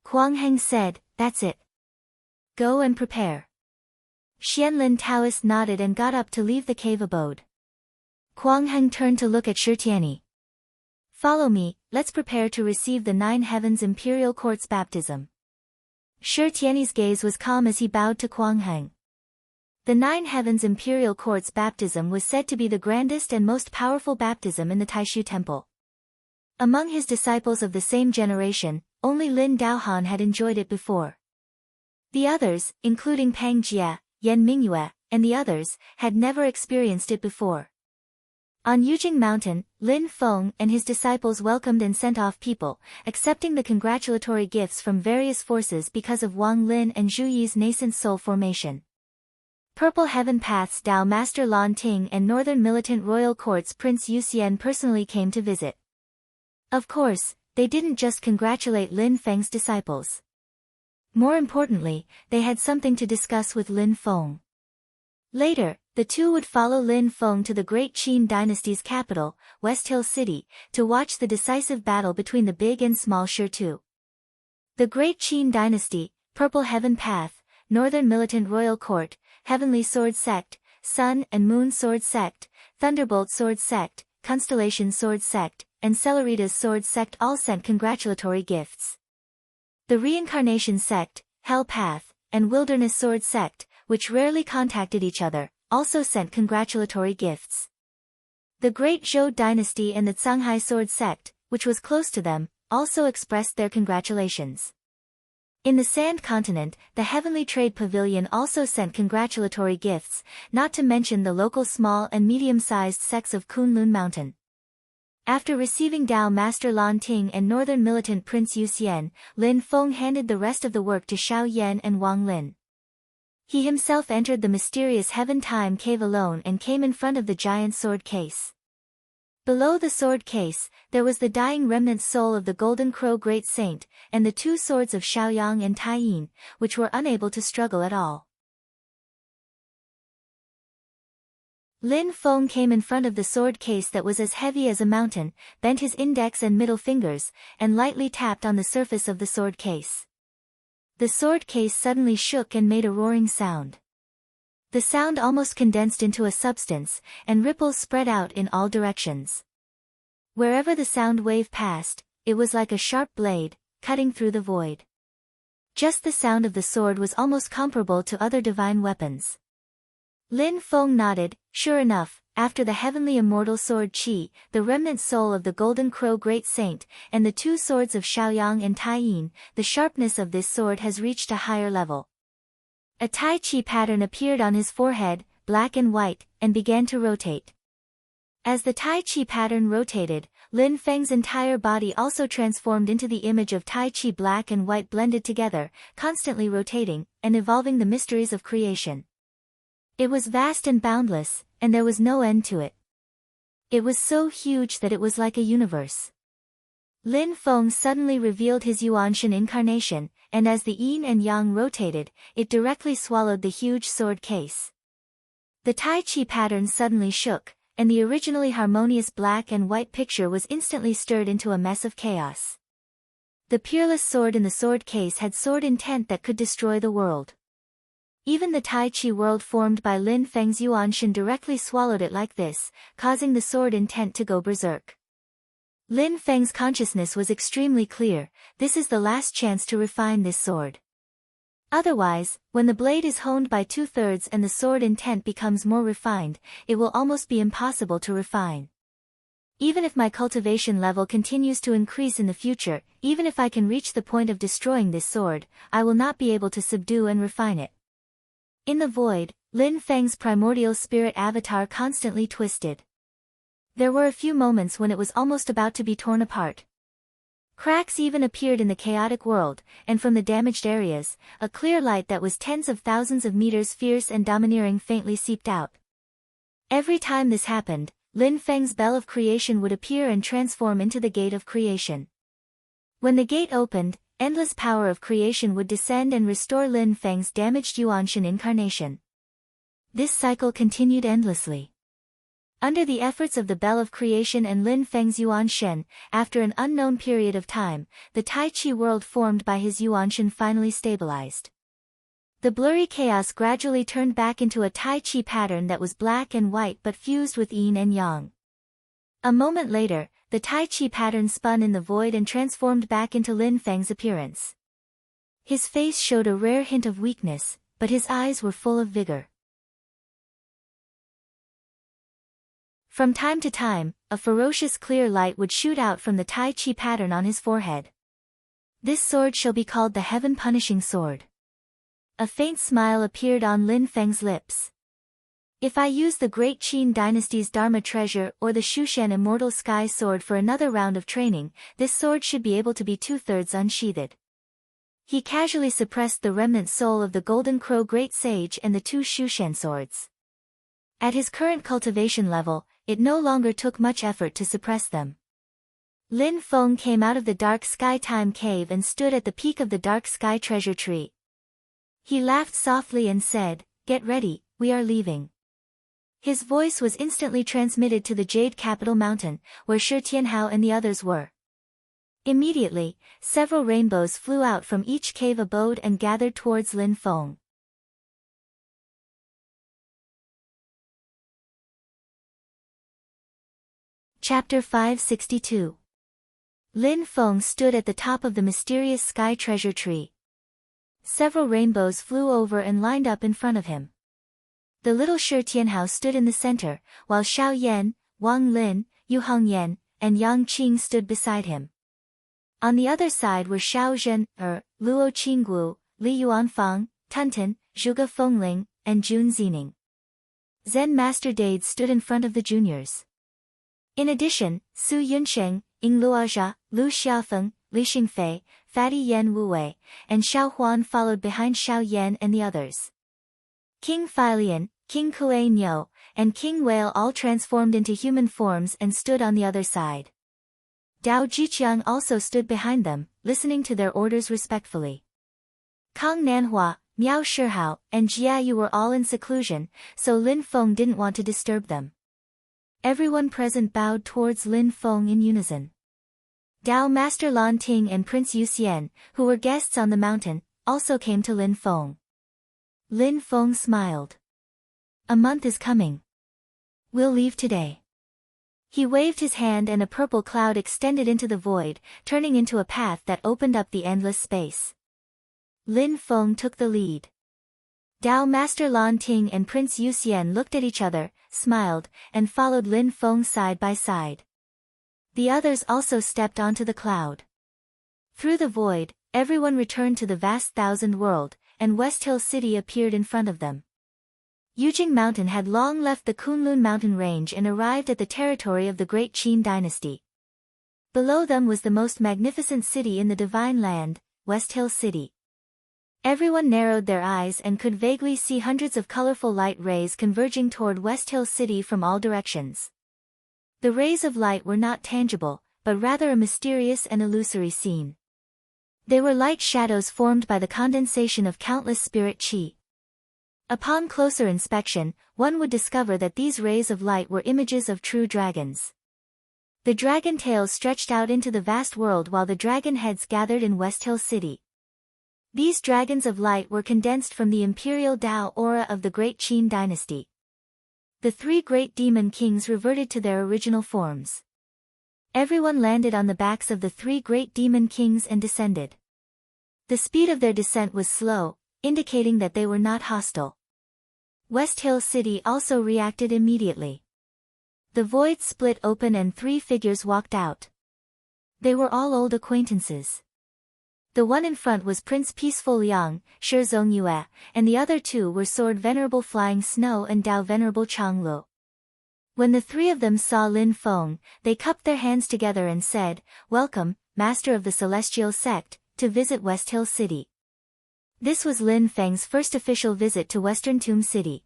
Kuang Heng said, that's it. Go and prepare. Xianlin Taoist nodded and got up to leave the cave abode. Kuang Heng turned to look at Shi Tianyi. Follow me, let's prepare to receive the Nine Heavens Imperial Court's baptism. Shi Tianyi's gaze was calm as he bowed to Kuang Heng. The Nine Heavens Imperial Court's baptism was said to be the grandest and most powerful baptism in the Taishu Temple. Among his disciples of the same generation, only Lin Daohan had enjoyed it before. The others, including Pang Jie, Yan Mingyue, and the others, had never experienced it before. On Yujing Mountain, Lin Feng and his disciples welcomed and sent off people, accepting the congratulatory gifts from various forces because of Wang Lin and Zhu Yi's nascent soul formation. Purple Heaven Path's Dao Master Lan Ting and Northern Militant Royal Court's Prince Yu Xian personally came to visit. Of course, they didn't just congratulate Lin Feng's disciples. More importantly, they had something to discuss with Lin Feng. Later, the two would follow Lin Feng to the Great Qin dynasty's capital, West Hill City, to watch the decisive battle between the Big and Small Shi. The Great Qin dynasty, Purple Heaven Path, Northern Militant Royal Court, Heavenly Sword Sect, Sun and Moon Sword Sect, Thunderbolt Sword Sect, Constellation Sword Sect, and Celeritas Sword Sect all sent congratulatory gifts. The Reincarnation Sect, Hell Path, and Wilderness Sword Sect, which rarely contacted each other, also sent congratulatory gifts. The Great Zhou Dynasty and the Canghai Sword Sect, which was close to them, also expressed their congratulations. In the Sand Continent, the Heavenly Trade Pavilion also sent congratulatory gifts, not to mention the local small and medium-sized sects of Kunlun Mountain. After receiving Dao Master Lan Ting and Northern Militant Prince Yu Xian, Lin Feng handed the rest of the work to Xiao Yan and Wang Lin. He himself entered the mysterious Heaven Time Cave alone and came in front of the giant sword case. Below the sword case, there was the dying remnant soul of the Golden Crow Great Saint, and the two swords of Xiaoyang and Taiyin, which were unable to struggle at all. Lin Feng came in front of the sword case that was as heavy as a mountain, bent his index and middle fingers, and lightly tapped on the surface of the sword case. The sword case suddenly shook and made a roaring sound. The sound almost condensed into a substance, and ripples spread out in all directions. Wherever the sound wave passed, it was like a sharp blade, cutting through the void. Just the sound of the sword was almost comparable to other divine weapons. Lin Feng nodded. Sure enough, after the heavenly immortal sword Qi, the remnant soul of the Golden Crow Great Saint, and the two swords of Xiaoyang and Taiyin, the sharpness of this sword has reached a higher level. A Tai Chi pattern appeared on his forehead, black and white, and began to rotate. As the Tai Chi pattern rotated, Lin Feng's entire body also transformed into the image of Tai Chi. Black and white blended together, constantly rotating, and evolving the mysteries of creation. It was vast and boundless, and there was no end to it. It was so huge that it was like a universe. Lin Feng suddenly revealed his Yuanshan incarnation, and as the yin and yang rotated, it directly swallowed the huge sword case. The Tai Chi pattern suddenly shook, and the originally harmonious black and white picture was instantly stirred into a mess of chaos. The peerless sword in the sword case had sword intent that could destroy the world. Even the Tai Chi world formed by Lin Feng's Yuanshan directly swallowed it like this, causing the sword intent to go berserk. Lin Feng's consciousness was extremely clear. This is the last chance to refine this sword. Otherwise, when the blade is honed by 2/3 and the sword intent becomes more refined, it will almost be impossible to refine. Even if my cultivation level continues to increase in the future, even if I can reach the point of destroying this sword, I will not be able to subdue and refine it. In the void, Lin Feng's primordial spirit avatar constantly twisted. There were a few moments when it was almost about to be torn apart. Cracks even appeared in the chaotic world, and from the damaged areas, a clear light that was tens of thousands of meters fierce and domineering faintly seeped out. Every time this happened, Lin Feng's bell of creation would appear and transform into the gate of creation. When the gate opened, endless power of creation would descend and restore Lin Feng's damaged Yuanshan incarnation. This cycle continued endlessly. Under the efforts of the Bell of Creation and Lin Feng's Yuanshan, after an unknown period of time, the Tai Chi world formed by his Yuanshan finally stabilized. The blurry chaos gradually turned back into a Tai Chi pattern that was black and white but fused with yin and yang. A moment later, the Tai Chi pattern spun in the void and transformed back into Lin Feng's appearance. His face showed a rare hint of weakness, but his eyes were full of vigor. From time to time, a ferocious clear light would shoot out from the Tai Chi pattern on his forehead. This sword shall be called the Heaven Punishing Sword. A faint smile appeared on Lin Feng's lips. If I use the Great Qin Dynasty's Dharma treasure or the Shushan Immortal Sky Sword for another round of training, this sword should be able to be 2/3 unsheathed. He casually suppressed the remnant soul of the Golden Crow Great Sage and the two Shushan swords. At his current cultivation level, it no longer took much effort to suppress them. Lin Feng came out of the Dark Sky Time Cave and stood at the peak of the Dark Sky Treasure Tree. He laughed softly and said, "Get ready, we are leaving." His voice was instantly transmitted to the Jade Capital Mountain, where Shi Tianhao and the others were. Immediately, several rainbows flew out from each cave abode and gathered towards Lin Feng. Chapter 562. Lin Feng stood at the top of the mysterious sky treasure tree. Several rainbows flew over and lined up in front of him. The little Shi Tianhao stood in the center, while Xiao Yan, Wang Lin, Yu Hongyan, and Yang Qing stood beside him. On the other side were Xiao Zhen, Luo Qinggu, Li Yuanfang, Tunten, Zhuge Fengling, and Jun Zining. Zen Master Dade stood in front of the juniors. In addition, Su Yunsheng, Ying Luozha, Lu Xiaofeng, Li Xingfei, Fatty Yan Wuwei, and Xiao Huan followed behind Xiao Yan and the others. King Feilian, King Kuei Niu, and King Whale all transformed into human forms and stood on the other side. Dao Jiqiang also stood behind them, listening to their orders respectfully. Kang Nanhua, Miao Shihao, and Jia Yu were all in seclusion, so Lin Feng didn't want to disturb them. Everyone present bowed towards Lin Feng in unison. Dao Master Lan Ting and Prince Yu Xian, who were guests on the mountain, also came to Lin Feng. Lin Feng smiled. A month is coming. We'll leave today. He waved his hand and a purple cloud extended into the void, turning into a path that opened up the endless space. Lin Feng took the lead. Dao Master Lan Ting and Prince Yu Xian looked at each other, smiled, and followed Lin Feng side by side. The others also stepped onto the cloud. Through the void, everyone returned to the vast Thousand World, and West Hill City appeared in front of them. Yujing Mountain had long left the Kunlun mountain range and arrived at the territory of the Great Qin dynasty. Below them was the most magnificent city in the Divine Land, West Hill City. Everyone narrowed their eyes and could vaguely see hundreds of colorful light rays converging toward West Hill City from all directions. The rays of light were not tangible, but rather a mysterious and illusory scene. They were light shadows formed by the condensation of countless spirit qi. Upon closer inspection, one would discover that these rays of light were images of true dragons. The dragon tails stretched out into the vast world while the dragon heads gathered in West Hill City. These dragons of light were condensed from the imperial Dao aura of the Great Qin dynasty. The three great demon kings reverted to their original forms. Everyone landed on the backs of the three great demon kings and descended. The speed of their descent was slow, indicating that they were not hostile. West Hill City also reacted immediately. The void split open and three figures walked out. They were all old acquaintances. The one in front was Prince Peaceful Liang, Shi Zongyue, and the other two were Sword Venerable Flying Snow and Dao Venerable Changlu. When the three of them saw Lin Feng, they cupped their hands together and said, "Welcome, Master of the Celestial Sect, to visit West Hill City." This was Lin Feng's first official visit to Western Tomb City.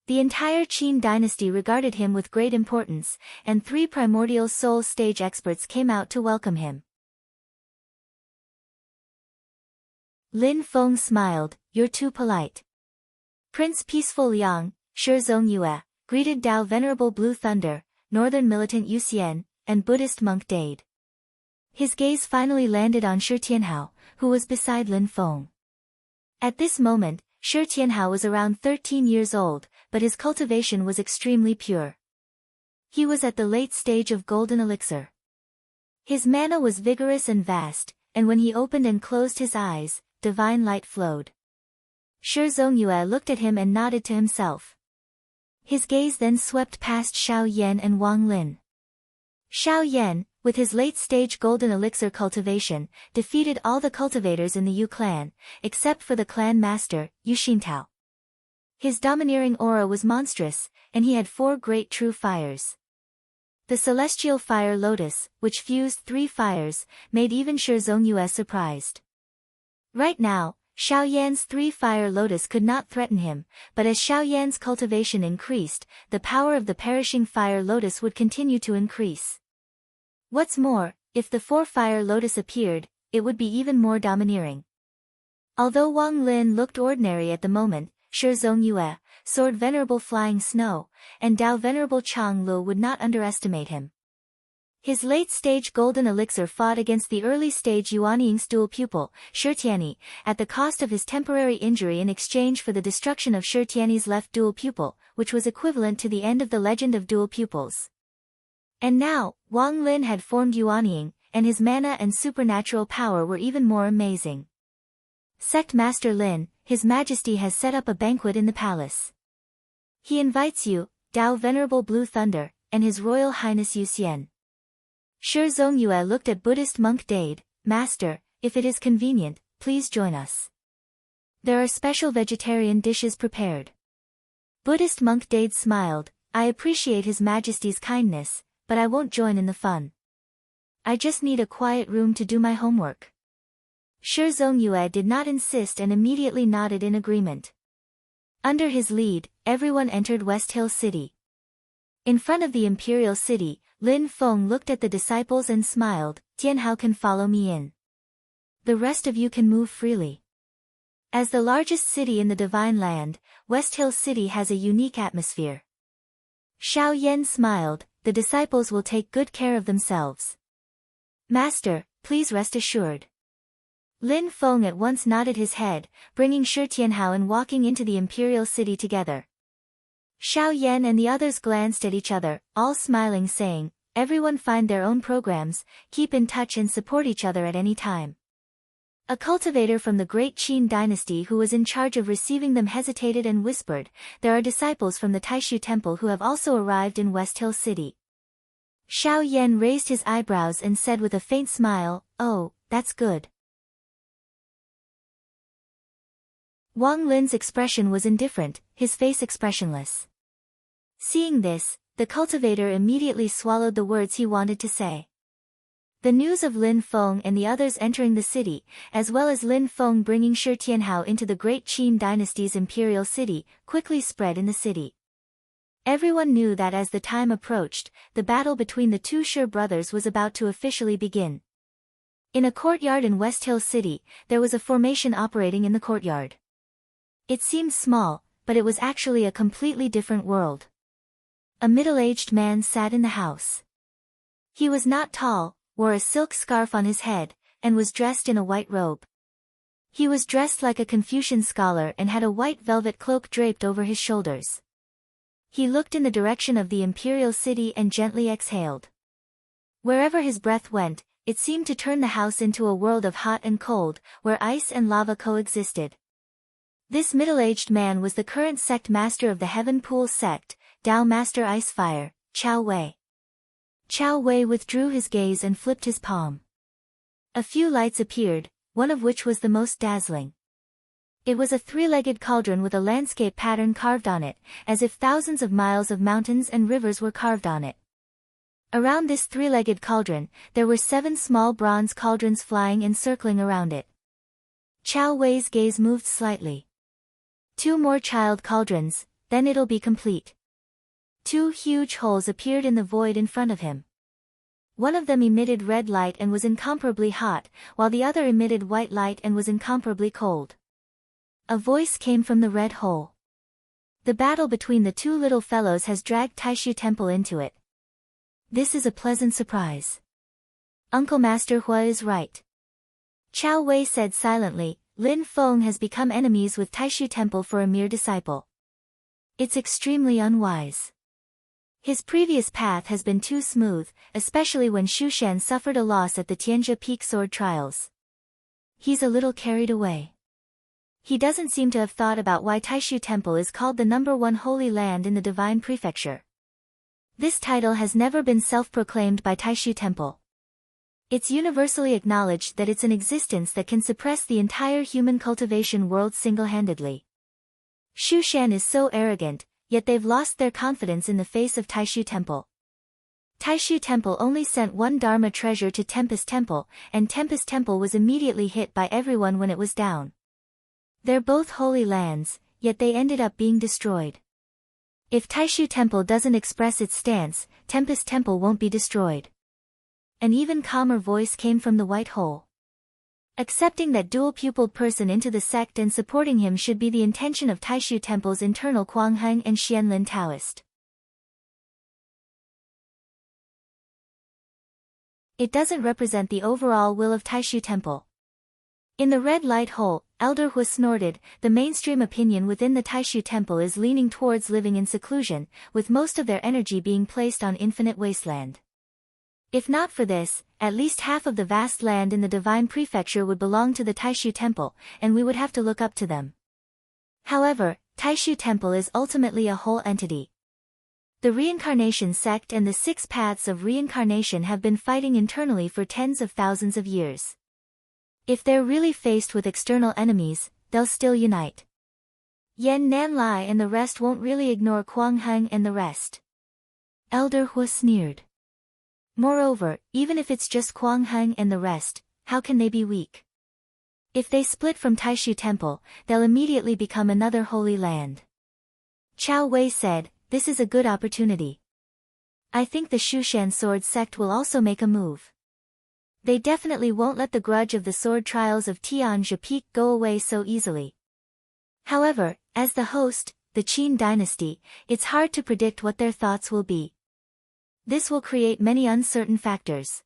The entire Qin dynasty regarded him with great importance, and three primordial soul stage experts came out to welcome him. Lin Feng smiled, "You're too polite." Prince Peaceful Liang, Shi Zongyue, greeted Dao Venerable Blue Thunder, Northern Militant Yu Xian, and Buddhist Monk Dade. His gaze finally landed on Shi Tianhao, who was beside Lin Feng. At this moment, Shi Tianhao was around 13 years old, but his cultivation was extremely pure. He was at the late stage of golden elixir. His mana was vigorous and vast, and when he opened and closed his eyes, divine light flowed. Shi Zongyue looked at him and nodded to himself. His gaze then swept past Xiao Yan and Wang Lin. Xiao Yan, with his late-stage golden elixir cultivation, defeated all the cultivators in the Yu clan, except for the clan master, Yu Xintao. His domineering aura was monstrous, and he had 4 great true fires. The celestial fire lotus, which fused 3 fires, made even Shi Zongyue surprised. Right now, Xiao Yan's 3-fire lotus could not threaten him, but as Xiao Yan's cultivation increased, the power of the perishing fire lotus would continue to increase. What's more, if the 4-fire lotus appeared, it would be even more domineering. Although Wang Lin looked ordinary at the moment, Shi Zongyue, Sword Venerable Flying Snow, and Dao Venerable Changlu would not underestimate him. His late-stage golden elixir fought against the early-stage Yuanying's dual pupil, Shi Tianyi, at the cost of his temporary injury in exchange for the destruction of Shi Tianyi's left dual pupil, which was equivalent to the end of the legend of dual pupils. And now, Wang Lin had formed Yuanying, and his mana and supernatural power were even more amazing. Sect Master Lin, His Majesty has set up a banquet in the palace. He invites you, Tao Venerable Blue Thunder, and His Royal Highness Yu Xian. Shi Zongyue looked at Buddhist monk Dade. Master, if it is convenient, please join us. There are special vegetarian dishes prepared. Buddhist monk Dade smiled. I appreciate His Majesty's kindness, but I won't join in the fun. I just need a quiet room to do my homework. Shi Zongyue did not insist and immediately nodded in agreement. Under his lead, everyone entered West Hill City. In front of the Imperial City, Lin Feng looked at the disciples and smiled. Tianhao can follow me in. The rest of you can move freely. As the largest city in the Divine Land, West Hill City has a unique atmosphere. Xiao Yan smiled. The disciples will take good care of themselves. Master, please rest assured. Lin Feng at once nodded his head, bringing Shi Tianhao and walking into the Imperial City together. Xiao Yan and the others glanced at each other, all smiling, saying, everyone find their own programs, keep in touch and support each other at any time. A cultivator from the Great Qin dynasty who was in charge of receiving them hesitated and whispered, there are disciples from the Taishu Temple who have also arrived in West Hill City. Xiao Yan raised his eyebrows and said with a faint smile, oh, that's good. Wang Lin's expression was indifferent, his face expressionless. Seeing this, the cultivator immediately swallowed the words he wanted to say. The news of Lin Feng and the others entering the city, as well as Lin Feng bringing Shi Tianhao into the Great Qin dynasty's imperial city, quickly spread in the city. Everyone knew that as the time approached, the battle between the two Shi brothers was about to officially begin. In a courtyard in West Hill City, there was a formation operating in the courtyard. It seemed small, but it was actually a completely different world. A middle-aged man sat in the house. He was not tall, wore a silk scarf on his head, and was dressed in a white robe. He was dressed like a Confucian scholar and had a white velvet cloak draped over his shoulders. He looked in the direction of the imperial city and gently exhaled. Wherever his breath went, it seemed to turn the house into a world of hot and cold, where ice and lava coexisted. This middle-aged man was the current sect master of the Heaven Pool sect, Tao Master Ice Fire, Chao Wei. Chao Wei withdrew his gaze and flipped his palm. A few lights appeared, one of which was the most dazzling. It was a three-legged cauldron with a landscape pattern carved on it, as if thousands of miles of mountains and rivers were carved on it. Around this three-legged cauldron, there were 7 small bronze cauldrons flying and circling around it. Chao Wei's gaze moved slightly. 2 more child cauldrons, then it'll be complete. 2 huge holes appeared in the void in front of him. One of them emitted red light and was incomparably hot, while the other emitted white light and was incomparably cold. A voice came from the red hole. The battle between the 2 little fellows has dragged Taishu Temple into it. This is a pleasant surprise. Uncle Master Hua is right. Chao Wei said silently, Lin Feng has become enemies with Taishu Temple for a mere disciple. It's extremely unwise. His previous path has been too smooth, especially when Shushan suffered a loss at the Tianjia Peak Sword Trials. He's a little carried away. He doesn't seem to have thought about why Taishu Temple is called the #1 holy land in the Divine Prefecture. This title has never been self-proclaimed by Taishu Temple. It's universally acknowledged that it's an existence that can suppress the entire human cultivation world single-handedly. Shushan is so arrogant, yet they've lost their confidence in the face of Taishu Temple. Taishu Temple only sent 1 Dharma treasure to Tempest Temple, and Tempest Temple was immediately hit by everyone when it was down. They're both holy lands, yet they ended up being destroyed. If Taishu Temple doesn't express its stance, Tempest Temple won't be destroyed. An even calmer voice came from the white hole. Accepting that dual-pupiled person into the sect and supporting him should be the intention of Taishu Temple's internal Kuangheng and Xianlin Taoist. It doesn't represent the overall will of Taishu Temple. In the red light hole, Elder Hua snorted, the mainstream opinion within the Taishu Temple is leaning towards living in seclusion, with most of their energy being placed on infinite wasteland. If not for this, at least half of the vast land in the Divine Prefecture would belong to the Taishu Temple, and we would have to look up to them. However, Taishu Temple is ultimately a whole entity. The reincarnation sect and the 6 paths of reincarnation have been fighting internally for tens of thousands of years. If they're really faced with external enemies, they'll still unite. Yen Nan Lai and the rest won't really ignore Kuang Heng and the rest. Elder Hu sneered. Moreover, even if it's just Kuang Heng and the rest, how can they be weak? If they split from Taishu Temple, they'll immediately become another holy land. Chao Wei said, this is a good opportunity. I think the Shushan sword sect will also make a move. They definitely won't let the grudge of the sword trials of Tian Zhipik go away so easily. However, as the host, the Qin dynasty, it's hard to predict what their thoughts will be. This will create many uncertain factors.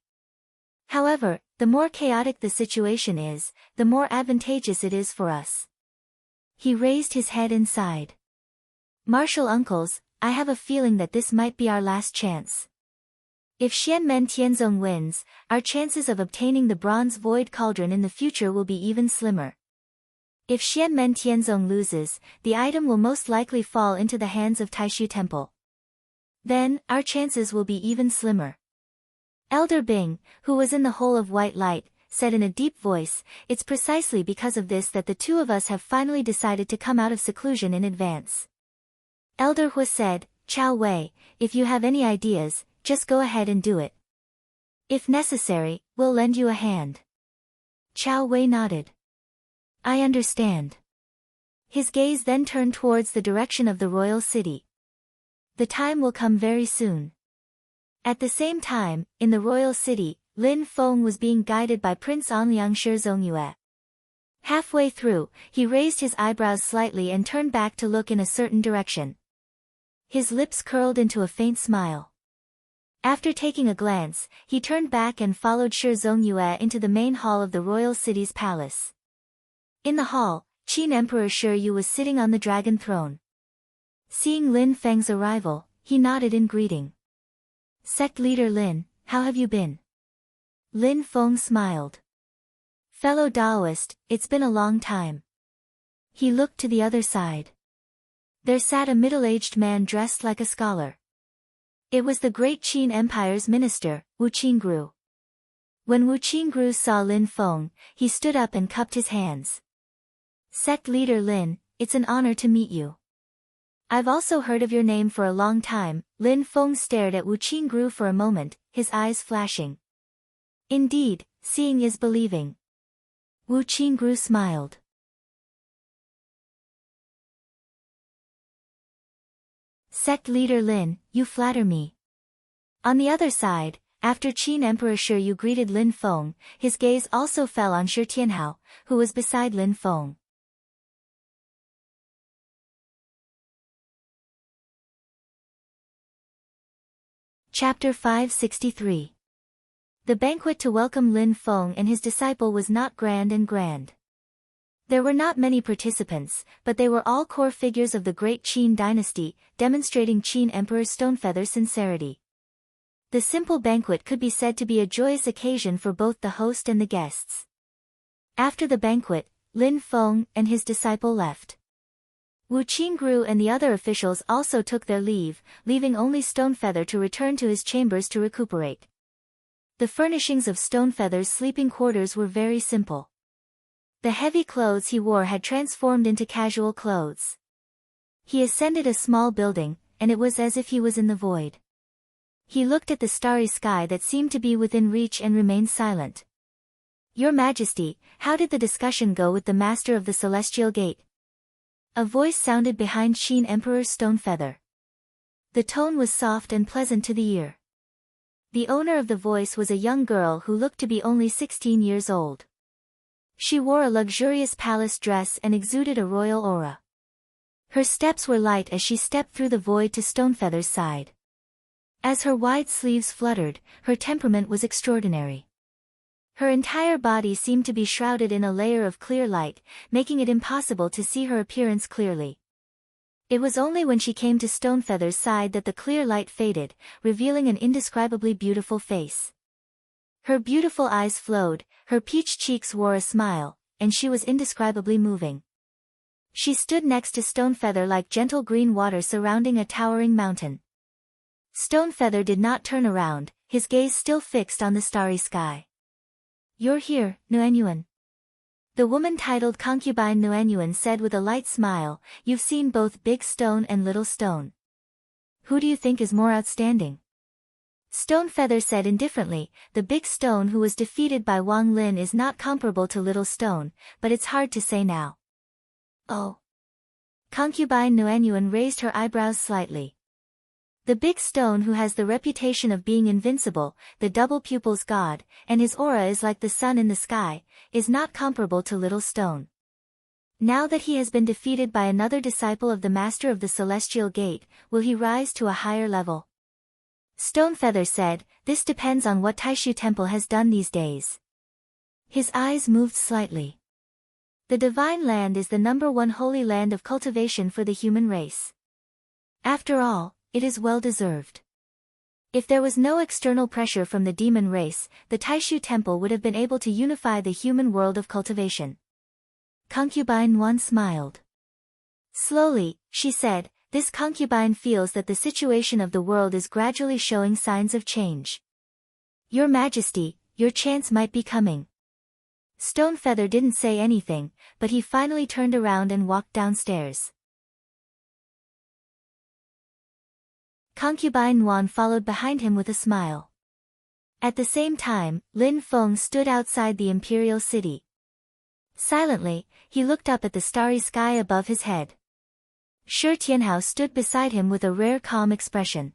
However, the more chaotic the situation is, the more advantageous it is for us. He raised his head and sighed. Martial uncles, I have a feeling that this might be our last chance. If Xianmen Tianzong wins, our chances of obtaining the Bronze Void Cauldron in the future will be even slimmer. If Xianmen Tianzong loses, the item will most likely fall into the hands of Taishu Temple. Then, our chances will be even slimmer. Elder Bing, who was in the hole of white light, said in a deep voice, it's precisely because of this that the two of us have finally decided to come out of seclusion in advance. Elder Hu said, Chao Wei, if you have any ideas, just go ahead and do it. If necessary, we'll lend you a hand. Chao Wei nodded. I understand. His gaze then turned towards the direction of the royal city. The time will come very soon. At the same time, in the royal city, Lin Feng was being guided by Prince Anliang Shizongyue. Halfway through, he raised his eyebrows slightly and turned back to look in a certain direction. His lips curled into a faint smile. After taking a glance, he turned back and followed Shizongyue into the main hall of the royal city's palace. In the hall, Qin Emperor Shiyu was sitting on the dragon throne. Seeing Lin Feng's arrival, he nodded in greeting. Sect leader Lin, how have you been? Lin Feng smiled. Fellow Daoist, it's been a long time. He looked to the other side. There sat a middle-aged man dressed like a scholar. It was the great Qin Empire's minister, Wu Qingru. When Wu Qingru saw Lin Feng, he stood up and cupped his hands. Sect leader Lin, it's an honor to meet you. I've also heard of your name for a long time. Lin Feng stared at Wu Qingru for a moment, his eyes flashing. Indeed, seeing is believing. Wu Qingru smiled. Sect leader Lin, you flatter me. On the other side, after Qin Emperor Shiyu greeted Lin Feng, his gaze also fell on Shi Tianhao, who was beside Lin Feng. Chapter 563. The banquet to welcome Lin Feng and his disciple was not grand and grand. There were not many participants, but they were all core figures of the great Qin dynasty, demonstrating Qin Emperor Stonefeather's sincerity. The simple banquet could be said to be a joyous occasion for both the host and the guests. After the banquet, Lin Feng and his disciple left. Wu Qingru and the other officials also took their leave, leaving only Stonefeather to return to his chambers to recuperate. The furnishings of Stonefeather's sleeping quarters were very simple. The heavy clothes he wore had transformed into casual clothes. He ascended a small building, and it was as if he was in the void. He looked at the starry sky that seemed to be within reach and remained silent. Your Majesty, how did the discussion go with the Master of the Celestial Gate? A voice sounded behind Qin Emperor Stonefeather. The tone was soft and pleasant to the ear. The owner of the voice was a young girl who looked to be only 16 years old. She wore a luxurious palace dress and exuded a royal aura. Her steps were light as she stepped through the void to Stonefeather's side. As her wide sleeves fluttered, her temperament was extraordinary. Her entire body seemed to be shrouded in a layer of clear light, making it impossible to see her appearance clearly. It was only when she came to Stonefeather's side that the clear light faded, revealing an indescribably beautiful face. Her beautiful eyes flowed, her peach cheeks wore a smile, and she was indescribably moving. She stood next to Stonefeather like gentle green water surrounding a towering mountain. Stonefeather did not turn around, his gaze still fixed on the starry sky. "You're here, Nuenuan." The woman titled Concubine Nuenuan said with a light smile, "You've seen both Big Stone and Little Stone. Who do you think is more outstanding?" Stonefeather said indifferently, "The Big Stone who was defeated by Wang Lin is not comparable to Little Stone, but it's hard to say now." "Oh." Concubine Nuenuan raised her eyebrows slightly. "The Big Stone who has the reputation of being invincible, the double pupils god, and his aura is like the sun in the sky, is not comparable to Little Stone. Now that he has been defeated by another disciple of the Master of the Celestial Gate, will he rise to a higher level?" Stonefeather said, "This depends on what Taishu Temple has done these days." His eyes moved slightly. "The Divine Land is the #1 holy land of cultivation for the human race. After all, it is well deserved. If there was no external pressure from the demon race, the Taishu Temple would have been able to unify the human world of cultivation." Concubine Nuan smiled. Slowly, she said, "This concubine feels that the situation of the world is gradually showing signs of change. Your Majesty, your chance might be coming." Stonefeather didn't say anything, but he finally turned around and walked downstairs. Concubine Nuan followed behind him with a smile. At the same time, Lin Feng stood outside the imperial city. Silently, he looked up at the starry sky above his head. Shi Tianhao stood beside him with a rare calm expression.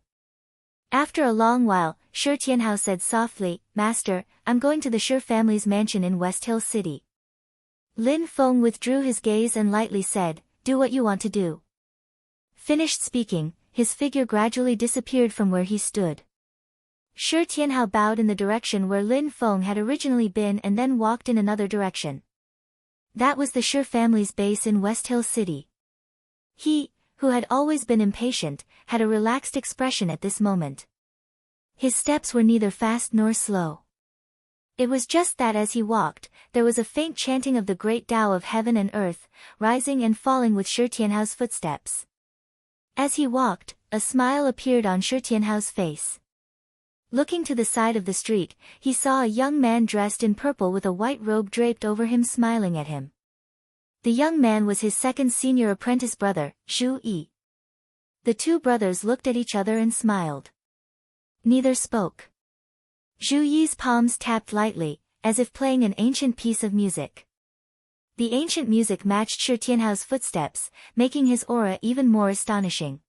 After a long while, Shi Tianhao said softly, "Master, I'm going to the Shi family's mansion in West Hill City." Lin Feng withdrew his gaze and lightly said, "Do what you want to do." Finished speaking, his figure gradually disappeared from where he stood. Shi Tianhao bowed in the direction where Lin Feng had originally been and then walked in another direction. That was the Shi family's base in West Hill City. He, who had always been impatient, had a relaxed expression at this moment. His steps were neither fast nor slow. It was just that as he walked, there was a faint chanting of the great Tao of heaven and earth, rising and falling with Shi Tianhao's footsteps. As he walked, a smile appeared on Shi Tianhao's face. Looking to the side of the street, he saw a young man dressed in purple with a white robe draped over him smiling at him. The young man was his second senior apprentice brother, Zhu Yi. The two brothers looked at each other and smiled. Neither spoke. Zhu Yi's palms tapped lightly, as if playing an ancient piece of music. The ancient music matched Shi Tianhao's footsteps, making his aura even more astonishing.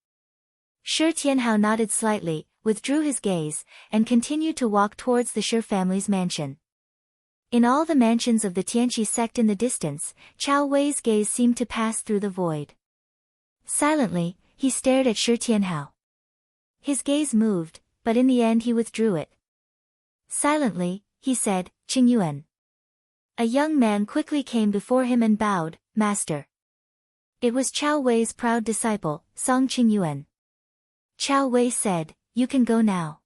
Shi Tianhao nodded slightly, withdrew his gaze, and continued to walk towards the Shi family's mansion. In all the mansions of the Tianqi sect in the distance, Chao Wei's gaze seemed to pass through the void. Silently, he stared at Shi Tianhao. His gaze moved, but in the end he withdrew it. Silently, he said, "Qingyuan." A young man quickly came before him and bowed, "Master." It was Chao Wei's proud disciple, Song Qingyuan. Chao Wei said, "You can go now."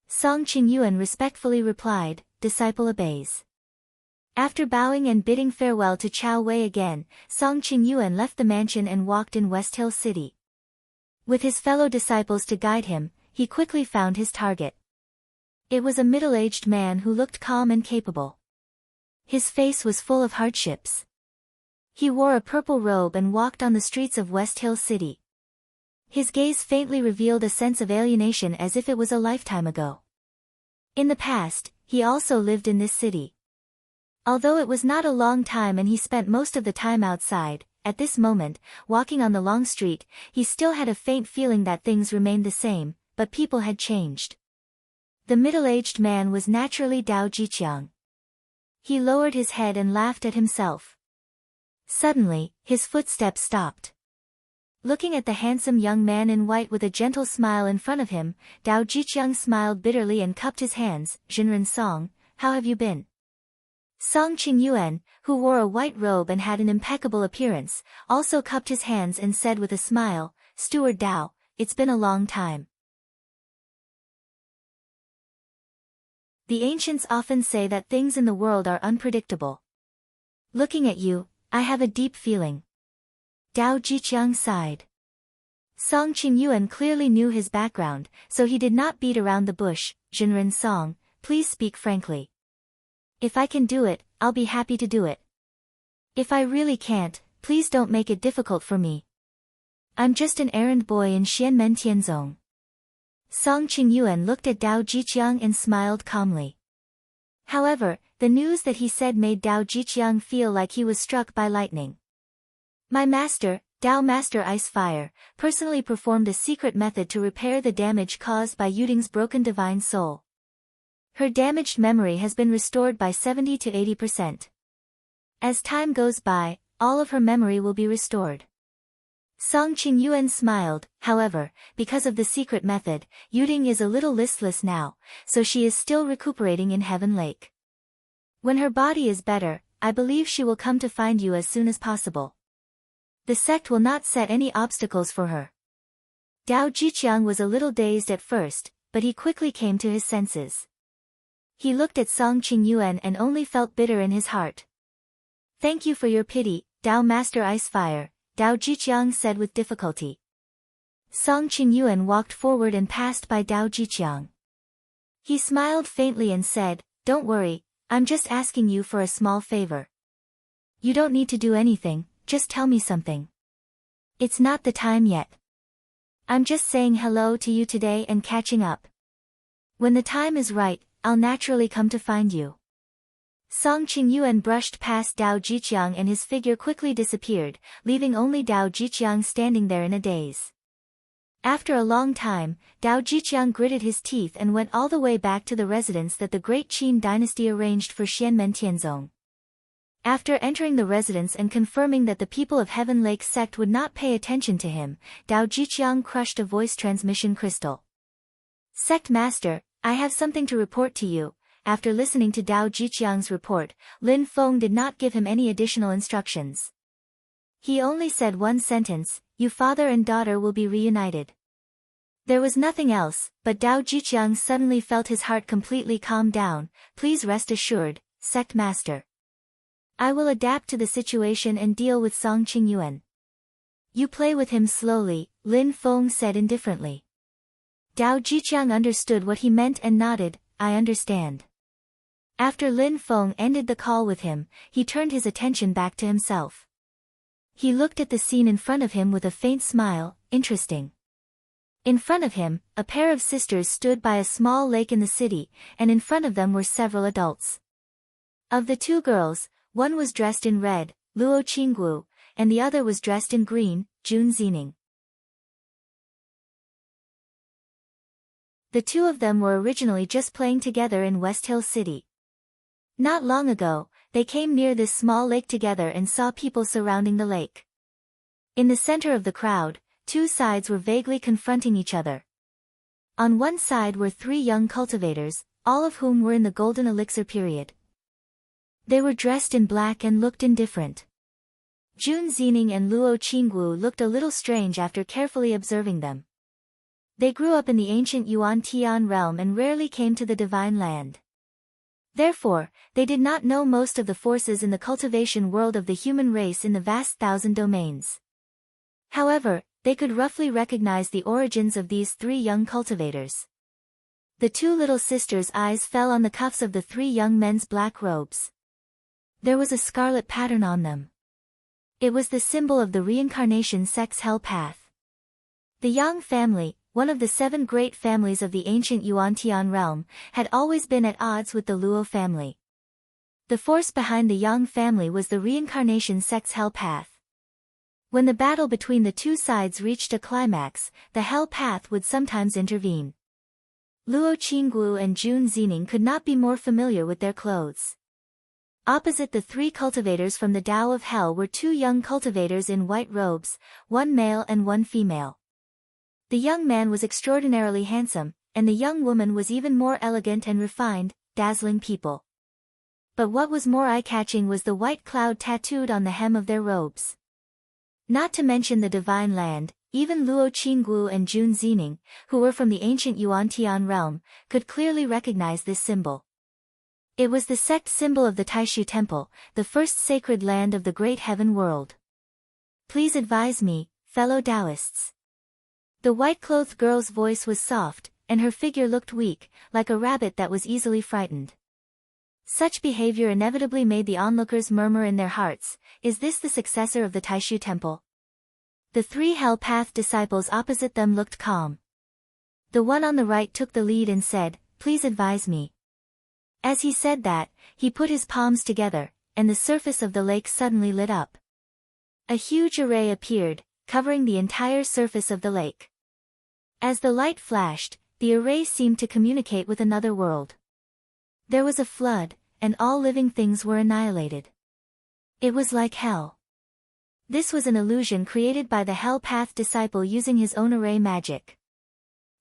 Song Qingyuan respectfully replied, "Disciple obeys." After bowing and bidding farewell to Chao Wei again, Song Qingyuan left the mansion and walked in West Hill City. With his fellow disciples to guide him, he quickly found his target. It was a middle-aged man who looked calm and capable. His face was full of hardships. He wore a purple robe and walked on the streets of West Hill City. His gaze faintly revealed a sense of alienation as if it was a lifetime ago. In the past, he also lived in this city. Although it was not a long time and he spent most of the time outside, at this moment, walking on the long street, he still had a faint feeling that things remained the same, but people had changed. The middle-aged man was naturally Dao Jiqiang. He lowered his head and laughed at himself. Suddenly, his footsteps stopped. Looking at the handsome young man in white with a gentle smile in front of him, Dao Jiqiang smiled bitterly and cupped his hands. "Jinren Song, how have you been?" Song Qingyuan, who wore a white robe and had an impeccable appearance, also cupped his hands and said with a smile, "Steward Dao, it's been a long time." The ancients often say that things in the world are unpredictable. Looking at you, I have a deep feeling. Dao Jiqiang sighed. Song Qingyuan clearly knew his background, so he did not beat around the bush. "Jinren Song, please speak frankly. If I can do it, I'll be happy to do it. If I really can't, please don't make it difficult for me. I'm just an errand boy in Xianmen Tianzong." Song Qingyuan looked at Dao Jiqiang and smiled calmly. However, the news that he said made Dao Jiqiang feel like he was struck by lightning. "My master, Dao Master Ice Fire, personally performed a secret method to repair the damage caused by Yuding's broken divine soul. Her damaged memory has been restored by 70 to 80%. As time goes by, all of her memory will be restored." Song Qingyuan smiled. However, because of the secret method, Yuding is a little listless now, so she is still recuperating in Heaven Lake. When her body is better, I believe she will come to find you as soon as possible. The sect will not set any obstacles for her. Dao Jiqiang was a little dazed at first, but he quickly came to his senses. He looked at Song Qingyuan and only felt bitter in his heart. "Thank you for your pity, Dao Master Ice Fire," Dao Jiqiang said with difficulty. Song Qingyuan walked forward and passed by Dao Jiqiang. He smiled faintly and said, "Don't worry, I'm just asking you for a small favor. You don't need to do anything, just tell me something. It's not the time yet. I'm just saying hello to you today and catching up. When the time is right, I'll naturally come to find you." Song Qingyuan brushed past Dao Jiqiang and his figure quickly disappeared, leaving only Dao Jiqiang standing there in a daze. After a long time, Dao Jiqiang gritted his teeth and went all the way back to the residence that the great Qin dynasty arranged for Xianmen Tianzong. After entering the residence and confirming that the people of Heaven Lake sect would not pay attention to him, Dao Jiqiang crushed a voice transmission crystal. "Sect Master, I have something to report to you." After listening to Dao Jiqiang's report, Lin Feng did not give him any additional instructions. He only said one sentence, "You father and daughter will be reunited." There was nothing else, but Dao Jiqiang suddenly felt his heart completely calm down. "Please rest assured, Sect Master. I will adapt to the situation and deal with Song Qingyuan." "You play with him slowly," Lin Feng said indifferently. Dao Jiqiang understood what he meant and nodded, "I understand." After Lin Feng ended the call with him, he turned his attention back to himself. He looked at the scene in front of him with a faint smile. Interesting. In front of him, a pair of sisters stood by a small lake in the city, and in front of them were several adults. Of the two girls, one was dressed in red, Luo Qinggu, and the other was dressed in green, Jun Zining. The two of them were originally just playing together in West Hill City. Not long ago, they came near this small lake together and saw people surrounding the lake. In the center of the crowd, two sides were vaguely confronting each other. On one side were three young cultivators, all of whom were in the golden elixir period. They were dressed in black and looked indifferent. Jun Zining and Luo Qinggu looked a little strange after carefully observing them. They grew up in the ancient Yuan Tian realm and rarely came to the divine land. Therefore, they did not know most of the forces in the cultivation world of the human race in the vast thousand domains. However, they could roughly recognize the origins of these three young cultivators. The two little sisters' eyes fell on the cuffs of the three young men's black robes. There was a scarlet pattern on them. It was the symbol of the reincarnation sect's hell path. The Yang family, one of the 7 great families of the ancient Yuan-Tian realm, had always been at odds with the Luo family. The force behind the Yang family was the reincarnation sect's hell path. When the battle between the two sides reached a climax, the hell path would sometimes intervene. Luo Qinggu and Jun Zining could not be more familiar with their clothes. Opposite the three cultivators from the Tao of Hell were two young cultivators in white robes, one male and one female. The young man was extraordinarily handsome, and the young woman was even more elegant and refined, dazzling people. But what was more eye-catching was the white cloud tattooed on the hem of their robes. Not to mention the divine land, even Luo Qinggu and Jun Zining, who were from the ancient Yuan-Tian realm, could clearly recognize this symbol. It was the sect symbol of the Taishu Temple, the first sacred land of the great heaven world. Please advise me, fellow Taoists. The white-clothed girl's voice was soft, and her figure looked weak, like a rabbit that was easily frightened. Such behavior inevitably made the onlookers murmur in their hearts, is this the successor of the Taishu Temple? The three Hell Path disciples opposite them looked calm. The one on the right took the lead and said, "Please advise me." As he said that, he put his palms together, and the surface of the lake suddenly lit up. A huge array appeared, covering the entire surface of the lake. As the light flashed, the array seemed to communicate with another world. There was a flood, and all living things were annihilated. It was like hell. This was an illusion created by the Hell Path disciple using his own array magic.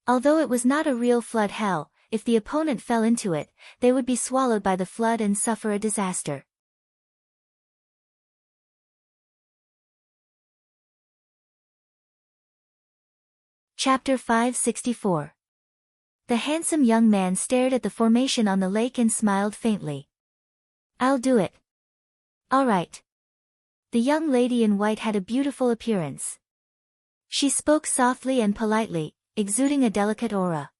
Although it was not a real flood hell, if the opponent fell into it, they would be swallowed by the flood and suffer a disaster. Chapter 564. The handsome young man stared at the formation on the lake and smiled faintly. "I'll do it." "All right." The young lady in white had a beautiful appearance. She spoke softly and politely, exuding a delicate aura.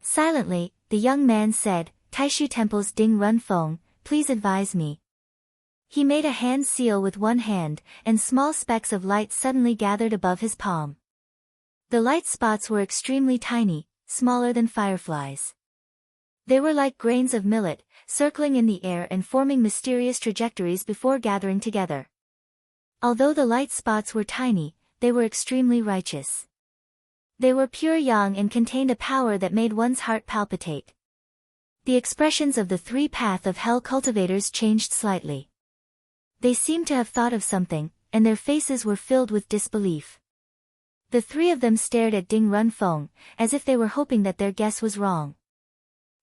Silently, the young man said, "Taishu Temple's Ding Run Feng, please advise me." He made a hand seal with one hand, and small specks of light suddenly gathered above his palm. The light spots were extremely tiny, smaller than fireflies. They were like grains of millet, circling in the air and forming mysterious trajectories before gathering together. Although the light spots were tiny, they were extremely righteous. They were pure yang and contained a power that made one's heart palpitate. The expressions of the three Path of Hell cultivators changed slightly. They seemed to have thought of something, and their faces were filled with disbelief. The three of them stared at Ding Run Feng, as if they were hoping that their guess was wrong.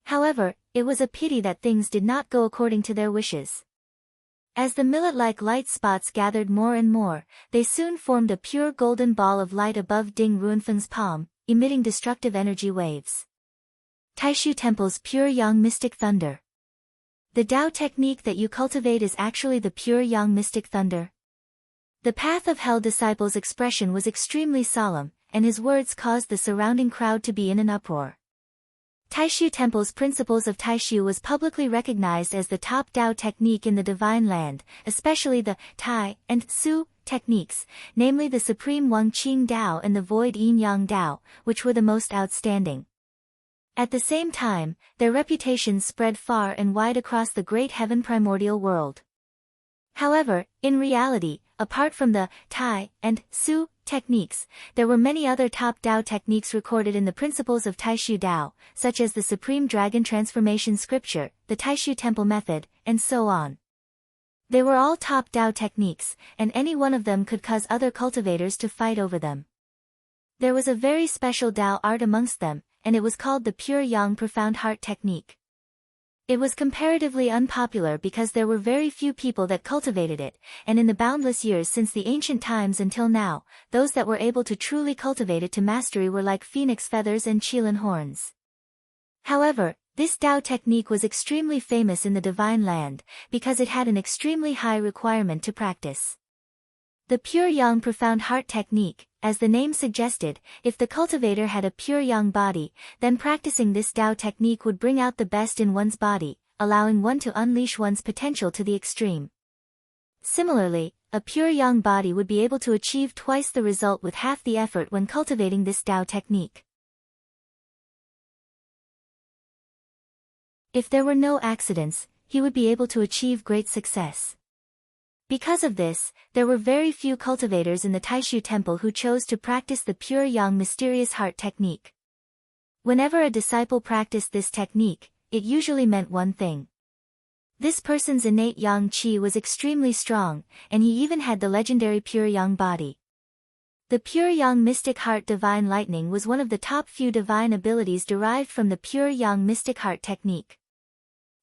However, it was a pity that things did not go according to their wishes. As the millet-like light spots gathered more and more, they soon formed a pure golden ball of light above Ding Runfeng's palm, emitting destructive energy waves. Taishu Temple's pure yang mystic thunder. The Tao technique that you cultivate is actually the pure yang mystic thunder. The Path of Hell disciple's expression was extremely solemn, and his words caused the surrounding crowd to be in an uproar. Taishu Temple's Principles of Taishu was publicly recognized as the top Tao technique in the Divine Land, especially the Tai and Su techniques, namely the Supreme Wang Qing Tao and the Void Yin Yang Tao, which were the most outstanding. At the same time, their reputations spread far and wide across the great heaven primordial world. However, in reality, apart from the Tai and Su techniques, there were many other top Tao techniques recorded in the Principles of Taishu Tao, such as the Supreme Dragon Transformation Scripture, the Taishu Temple Method, and so on. They were all top Tao techniques, and any one of them could cause other cultivators to fight over them. There was a very special Tao art amongst them, and it was called the Pure Yang Profound Heart Technique. It was comparatively unpopular because there were very few people that cultivated it, and in the boundless years since the ancient times until now, those that were able to truly cultivate it to mastery were like phoenix feathers and qilin horns. However, this Tao technique was extremely famous in the Divine Land, because it had an extremely high requirement to practice. The Pure Yang Profound Heart Technique, as the name suggested, if the cultivator had a pure yang body, then practicing this Tao technique would bring out the best in one's body, allowing one to unleash one's potential to the extreme. Similarly, a pure yang body would be able to achieve twice the result with half the effort when cultivating this Tao technique. If there were no accidents, he would be able to achieve great success. Because of this, there were very few cultivators in the Taishu Temple who chose to practice the Pure Yang Mysterious Heart Technique. Whenever a disciple practiced this technique, it usually meant one thing. This person's innate Yang Qi was extremely strong, and he even had the legendary Pure Yang body. The Pure Yang Mystic Heart Divine Lightning was one of the top few divine abilities derived from the Pure Yang Mystic Heart Technique.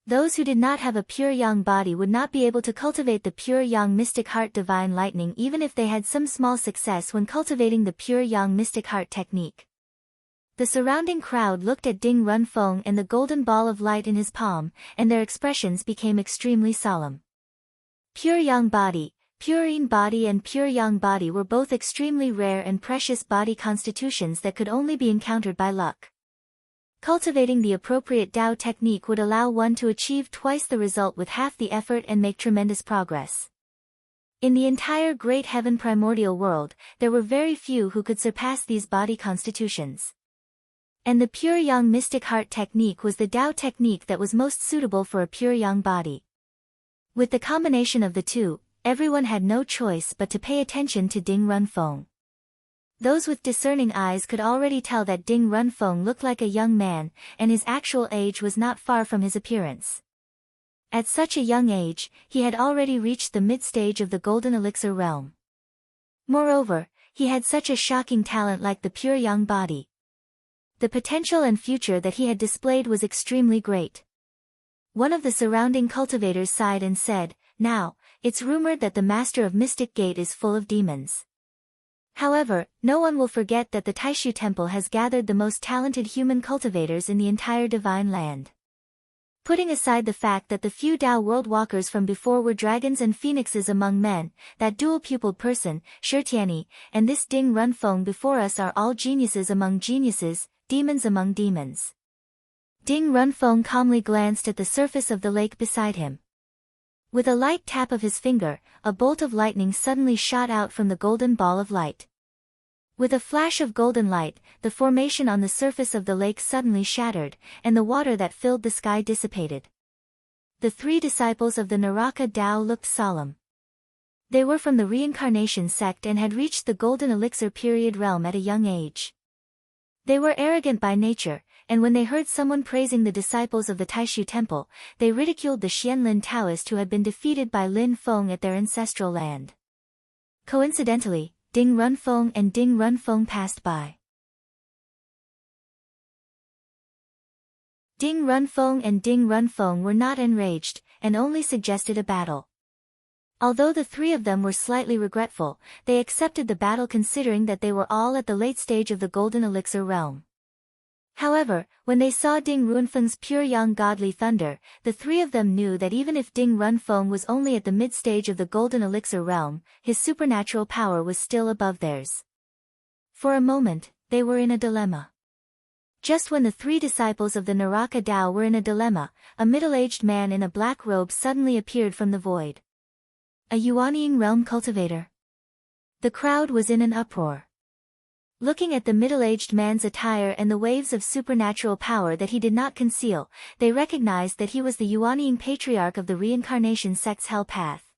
Those who did not have a pure yang body would not be able to cultivate the pure yang mystic heart divine lightning even if they had some small success when cultivating the pure yang mystic heart technique. The surrounding crowd looked at Ding Runfeng and the golden ball of light in his palm, and their expressions became extremely solemn. Pure yang body, pure yin body and pure yang body were both extremely rare and precious body constitutions that could only be encountered by luck. Cultivating the appropriate Tao technique would allow one to achieve twice the result with half the effort and make tremendous progress. In the entire great heaven primordial world, there were very few who could surpass these body constitutions. And the pure yang mystic heart technique was the Tao technique that was most suitable for a pure yang body. With the combination of the two, everyone had no choice but to pay attention to Ding Runfeng. Those with discerning eyes could already tell that Ding Runfeng looked like a young man, and his actual age was not far from his appearance. At such a young age, he had already reached the mid-stage of the golden elixir realm. Moreover, he had such a shocking talent like the pure yang body. The potential and future that he had displayed was extremely great. One of the surrounding cultivators sighed and said, "Now, it's rumored that the master of Mystic Gate is full of demons. However, no one will forget that the Taishu Temple has gathered the most talented human cultivators in the entire divine land." Putting aside the fact that the few Tao world walkers from before were dragons and phoenixes among men, that dual-pupiled person, Shirtiani, and this Ding Runfeng before us are all geniuses among geniuses, demons among demons. Ding Runfeng calmly glanced at the surface of the lake beside him. With a light tap of his finger, a bolt of lightning suddenly shot out from the golden ball of light. With a flash of golden light, the formation on the surface of the lake suddenly shattered, and the water that filled the sky dissipated. The three disciples of the Naraka Tao looked solemn. They were from the reincarnation sect and had reached the golden elixir period realm at a young age. They were arrogant by nature, and when they heard someone praising the disciples of the Taishu Temple, they ridiculed the Xianlin Taoist who had been defeated by Lin Feng at their ancestral land. Coincidentally, Ding Runfeng and Ding Runfeng passed by. Ding Runfeng and Ding Runfeng were not enraged, and only suggested a battle. Although the three of them were slightly regretful, they accepted the battle considering that they were all at the late stage of the golden elixir realm. However, when they saw Ding Runfeng's pure yang godly thunder, the three of them knew that even if Ding Runfeng was only at the mid-stage of the golden elixir realm, his supernatural power was still above theirs. For a moment, they were in a dilemma. Just when the three disciples of the Naraka Tao were in a dilemma, a middle-aged man in a black robe suddenly appeared from the void. A Yuanying realm cultivator. The crowd was in an uproar. Looking at the middle-aged man's attire and the waves of supernatural power that he did not conceal, they recognized that he was the Yuanying patriarch of the reincarnation sect's hell path.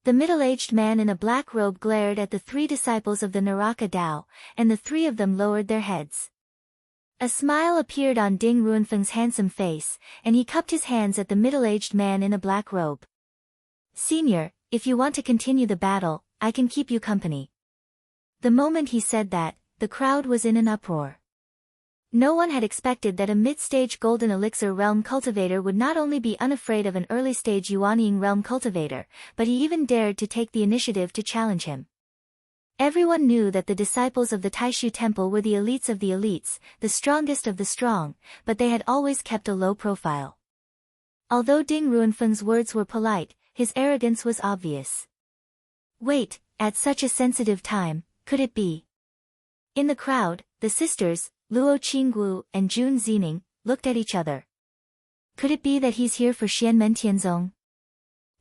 The middle-aged man in a black robe glared at the three disciples of the Naraka Tao, and the three of them lowered their heads. A smile appeared on Ding Runfeng's handsome face, and he cupped his hands at the middle-aged man in a black robe. "Senior, if you want to continue the battle, I can keep you company." The moment he said that, the crowd was in an uproar. No one had expected that a mid-stage golden elixir realm cultivator would not only be unafraid of an early-stage Yuanying realm cultivator, but he even dared to take the initiative to challenge him. Everyone knew that the disciples of the Taishu Temple were the elites of the elites, the strongest of the strong, but they had always kept a low profile. Although Ding Runfeng's words were polite, his arrogance was obvious. Wait, at such a sensitive time, could it be? In the crowd, the sisters, Luo Qinggu and Jun Zining, looked at each other. Could it be that he's here for Xianmen Tianzong?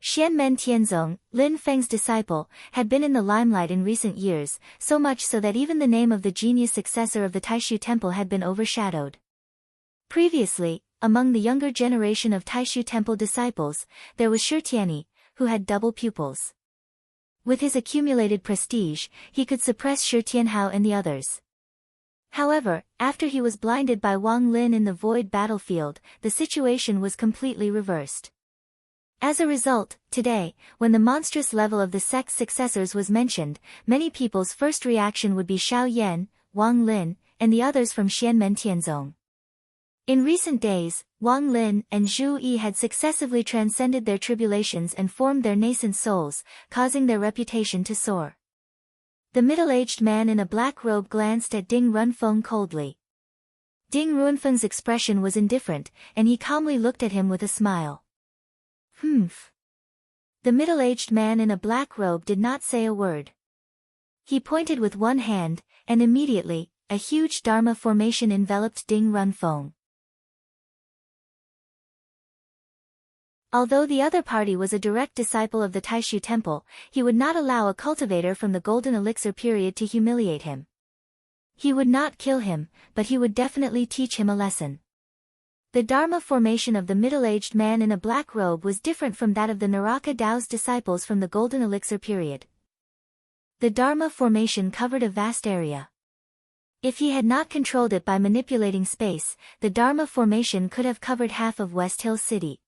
Xianmen Tianzong, Lin Feng's disciple, had been in the limelight in recent years, so much so that even the name of the genius successor of the Taishu Temple had been overshadowed. Previously, among the younger generation of Taishu Temple disciples, there was Shirtiani, who had double pupils. With his accumulated prestige, he could suppress Shirtianhao and the others. However, after he was blinded by Wang Lin in the void battlefield, the situation was completely reversed. As a result, today, when the monstrous level of the sect's successors was mentioned, many people's first reaction would be Xiao Yan, Wang Lin, and the others from Xianmen Tianzong. In recent days, Wang Lin and Zhu Yi had successively transcended their tribulations and formed their nascent souls, causing their reputation to soar. The middle-aged man in a black robe glanced at Ding Runfeng coldly. Ding Runfeng's expression was indifferent, and he calmly looked at him with a smile. Humph. The middle-aged man in a black robe did not say a word. He pointed with one hand, and immediately, a huge Dharma formation enveloped Ding Runfeng. Although the other party was a direct disciple of the Taishu temple, he would not allow a cultivator from the Golden Elixir period to humiliate him. He would not kill him, but he would definitely teach him a lesson. The Dharma formation of the middle-aged man in a black robe was different from that of the Naraka Dao's disciples from the Golden Elixir period. The Dharma formation covered a vast area. If he had not controlled it by manipulating space, the Dharma formation could have covered half of West Hill City.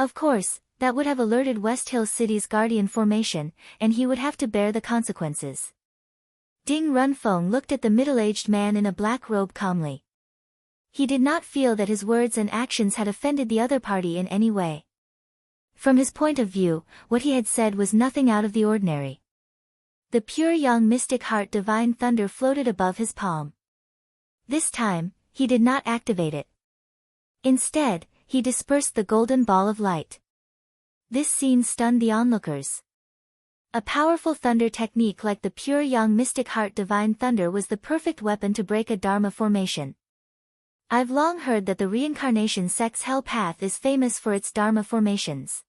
Of course, that would have alerted West Hill City's guardian formation, and he would have to bear the consequences. Ding Runfeng looked at the middle-aged man in a black robe calmly. He did not feel that his words and actions had offended the other party in any way. From his point of view, what he had said was nothing out of the ordinary. The pure young mystic heart divine thunder floated above his palm. This time, he did not activate it. Instead, he dispersed the golden ball of light. This scene stunned the onlookers. A powerful thunder technique like the pure young mystic heart divine thunder was the perfect weapon to break a Dharma formation. I've long heard that the reincarnation sect's hell path is famous for its Dharma formations.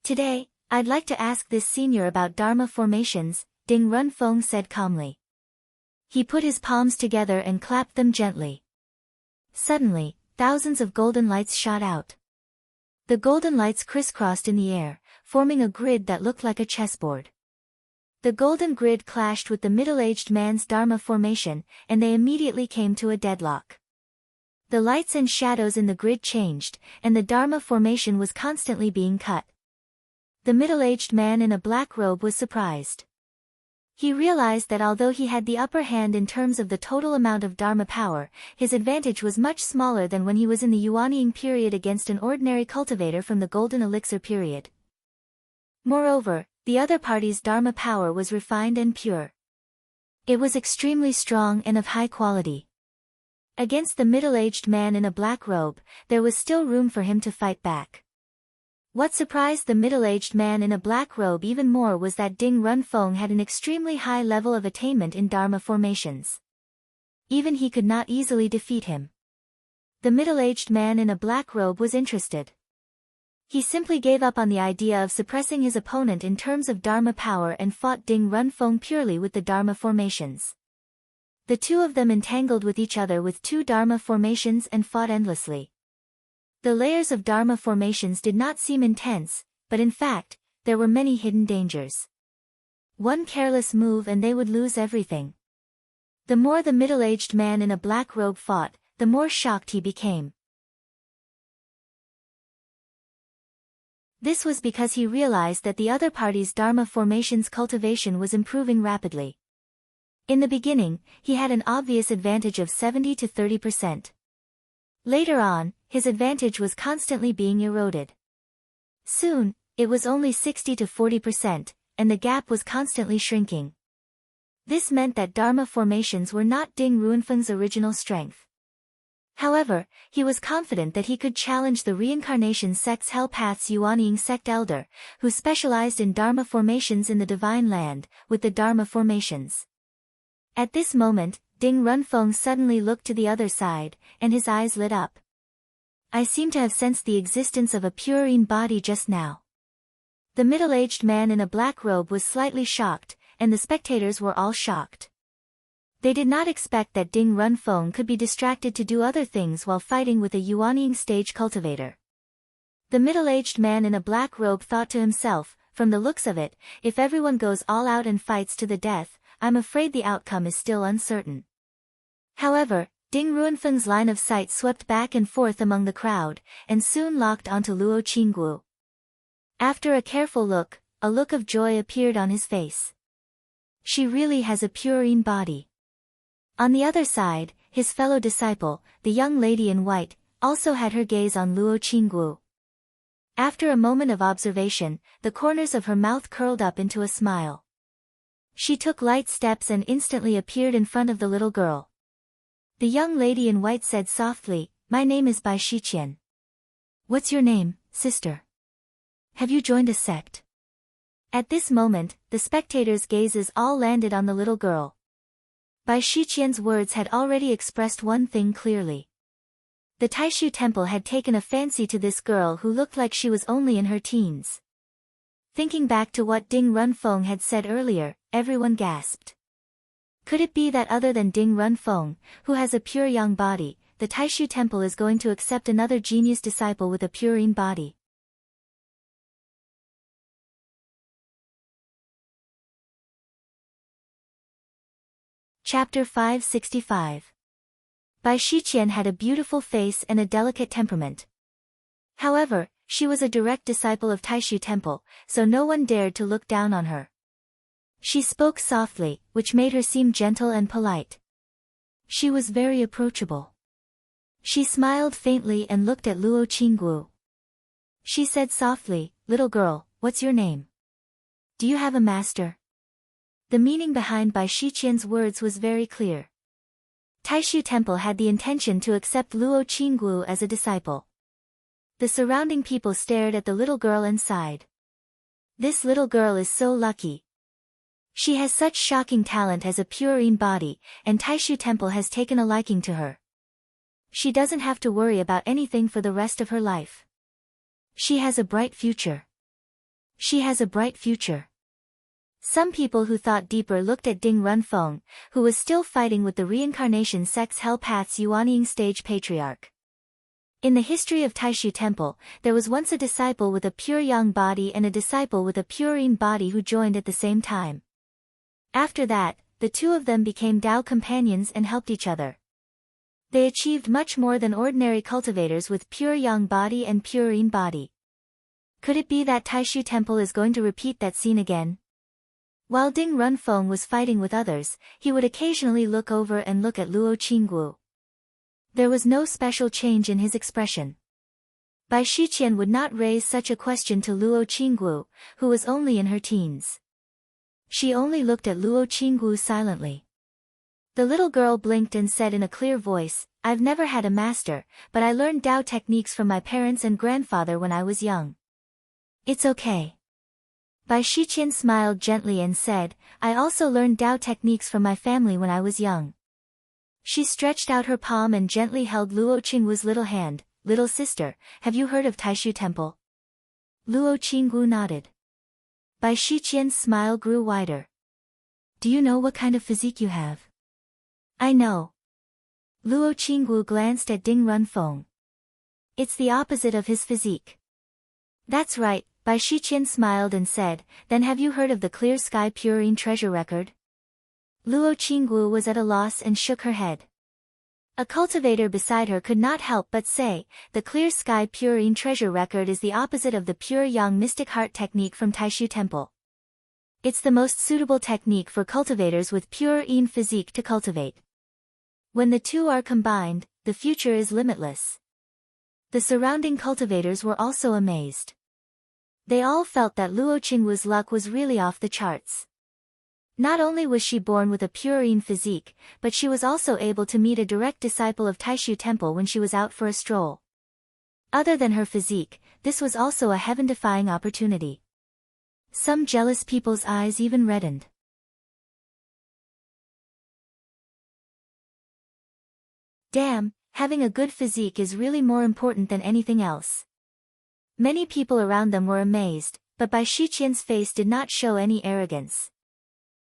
Today, I'd like to ask this senior about Dharma formations, Ding Runfeng said calmly. He put his palms together and clapped them gently. Suddenly, thousands of golden lights shot out. The golden lights crisscrossed in the air, forming a grid that looked like a chessboard. The golden grid clashed with the middle-aged man's Dharma formation, and they immediately came to a deadlock. The lights and shadows in the grid changed, and the Dharma formation was constantly being cut. The middle-aged man in a black robe was surprised. He realized that although he had the upper hand in terms of the total amount of Dharma power, his advantage was much smaller than when he was in the Yuanying period against an ordinary cultivator from the Golden Elixir period. Moreover, the other party's Dharma power was refined and pure. It was extremely strong and of high quality. Against the middle-aged man in a black robe, there was still room for him to fight back. What surprised the middle-aged man in a black robe even more was that Ding Runfeng had an extremely high level of attainment in Dharma formations. Even he could not easily defeat him. The middle-aged man in a black robe was interested. He simply gave up on the idea of suppressing his opponent in terms of Dharma power and fought Ding Runfeng purely with the Dharma formations. The two of them entangled with each other with two Dharma formations and fought endlessly. The layers of Dharma formations did not seem intense, but in fact, there were many hidden dangers. One careless move and they would lose everything. The more the middle-aged man in a black robe fought, the more shocked he became. This was because he realized that the other party's Dharma formations cultivation was improving rapidly. In the beginning, he had an obvious advantage of 70 to 30%. Later on, his advantage was constantly being eroded. Soon, it was only 60 to 40%, and the gap was constantly shrinking. This meant that Dharma formations were not Ding Runfeng's original strength. However, he was confident that he could challenge the reincarnation sect's Hell Path's Yuanying sect elder, who specialized in Dharma formations in the Divine Land, with the Dharma formations. At this moment, Ding Runfeng suddenly looked to the other side, and his eyes lit up. I seem to have sensed the existence of a purine body just now. The middle-aged man in a black robe was slightly shocked, and the spectators were all shocked. They did not expect that Ding Runfeng could be distracted to do other things while fighting with a Yuanying stage cultivator. The middle-aged man in a black robe thought to himself, from the looks of it, if everyone goes all out and fights to the death, I'm afraid the outcome is still uncertain. However, Ding Runfeng's line of sight swept back and forth among the crowd, and soon locked onto Luo Qingguo. After a careful look, a look of joy appeared on his face. She really has a purine body. On the other side, his fellow disciple, the young lady in white, also had her gaze on Luo Qinggu. After a moment of observation, the corners of her mouth curled up into a smile. She took light steps and instantly appeared in front of the little girl. The young lady in white said softly, "My name is Bai Shiqian." "What's your name, sister? Have you joined a sect?" At this moment, the spectators' gazes all landed on the little girl. Bai Shiqian's words had already expressed one thing clearly. The Taishu temple had taken a fancy to this girl who looked like she was only in her teens. Thinking back to what Ding Runfeng had said earlier, everyone gasped. Could it be that other than Ding Runfeng, who has a pure yang body, the Taishu temple is going to accept another genius disciple with a pure yin body? Chapter 565. Bai Shiqian had a beautiful face and a delicate temperament. However, she was a direct disciple of Taishu Temple, so no one dared to look down on her. She spoke softly, which made her seem gentle and polite. She was very approachable. She smiled faintly and looked at Luo Qinggu. She said softly, "Little girl, what's your name? Do you have a master?" The meaning behind Bai Shiqian's words was very clear. Taishu Temple had the intention to accept Luo Qinggu as a disciple. The surrounding people stared at the little girl and sighed. This little girl is so lucky. She has such shocking talent as a pure yin body, and Taishu Temple has taken a liking to her. She doesn't have to worry about anything for the rest of her life. She has a bright future. She has a bright future. Some people who thought deeper looked at Ding Runfeng, who was still fighting with the reincarnation sect's Hell Path's Yuanying stage patriarch. In the history of Taishu Temple, there was once a disciple with a pure yang body and a disciple with a pure yin body who joined at the same time. After that, the two of them became Dao companions and helped each other. They achieved much more than ordinary cultivators with pure yang body and pure yin body. Could it be that Taishu Temple is going to repeat that scene again? While Ding Runfeng was fighting with others, he would occasionally look over and look at Luo Qinggu. There was no special change in his expression. Bai Shiqian would not raise such a question to Luo Qinggu, who was only in her teens. She only looked at Luo Qinggu silently. The little girl blinked and said in a clear voice, "I've never had a master, but I learned Dao techniques from my parents and grandfather when I was young. It's okay." Bai Shiqian smiled gently and said, "I also learned Dao techniques from my family when I was young." She stretched out her palm and gently held Luo Qinggu's little hand. "Little sister, have you heard of Taishu Temple?" Luo Qinggu nodded. Bai Shiqian's smile grew wider. "Do you know what kind of physique you have?" "I know." Luo Qinggu glanced at Ding Runfeng. "It's the opposite of his physique." "That's right," Bai Shiqian smiled and said, "Then have you heard of the Clear Sky Pure Yin treasure record?" Luo Qinggu was at a loss and shook her head. A cultivator beside her could not help but say, "The Clear Sky Pure Yin treasure record is the opposite of the Pure Yang Mystic Heart technique from Taishu Temple. It's the most suitable technique for cultivators with pure yin physique to cultivate. When the two are combined, the future is limitless." The surrounding cultivators were also amazed. They all felt that Luo Qinggu's luck was really off the charts. Not only was she born with a pure yin physique, but she was also able to meet a direct disciple of Taishu Temple when she was out for a stroll. Other than her physique, this was also a heaven-defying opportunity. Some jealous people's eyes even reddened. Damn, having a good physique is really more important than anything else. Many people around them were amazed, but Bai Shiqian's face did not show any arrogance.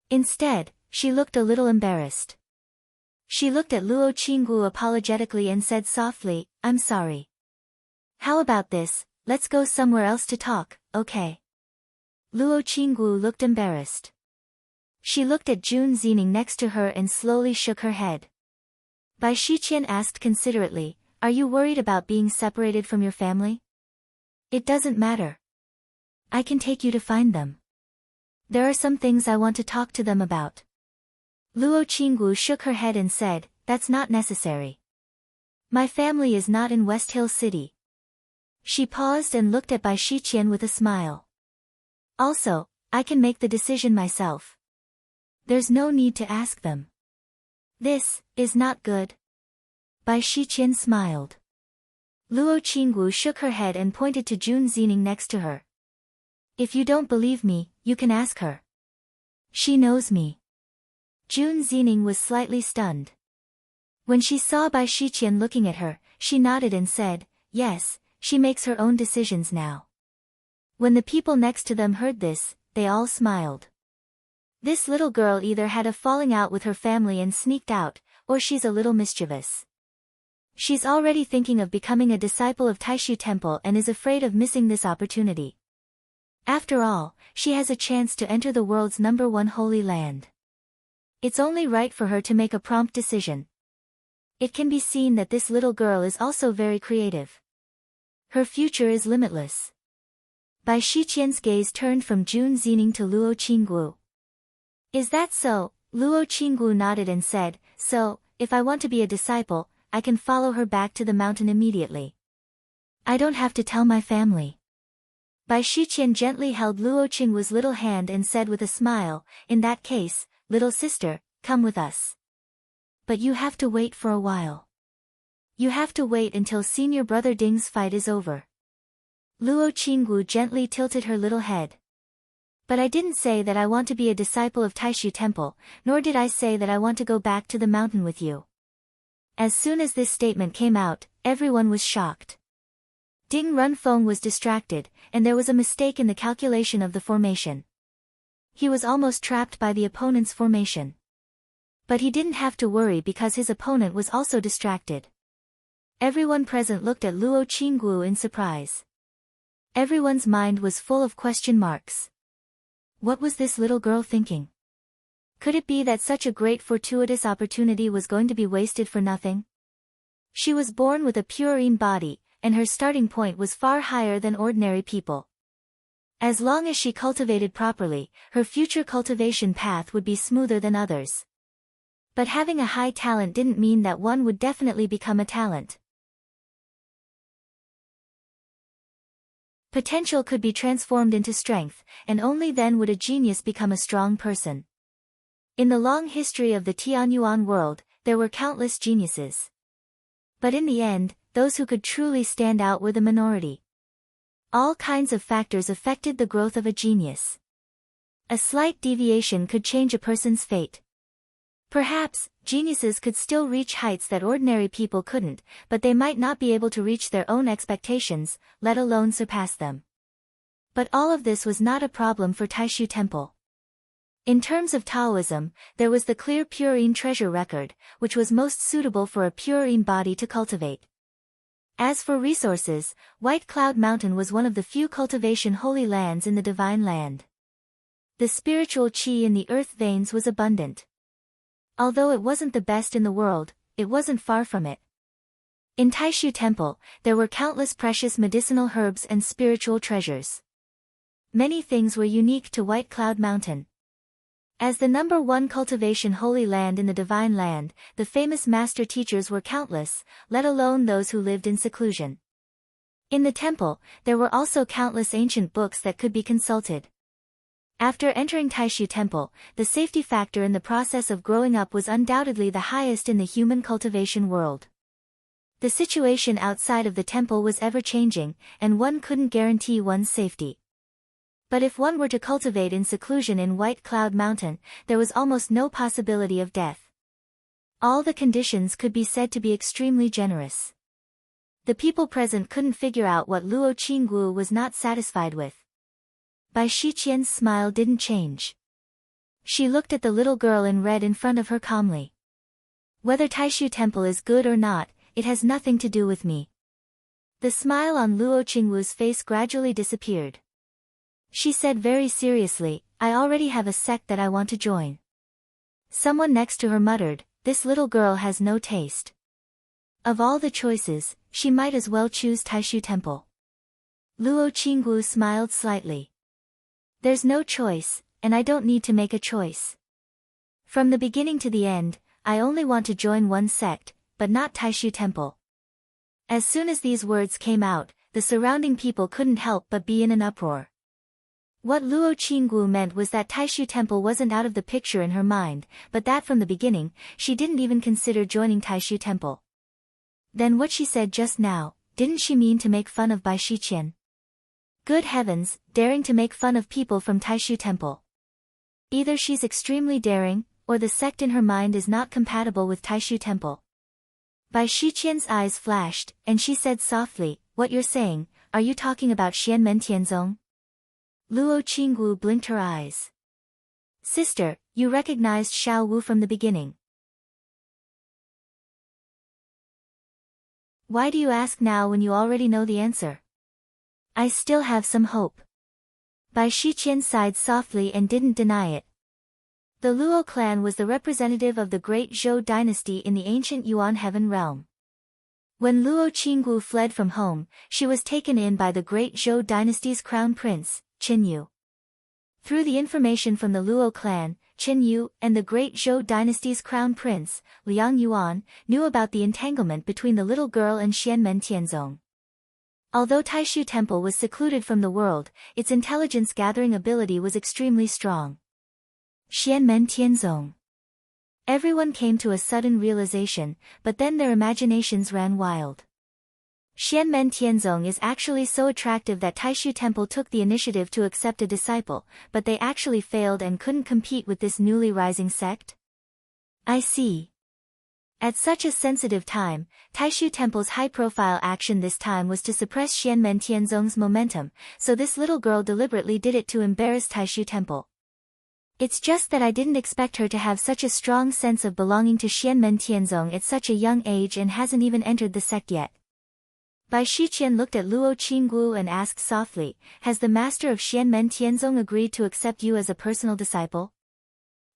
Instead, she looked a little embarrassed. She looked at Luo Qinggu apologetically and said softly, "I'm sorry. How about this, let's go somewhere else to talk, okay?" Luo Qinggu looked embarrassed. She looked at Jun Zining next to her and slowly shook her head. Bai Shiqian asked considerately, "Are you worried about being separated from your family?" "It doesn't matter. I can take you to find them. There are some things I want to talk to them about." Luo Qinggu shook her head and said, "That's not necessary. My family is not in West Hill City. She paused and looked at Bai Shiqian with a smile. Also, I can make the decision myself. There's no need to ask them. This is not good. Bai Shiqian smiled. Luo Qingwu shook her head and pointed to Jun Zining next to her. If you don't believe me, you can ask her. She knows me. Jun Zining was slightly stunned. When she saw Bai Shiqian looking at her, she nodded and said, yes, she makes her own decisions now. When the people next to them heard this, they all smiled. This little girl either had a falling out with her family and sneaked out, or she's a little mischievous. She's already thinking of becoming a disciple of Taishu Temple and is afraid of missing this opportunity. After all, she has a chance to enter the world's #1 holy land. It's only right for her to make a prompt decision. It can be seen that this little girl is also very creative. Her future is limitless. Bai Shiqian's gaze turned from Jun Zining to Luo Qingwu. Is that so? Luo Qingwu nodded and said, so, if I want to be a disciple, I can follow her back to the mountain immediately. I don't have to tell my family. Bai Shiqian gently held Luo Qingwu's little hand and said with a smile, in that case, little sister, come with us. But you have to wait for a while. You have to wait until senior brother Ding's fight is over. Luo Qingwu gently tilted her little head. But I didn't say that I want to be a disciple of Taishu Temple, nor did I say that I want to go back to the mountain with you. As soon as this statement came out, everyone was shocked. Ding Runfeng was distracted, and there was a mistake in the calculation of the formation. He was almost trapped by the opponent's formation. But he didn't have to worry because his opponent was also distracted. Everyone present looked at Luo Qingwu in surprise. Everyone's mind was full of question marks. What was this little girl thinking? Could it be that such a great fortuitous opportunity was going to be wasted for nothing? She was born with a purine body, and her starting point was far higher than ordinary people. As long as she cultivated properly, her future cultivation path would be smoother than others. But having a high talent didn't mean that one would definitely become a talent. Potential could be transformed into strength, and only then would a genius become a strong person. In the long history of the Tianyuan world, there were countless geniuses. But in the end, those who could truly stand out were the minority. All kinds of factors affected the growth of a genius. A slight deviation could change a person's fate. Perhaps, geniuses could still reach heights that ordinary people couldn't, but they might not be able to reach their own expectations, let alone surpass them. But all of this was not a problem for Taishu Temple. In terms of Taoism, there was the clear purine treasure record, which was most suitable for a purine body to cultivate. As for resources, White Cloud Mountain was one of the few cultivation holy lands in the Divine Land. The spiritual qi in the earth veins was abundant. Although it wasn't the best in the world, it wasn't far from it. In Taishu Temple, there were countless precious medicinal herbs and spiritual treasures. Many things were unique to White Cloud Mountain. As the #1 cultivation holy land in the Divine Land, the famous master teachers were countless, let alone those who lived in seclusion. In the temple, there were also countless ancient books that could be consulted. After entering Taishu Temple, the safety factor in the process of growing up was undoubtedly the highest in the human cultivation world. The situation outside of the temple was ever-changing, and one couldn't guarantee one's safety. But if one were to cultivate in seclusion in White Cloud Mountain, there was almost no possibility of death. All the conditions could be said to be extremely generous. The people present couldn't figure out what Luo Qingwu was not satisfied with. Bai Shiqian's smile didn't change. She looked at the little girl in red in front of her calmly. Whether Taishu Temple is good or not, it has nothing to do with me. The smile on Luo Qingwu's face gradually disappeared. She said very seriously, I already have a sect that I want to join. Someone next to her muttered, this little girl has no taste. Of all the choices, she might as well choose Taishu Temple. Luo Qingwu smiled slightly. There's no choice, and I don't need to make a choice. From the beginning to the end, I only want to join one sect, but not Taishu Temple. As soon as these words came out, the surrounding people couldn't help but be in an uproar. What Luo Qinggu meant was that Taishu Temple wasn't out of the picture in her mind, but that from the beginning, she didn't even consider joining Taishu Temple. Then what she said just now, didn't she mean to make fun of Bai Shiqian? Good heavens, daring to make fun of people from Taishu Temple. Either she's extremely daring, or the sect in her mind is not compatible with Taishu Temple. Bai Shiqian's eyes flashed, and she said softly, "What you're saying, are you talking about Xianmen Tianzong?" Luo Qinggu blinked her eyes. "Sister, you recognized Xiao Wu from the beginning. Why do you ask now when you already know the answer?" "I still have some hope." Bai Shiqian sighed softly and didn't deny it. The Luo clan was the representative of the great Zhou dynasty in the ancient Yuan Heaven realm. When Luo Qinggu fled from home, she was taken in by the great Zhou dynasty's crown prince, Qin Yu. Through the information from the Luo clan, Qin Yu and the great Zhou dynasty's crown prince, Liang Yuan, knew about the entanglement between the little girl and Xianmen Tianzong. Although Taishu Temple was secluded from the world, its intelligence-gathering ability was extremely strong. Xianmen Tianzong. Everyone came to a sudden realization, but then their imaginations ran wild. Xianmen Tianzong is actually so attractive that Taishu Temple took the initiative to accept a disciple, but they actually failed and couldn't compete with this newly rising sect? I see. At such a sensitive time, Taishu Temple's high-profile action this time was to suppress Xianmen Tianzong's momentum, so this little girl deliberately did it to embarrass Taishu Temple. It's just that I didn't expect her to have such a strong sense of belonging to Xianmen Tianzong at such a young age and hasn't even entered the sect yet. Bai Shiqian looked at Luo Qinggu and asked softly, "Has the master of Xianmen Tianzong agreed to accept you as a personal disciple?"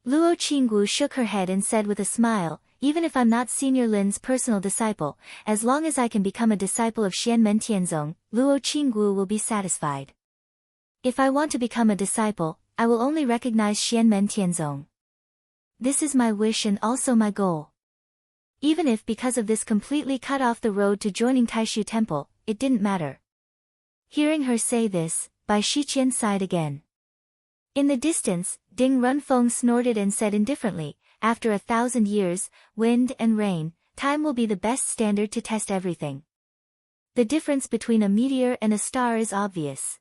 Luo Qinggu shook her head and said with a smile, "Even if I'm not Senior Lin's personal disciple, as long as I can become a disciple of Xianmen Tianzong, Luo Qinggu will be satisfied. If I want to become a disciple, I will only recognize Xianmen Tianzong. This is my wish and also my goal." Even if because of this completely cut off the road to joining Taishu Temple, it didn't matter. Hearing her say this, Bai Shiqian sighed again. In the distance, Ding Runfeng snorted and said indifferently, "After 1,000 years, wind and rain, time will be the best standard to test everything. The difference between a meteor and a star is obvious.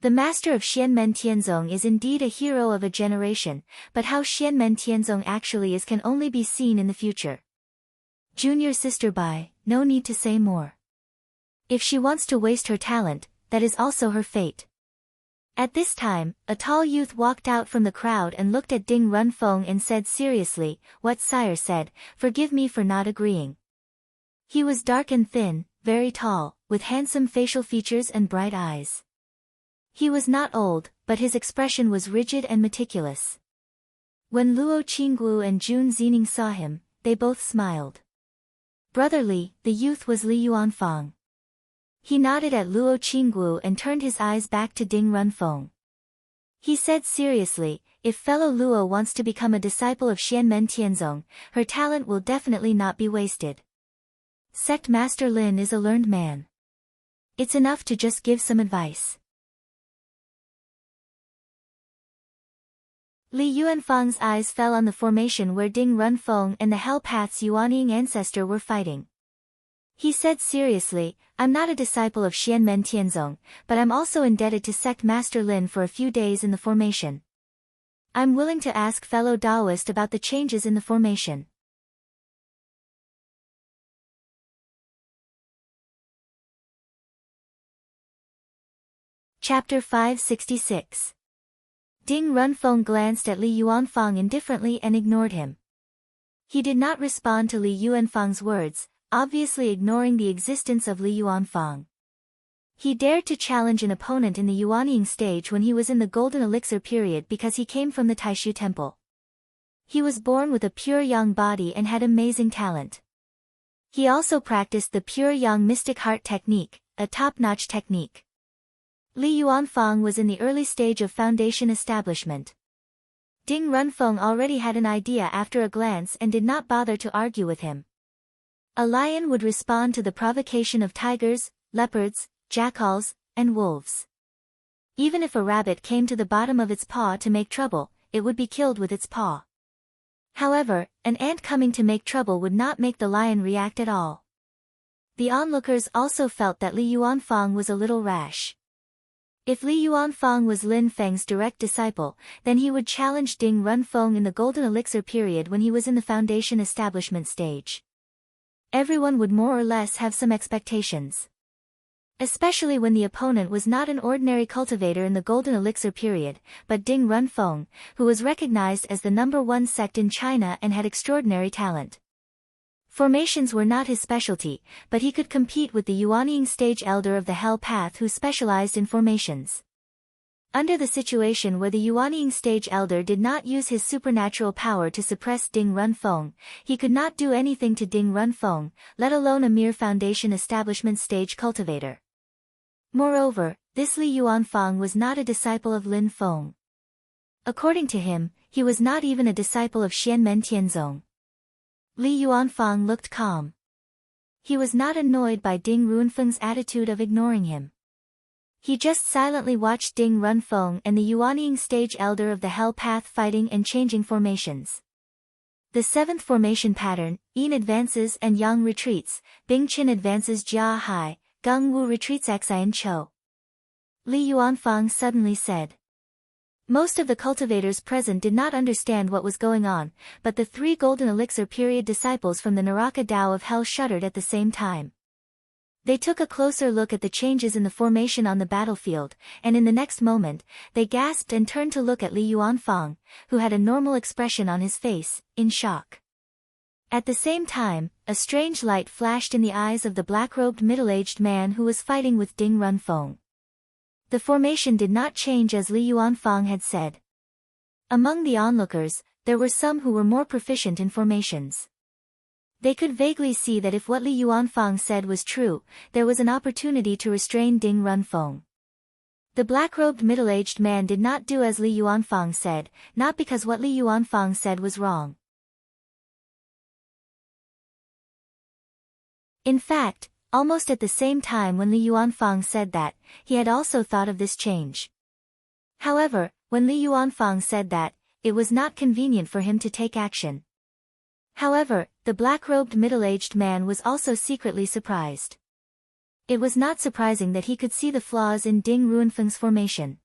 The master of Xianmen Tianzong is indeed a hero of a generation, but how Xianmen Tianzong actually is can only be seen in the future. Junior sister Bai, no need to say more. If she wants to waste her talent, that is also her fate." At this time, a tall youth walked out from the crowd and looked at Ding Runfeng and said seriously, "What sire said, forgive me for not agreeing." He was dark and thin, very tall, with handsome facial features and bright eyes. He was not old, but his expression was rigid and meticulous. When Luo Qinggu and Jun Zining saw him, they both smiled. Brotherly, the youth was Li Yuanfang. He nodded at Luo Qinggu and turned his eyes back to Ding Runfeng. He said seriously, "If fellow Luo wants to become a disciple of Xianmen Tianzong, her talent will definitely not be wasted. Sect Master Lin is a learned man. It's enough to just give some advice." Li Yuanfang's eyes fell on the formation where Ding Runfeng and the Hell Path's Yuanying ancestor were fighting. He said seriously, "I'm not a disciple of Xianmen Tianzong, but I'm also indebted to Sect Master Lin for a few days in the formation. I'm willing to ask fellow Daoist about the changes in the formation." Chapter 566. Ding Runfeng glanced at Li Yuanfang indifferently and ignored him. He did not respond to Li Yuanfang's words, obviously ignoring the existence of Li Yuanfang. He dared to challenge an opponent in the Yuanying stage when he was in the Golden Elixir period because he came from the Taishu Temple. He was born with a pure yang body and had amazing talent. He also practiced the pure yang mystic heart technique, a top-notch technique. Li Yuanfang was in the early stage of foundation establishment. Ding Runfeng already had an idea after a glance and did not bother to argue with him. A lion would respond to the provocation of tigers, leopards, jackals, and wolves. Even if a rabbit came to the bottom of its paw to make trouble, it would be killed with its paw. However, an ant coming to make trouble would not make the lion react at all. The onlookers also felt that Li Yuanfang was a little rash. If Li Yuanfang was Lin Feng's direct disciple, then he would challenge Ding Runfeng in the Golden Elixir period when he was in the foundation establishment stage. Everyone would more or less have some expectations. Especially when the opponent was not an ordinary cultivator in the Golden Elixir period, but Ding Runfeng, who was recognized as the #1 sect in China and had extraordinary talent. Formations were not his specialty, but he could compete with the Yuanying stage elder of the Hell Path who specialized in formations. Under the situation where the Yuanying stage elder did not use his supernatural power to suppress Ding Runfeng, he could not do anything to Ding Runfeng, let alone a mere foundation establishment stage cultivator. Moreover, this Li Yuanfang was not a disciple of Lin Feng. According to him, he was not even a disciple of Xianmen Tianzong. Li Yuanfang looked calm. He was not annoyed by Ding Runfeng's attitude of ignoring him. He just silently watched Ding Runfeng and the Yuanying stage elder of the Hell Path fighting and changing formations. The 7th formation pattern, Yin advances and Yang retreats, Bing Qin advances Jia Hai, Gung Wu retreats Xian Chou. Li Yuanfang suddenly said. Most of the cultivators present did not understand what was going on, but the 3 Golden Elixir period disciples from the Naraka Tao of Hell shuddered at the same time. They took a closer look at the changes in the formation on the battlefield, and in the next moment, they gasped and turned to look at Li Yuanfang, who had a normal expression on his face, in shock. At the same time, a strange light flashed in the eyes of the black-robed middle-aged man who was fighting with Ding Runfeng. The formation did not change as Li Yuanfang had said. Among the onlookers, there were some who were more proficient in formations. They could vaguely see that if what Li Yuanfang said was true, there was an opportunity to restrain Ding Runfeng. The black-robed middle-aged man did not do as Li Yuanfang said, not because what Li Yuanfang said was wrong. In fact, almost at the same time when Li Yuanfang said that, he had also thought of this change. However, when Li Yuanfang said that, it was not convenient for him to take action. However, the black-robed middle-aged man was also secretly surprised. It was not surprising that he could see the flaws in Ding Runfeng's formation.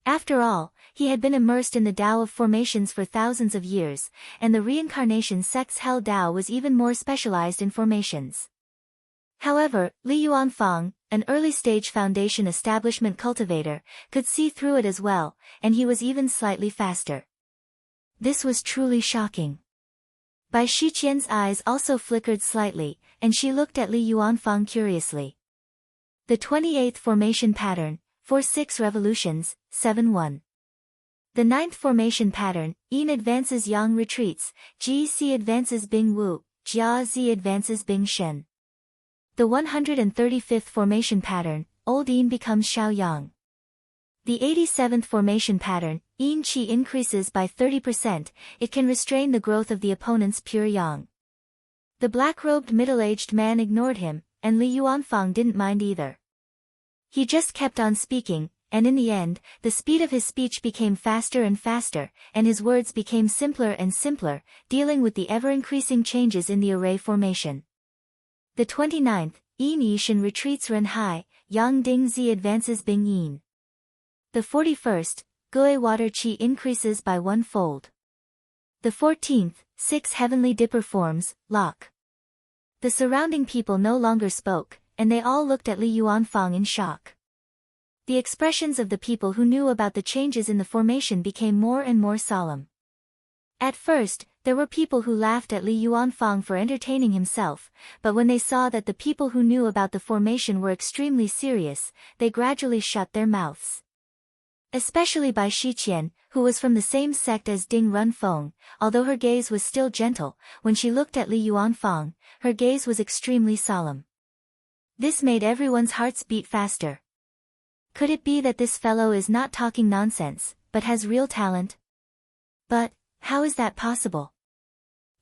After all, he had been immersed in the Tao of formations for thousands of years, and the reincarnation sect's Hell Tao was even more specialized in formations. However, Li Yuanfang, an early-stage foundation establishment cultivator, could see through it as well, and he was even slightly faster. This was truly shocking. Bai Shiqian's eyes also flickered slightly, and she looked at Li Yuanfang curiously. The 28th formation pattern, 4-6 revolutions, 7-1. The 9th formation pattern, Yin advances Yang retreats, Ji Si advances Bing Wu, Jia Zi advances Bing Shen. The 135th formation pattern, Old Yin becomes Xiao Yang. The 87th formation pattern, Yin Qi increases by 30%, it can restrain the growth of the opponent's pure Yang. The black-robed middle-aged man ignored him, and Li Yuanfang didn't mind either. He just kept on speaking, and in the end, the speed of his speech became faster and faster, and his words became simpler and simpler, dealing with the ever-increasing changes in the array formation. The 29th, Yin Yishan retreats Ren Hai, Yang Ding Zi advances Bing Yin. The 41st, Gui water qi increases by 1-fold. The 14th, 6 heavenly dipper forms, lock. The surrounding people no longer spoke, and they all looked at Li Yuanfang in shock. The expressions of the people who knew about the changes in the formation became more and more solemn. At first, there were people who laughed at Li Yuanfang for entertaining himself, but when they saw that the people who knew about the formation were extremely serious, they gradually shut their mouths. Especially Bai Shiqian, who was from the same sect as Ding Runfeng, although her gaze was still gentle, when she looked at Li Yuanfang, her gaze was extremely solemn. This made everyone's hearts beat faster. Could it be that this fellow is not talking nonsense, but has real talent? But, how is that possible?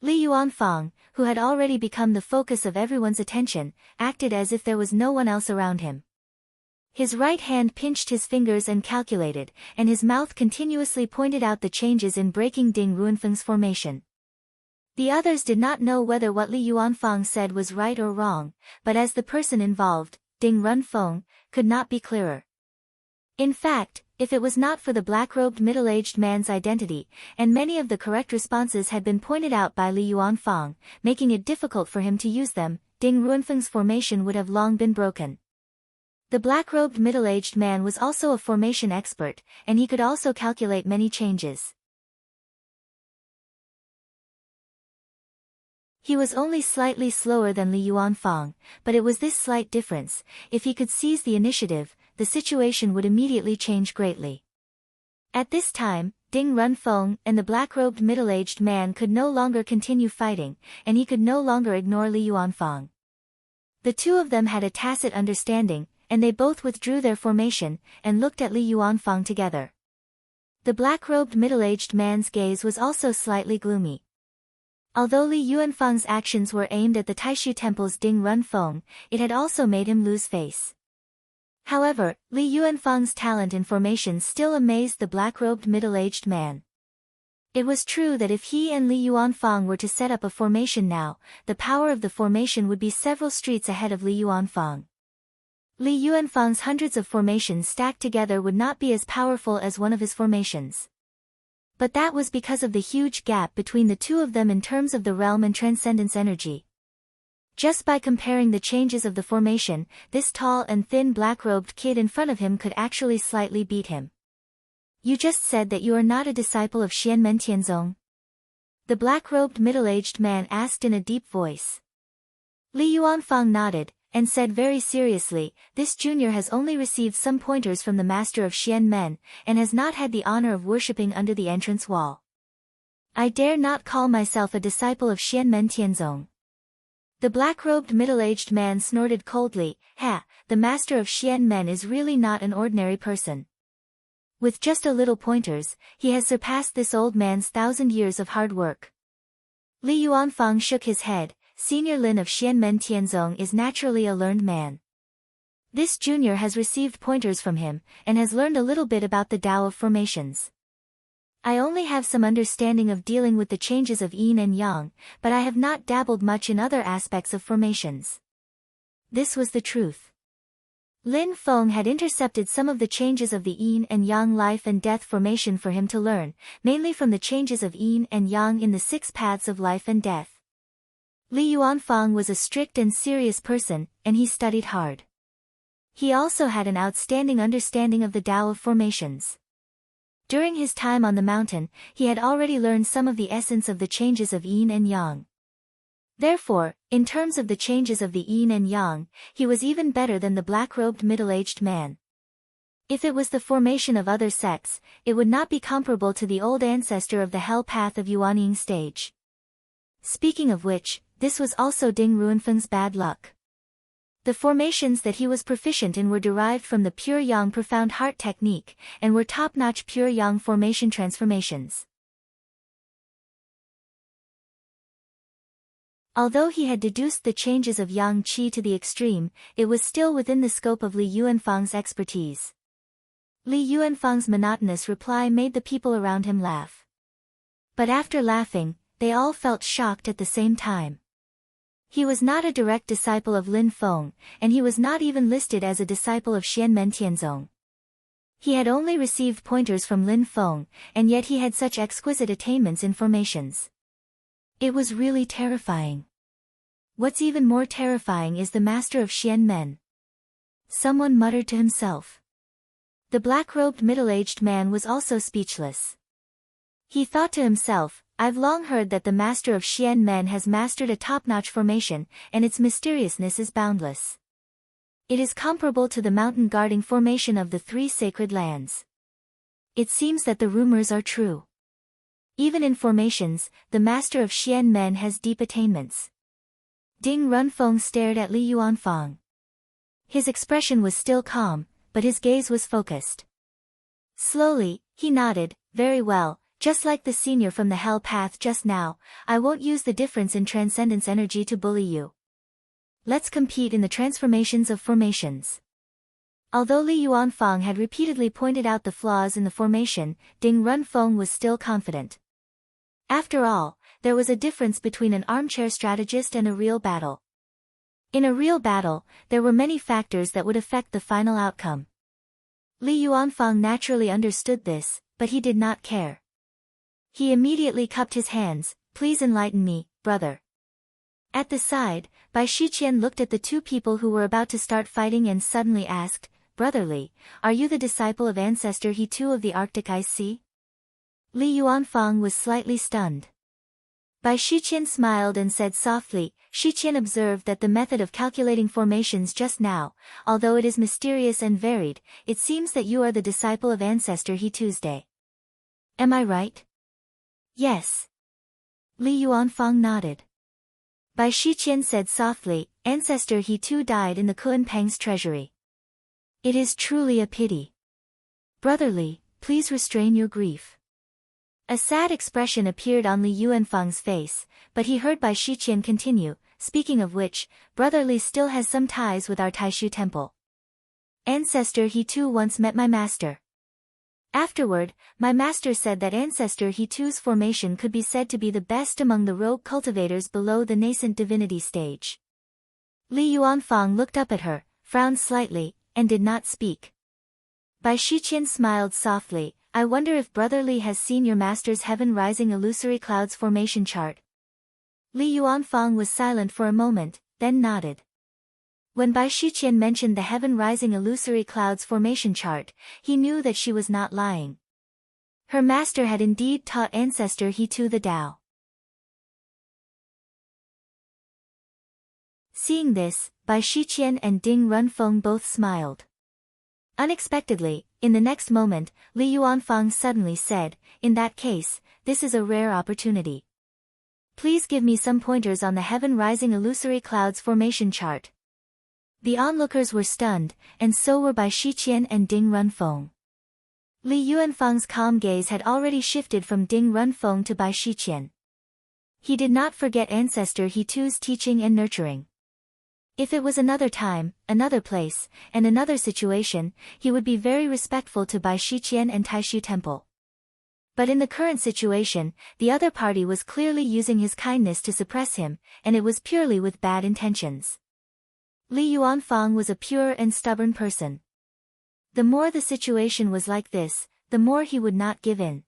Li Yuanfang, who had already become the focus of everyone's attention, acted as if there was no one else around him. His right hand pinched his fingers and calculated, and his mouth continuously pointed out the changes in breaking Ding Ruanfeng's formation. The others did not know whether what Li Yuanfang said was right or wrong, but as the person involved, Ding Runfeng, could not be clearer. In fact, if it was not for the black-robed middle-aged man's identity, and many of the correct responses had been pointed out by Li Yuanfang, making it difficult for him to use them, Ding Ruanfeng's formation would have long been broken. The black-robed middle-aged man was also a formation expert, and he could also calculate many changes. He was only slightly slower than Li Yuanfang, but it was this slight difference. If he could seize the initiative, the situation would immediately change greatly. At this time, Ding Runfeng and the black-robed middle-aged man could no longer continue fighting, and he could no longer ignore Li Yuanfang. The two of them had a tacit understanding, and they both withdrew their formation, and looked at Li Yuanfang together. The black-robed middle-aged man's gaze was also slightly gloomy. Although Li Yuanfang's actions were aimed at the Taishu Temple's Ding Runfeng, it had also made him lose face. However, Li Yuanfang's talent in formation still amazed the black-robed middle-aged man. It was true that if he and Li Yuanfang were to set up a formation now, the power of the formation would be several streets ahead of Li Yuanfang. Li Yuanfang's hundreds of formations stacked together would not be as powerful as one of his formations. But that was because of the huge gap between the two of them in terms of the realm and transcendence energy. Just by comparing the changes of the formation, this tall and thin black-robed kid in front of him could actually slightly beat him. You just said that you are not a disciple of Xianmen Tianzong? The black-robed middle-aged man asked in a deep voice. Li Yuanfang nodded, and said very seriously, this junior has only received some pointers from the master of Xianmen, and has not had the honor of worshipping under the entrance wall. I dare not call myself a disciple of Xianmen Tianzong. The black-robed middle-aged man snorted coldly, Ha, the master of Xianmen is really not an ordinary person. With just a little pointers, he has surpassed this old man's 1,000 years of hard work. Li Yuanfang shook his head. Senior Lin of Xianmen Tianzong is naturally a learned man. This junior has received pointers from him, and has learned a little bit about the Tao of formations. I only have some understanding of dealing with the changes of yin and yang, but I have not dabbled much in other aspects of formations. This was the truth. Lin Feng had intercepted some of the changes of the yin and yang life and death formation for him to learn, mainly from the changes of yin and yang in the 6 paths of life and death. Li Yuanfang was a strict and serious person, and he studied hard. He also had an outstanding understanding of the Tao of formations. During his time on the mountain, he had already learned some of the essence of the changes of yin and yang. Therefore, in terms of the changes of the yin and yang, he was even better than the black-robed middle-aged man. If it was the formation of other sects, it would not be comparable to the old ancestor of the hell path of Yuanying stage. Speaking of which, this was also Ding Ruanfeng's bad luck. The formations that he was proficient in were derived from the pure yang profound heart technique, and were top-notch pure yang formation transformations. Although he had deduced the changes of yang qi to the extreme, it was still within the scope of Li Yuanfang's expertise. Li Yuanfang's monotonous reply made the people around him laugh. But after laughing, they all felt shocked at the same time. He was not a direct disciple of Lin Feng, and he was not even listed as a disciple of Xianmen Tianzong. He had only received pointers from Lin Feng, and yet he had such exquisite attainments in formations. It was really terrifying. What's even more terrifying is the master of Xianmen. Someone muttered to himself. The black-robed middle-aged man was also speechless. He thought to himself, I've long heard that the master of Xianmen has mastered a top-notch formation, and its mysteriousness is boundless. It is comparable to the mountain-guarding formation of the 3 sacred lands. It seems that the rumors are true. Even in formations, the master of Xianmen has deep attainments. Ding Runfeng stared at Li Yuanfang. His expression was still calm, but his gaze was focused. Slowly, he nodded, very well, Just like the senior from the hell path just now, I won't use the difference in transcendence energy to bully you. Let's compete in the transformations of formations. Although Li Yuanfang had repeatedly pointed out the flaws in the formation, Ding Runfeng was still confident. After all, there was a difference between an armchair strategist and a real battle. In a real battle, there were many factors that would affect the final outcome. Li Yuanfang naturally understood this, but he did not care. He immediately cupped his hands. Please enlighten me, brother. At the side, Bai Shiqian looked at the two people who were about to start fighting and suddenly asked, Brother Li, are you the disciple of ancestor He Tu of the Arctic Ice Sea? Li Yuanfang was slightly stunned. Bai Shiqian smiled and said softly, Shiqian observed that the method of calculating formations just now, although it is mysterious and varied, it seems that you are the disciple of ancestor He Tuesday. Am I right? Yes. Li Yuanfang nodded. Bai Shiqian said softly, ancestor He Tu died in the Kuanpang's treasury. It is truly a pity. Brother Li, please restrain your grief. A sad expression appeared on Li Yuanfang's face, but he heard Bai Shiqian continue, speaking of which, Brother Li still has some ties with our Taishu temple. Ancestor He Tu once met my master. Afterward, my master said that ancestor He Tu's formation could be said to be the best among the rogue cultivators below the nascent divinity stage. Li Yuanfang looked up at her, frowned slightly, and did not speak. Bai Shiqian smiled softly, I wonder if Brother Li has seen your master's heaven-rising illusory clouds formation chart. Li Yuanfang was silent for a moment, then nodded. When Bai Shiqian mentioned the heaven-rising illusory clouds formation chart, he knew that she was not lying. Her master had indeed taught ancestor He Tu the Tao. Seeing this, Bai Shiqian and Ding Runfeng both smiled. Unexpectedly, in the next moment, Li Yuanfang suddenly said, in that case, this is a rare opportunity. Please give me some pointers on the heaven-rising illusory clouds formation chart. The onlookers were stunned, and so were Bai Shiqian and Ding Runfeng. Li Yuanfang's calm gaze had already shifted from Ding Runfeng to Bai Shiqian. He did not forget ancestor He Tu's teaching and nurturing. If it was another time, another place, and another situation, he would be very respectful to Bai Shiqian and Taishu Temple. But in the current situation, the other party was clearly using his kindness to suppress him, and it was purely with bad intentions. Li Yuanfang was a pure and stubborn person. The more the situation was like this, the more he would not give in.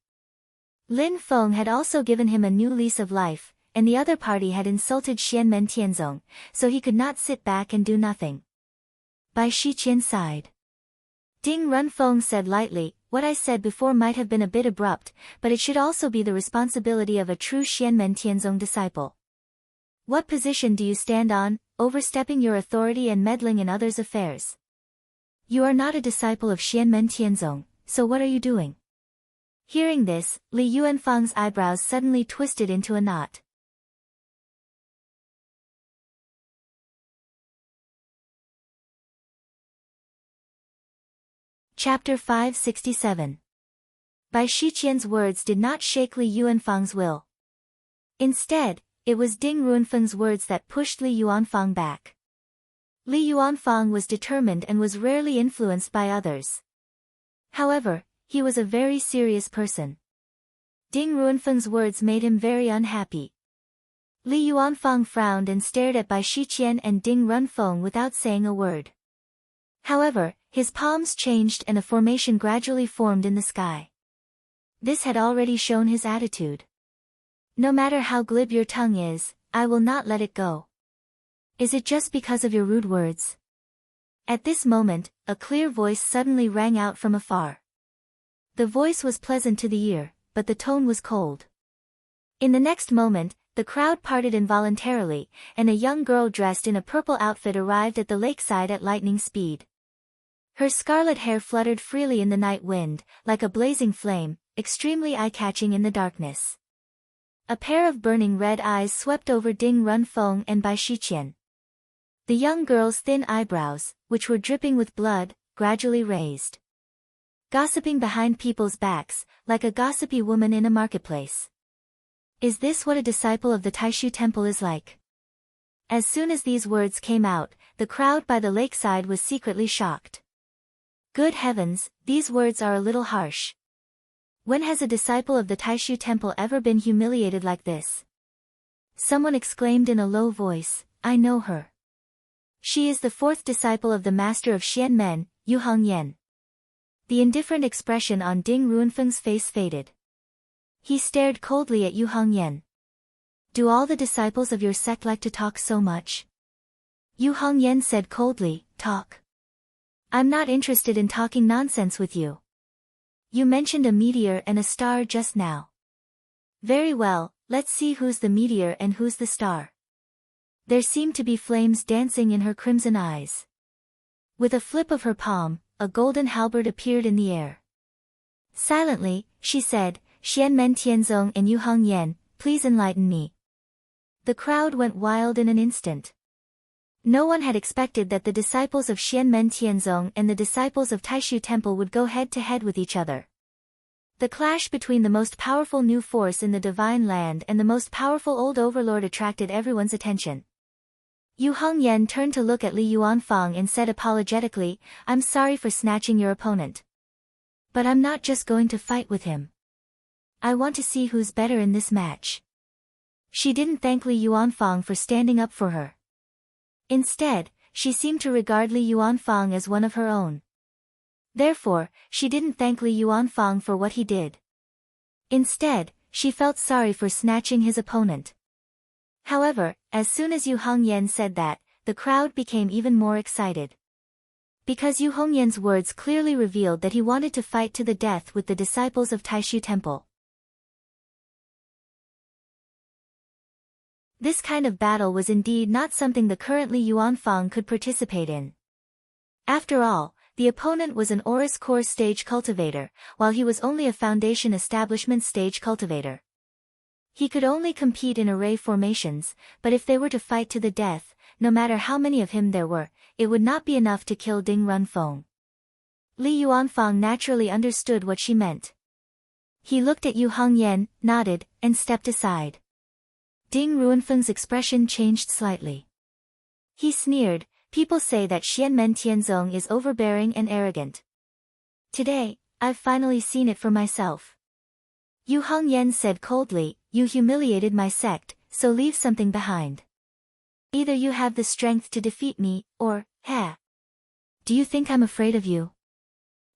Lin Feng had also given him a new lease of life, and the other party had insulted Xianmen Tianzong, so he could not sit back and do nothing. Bai Shiqian sighed. Ding Runfeng said lightly, what I said before might have been a bit abrupt, but it should also be the responsibility of a true Xianmen Tianzong disciple. What position do you stand on, overstepping your authority and meddling in others' affairs? You are not a disciple of Xianmen Tianzong, so what are you doing? Hearing this, Li Yuanfang's eyebrows suddenly twisted into a knot. Chapter 567. Bai Shiqian's words did not shake Li Yuanfang's will. Instead, it was Ding Runfeng's words that pushed Li Yuanfang back. Li Yuanfang was determined and was rarely influenced by others. However, he was a very serious person. Ding Runfeng's words made him very unhappy. Li Yuanfang frowned and stared at Bai Shiqian and Ding Runfeng without saying a word. However, his palms changed and a formation gradually formed in the sky. This had already shown his attitude. No matter how glib your tongue is, I will not let it go. Is it just because of your rude words? At this moment, a clear voice suddenly rang out from afar. The voice was pleasant to the ear, but the tone was cold. In the next moment, the crowd parted involuntarily, and a young girl dressed in a purple outfit arrived at the lakeside at lightning speed. Her scarlet hair fluttered freely in the night wind, like a blazing flame, extremely eye-catching in the darkness. A pair of burning red eyes swept over Ding Runfeng and Bai Shiqian. The young girl's thin eyebrows, which were dripping with blood, gradually raised. gossiping behind people's backs, like a gossipy woman in a marketplace. Is this what a disciple of the Taishu temple is like? As soon as these words came out, the crowd by the lakeside was secretly shocked. Good heavens, these words are a little harsh. When has a disciple of the Taishu temple ever been humiliated like this? Someone exclaimed in a low voice, I know her. She is the fourth disciple of the master of Xianmen, Yu Hongyan. The indifferent expression on Ding Ruanfeng's face faded. He stared coldly at Yu Hongyan. Do all the disciples of your sect like to talk so much? Yu Hongyan said coldly, talk. I'm not interested in talking nonsense with you. You mentioned a meteor and a star just now. Very well, let's see who's the meteor and who's the star. There seemed to be flames dancing in her crimson eyes. With a flip of her palm, a golden halberd appeared in the air. Silently, she said, Xianmen Tianzong and Yu Hongyan, please enlighten me. The crowd went wild in an instant. No one had expected that the disciples of Xianmen Tianzong and the disciples of Taishu Temple would go head-to-head with each other. The clash between the most powerful new force in the divine land and the most powerful old overlord attracted everyone's attention. Yu Hongyan turned to look at Li Yuanfang and said apologetically, I'm sorry for snatching your opponent. But I'm not just going to fight with him. I want to see who's better in this match. She didn't thank Li Yuanfang for standing up for her. Instead, she seemed to regard Li Yuanfang as one of her own. Therefore, she didn't thank Li Yuanfang for what he did. Instead, she felt sorry for snatching his opponent. However, as soon as Yu Hongyan said that, the crowd became even more excited. Because Yu Hongyan's words clearly revealed that he wanted to fight to the death with the disciples of Taishu Temple. This kind of battle was indeed not something the current Li Yuanfang could participate in. After all, the opponent was an Oris Core stage cultivator, while he was only a Foundation Establishment stage cultivator. He could only compete in array formations, but if they were to fight to the death, no matter how many of him there were, it would not be enough to kill Ding Runfeng. Li Yuanfang naturally understood what she meant. He looked at Yu Hongyan, nodded, and stepped aside. Ding Ruanfeng's expression changed slightly. He sneered, people say that Xianmen Tianzong is overbearing and arrogant. Today, I've finally seen it for myself. Yu Hongyan said coldly, you humiliated my sect, so leave something behind. Either you have the strength to defeat me, or, do you think I'm afraid of you?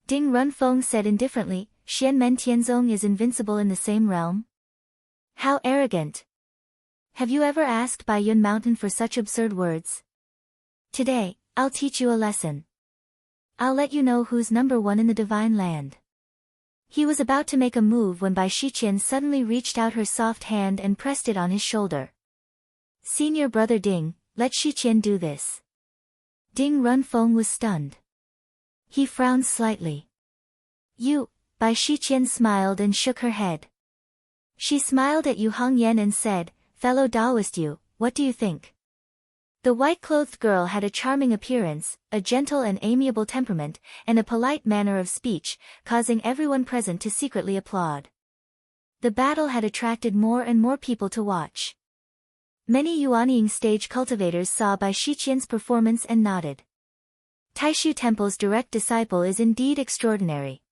Ding Runfeng said indifferently, Xianmen Tianzong is invincible in the same realm? How arrogant! Have you ever asked Bai Yun Mountain for such absurd words? Today, I'll teach you a lesson. I'll let you know who's number one in the divine land. He was about to make a move when Bai Shiqian suddenly reached out her soft hand and pressed it on his shoulder. Senior brother Ding, let Shiqian do this. Ding Runfeng was stunned. He frowned slightly. You, Bai Shiqian smiled and shook her head. She smiled at Yu Hongyan and said, fellow Taoist Yu, what do you think? The white-clothed girl had a charming appearance, a gentle and amiable temperament, and a polite manner of speech, causing everyone present to secretly applaud. The battle had attracted more and more people to watch. Many Yuanying stage cultivators saw Bai Shiqian's performance and nodded. Taishu Temple's direct disciple is indeed extraordinary.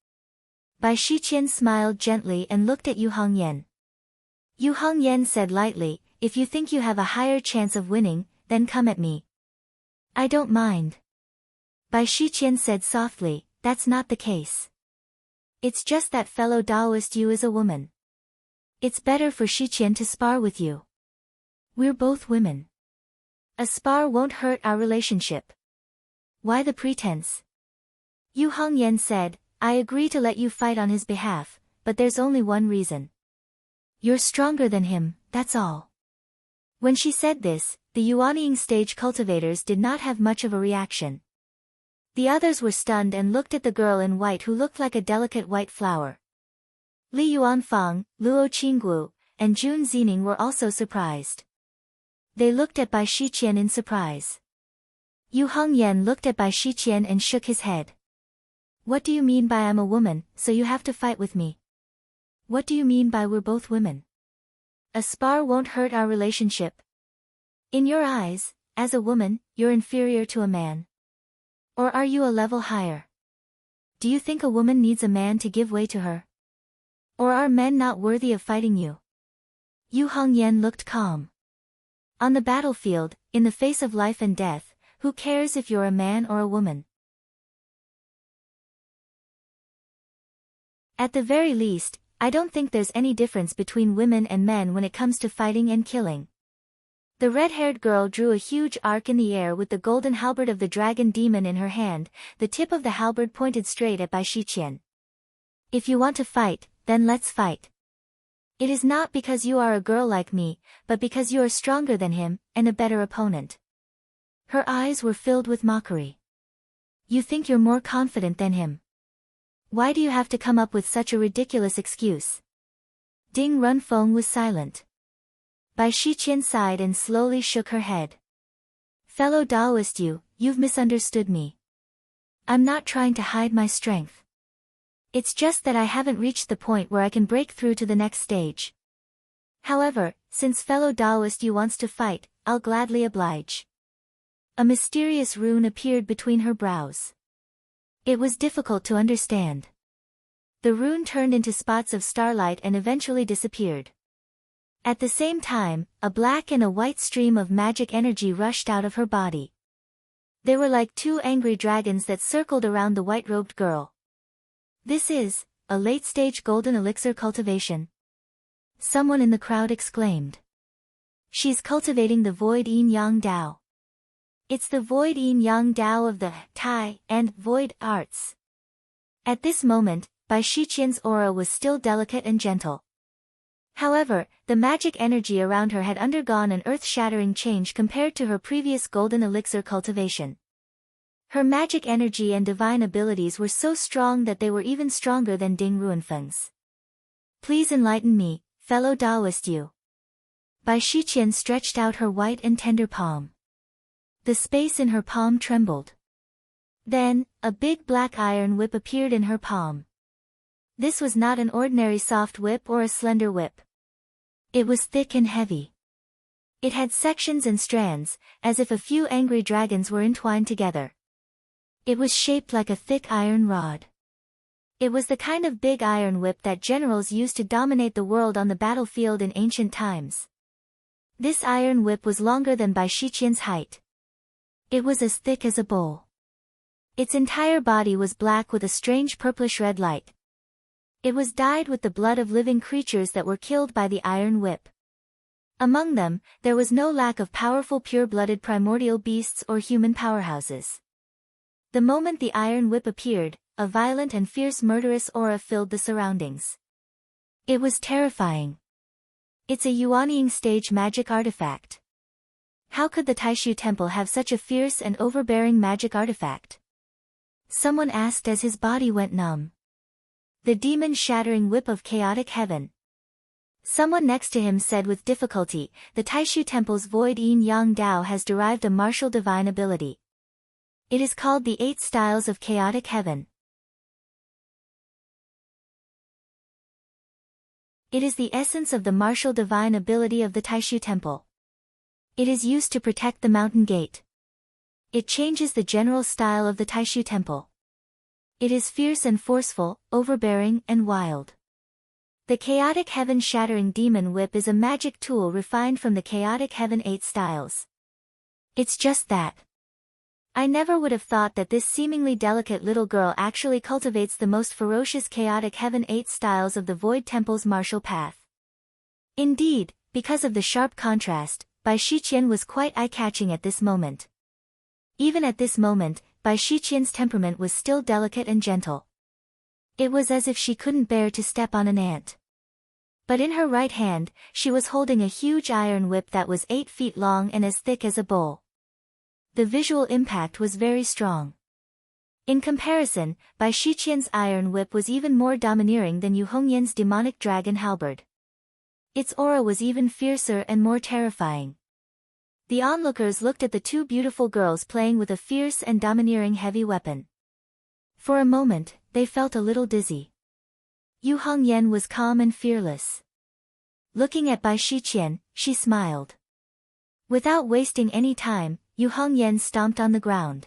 Bai Shiqian smiled gently and looked at Yu Hongyan. Yu Hongyan said lightly, if you think you have a higher chance of winning, then come at me. I don't mind. Bai Shiqian said softly, that's not the case. It's just that fellow Taoist Yu is a woman. It's better for Shiqian to spar with you. We're both women. A spar won't hurt our relationship. Why the pretense? Yu Hongyan said, I agree to let you fight on his behalf, but there's only one reason. You're stronger than him, that's all. When she said this, the Yuanying stage cultivators did not have much of a reaction. The others were stunned and looked at the girl in white who looked like a delicate white flower. Li Yuanfang, Luo Qinggu, and Jun Zining were also surprised. They looked at Bai Shiqian in surprise. Yu Hongyan looked at Bai Shiqian and shook his head. What do you mean by I'm a woman, so you have to fight with me? What do you mean by we're both women? A spar won't hurt our relationship. In your eyes, as a woman, you're inferior to a man. Or are you a level higher? Do you think a woman needs a man to give way to her? Or are men not worthy of fighting you? Yu Hongyan looked calm. On the battlefield, in the face of life and death, who cares if you're a man or a woman? At the very least, I don't think there's any difference between women and men when it comes to fighting and killing. The red-haired girl drew a huge arc in the air with the golden halberd of the dragon demon in her hand, the tip of the halberd pointed straight at Bai Shiqian. If you want to fight, then let's fight. It is not because you are a girl like me, but because you are stronger than him, and a better opponent. Her eyes were filled with mockery. You think you're more confident than him? Why do you have to come up with such a ridiculous excuse? Ding Runfeng was silent. Bai Shiqian sighed and slowly shook her head. Fellow Taoist, you've misunderstood me. I'm not trying to hide my strength. It's just that I haven't reached the point where I can break through to the next stage. However, since fellow Taoist wants to fight, I'll gladly oblige. A mysterious rune appeared between her brows. It was difficult to understand. The rune turned into spots of starlight and eventually disappeared. At the same time, a black and a white stream of magic energy rushed out of her body. They were like two angry dragons that circled around the white-robed girl. This is a late-stage golden elixir cultivation. Someone in the crowd exclaimed. She's cultivating the void yin-yang Dao. It's the void yin-yang Dao of the Tai and void arts. At this moment, Bai Shiqian's aura was still delicate and gentle. However, the magic energy around her had undergone an earth-shattering change compared to her previous golden elixir cultivation. Her magic energy and divine abilities were so strong that they were even stronger than Ding Runfeng's. Please enlighten me, fellow Taoist you. Bai Shiqian stretched out her white and tender palm. The space in her palm trembled. Then, a big black iron whip appeared in her palm. This was not an ordinary soft whip or a slender whip. It was thick and heavy. It had sections and strands, as if a few angry dragons were entwined together. It was shaped like a thick iron rod. It was the kind of big iron whip that generals used to dominate the world on the battlefield in ancient times. This iron whip was longer than Bai Shiqian's height. It was as thick as a bowl. Its entire body was black with a strange purplish-red light. It was dyed with the blood of living creatures that were killed by the iron whip. Among them, there was no lack of powerful pure-blooded primordial beasts or human powerhouses. The moment the iron whip appeared, a violent and fierce murderous aura filled the surroundings. It was terrifying. It's a Yuanying stage magic artifact. How could the Taishu Temple have such a fierce and overbearing magic artifact? Someone asked as his body went numb. The demon-shattering whip of chaotic heaven. Someone next to him said with difficulty, the Taishu Temple's void yin-yang Dao has derived a martial divine ability. It is called the 8 Styles of Chaotic Heaven. It is the essence of the martial divine ability of the Taishu Temple. It is used to protect the mountain gate. It changes the general style of the Taishu Temple. It is fierce and forceful, overbearing and wild. The Chaotic Heaven Shattering Demon Whip is a magic tool refined from the Chaotic Heaven 8 Styles. It's just that. I never would have thought that this seemingly delicate little girl actually cultivates the most ferocious Chaotic Heaven 8 Styles of the Void Temple's martial path. Indeed, because of the sharp contrast, Bai Shiqian was quite eye-catching at this moment. Even at this moment, Bai Shiqian's temperament was still delicate and gentle. It was as if she couldn't bear to step on an ant. But in her right hand, she was holding a huge iron whip that was 8 feet long and as thick as a bowl. The visual impact was very strong. In comparison, Bai Shiqian's iron whip was even more domineering than Yu Hongyan's demonic dragon halberd. Its aura was even fiercer and more terrifying. The onlookers looked at the two beautiful girls playing with a fierce and domineering heavy weapon. For a moment, they felt a little dizzy. Yu Hongyan was calm and fearless. Looking at Bai Shiqian, she smiled. Without wasting any time, Yu Hongyan stomped on the ground.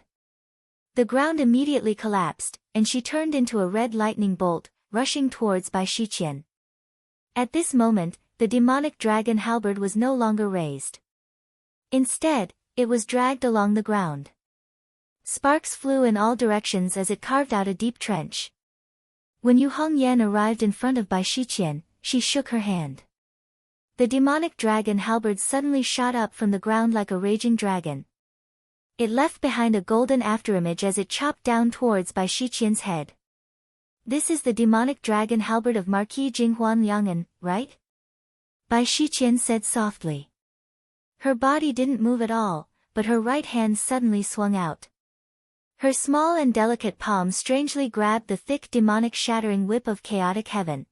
The ground immediately collapsed, and she turned into a red lightning bolt, rushing towards Bai Shiqian. At this moment, the demonic dragon halberd was no longer raised. Instead, it was dragged along the ground. Sparks flew in all directions as it carved out a deep trench. When Yu Hongyan arrived in front of Bai Shiqian, she shook her hand. The demonic dragon halberd suddenly shot up from the ground like a raging dragon. It left behind a golden afterimage as it chopped down towards Bai Shiqian's head. This is the demonic dragon halberd of Marquis Jinghuan Liangan, right? Bai Shiqian said softly. Her body didn't move at all, but her right hand suddenly swung out. Her small and delicate palm strangely grabbed the thick demonic shattering whip of chaotic heaven.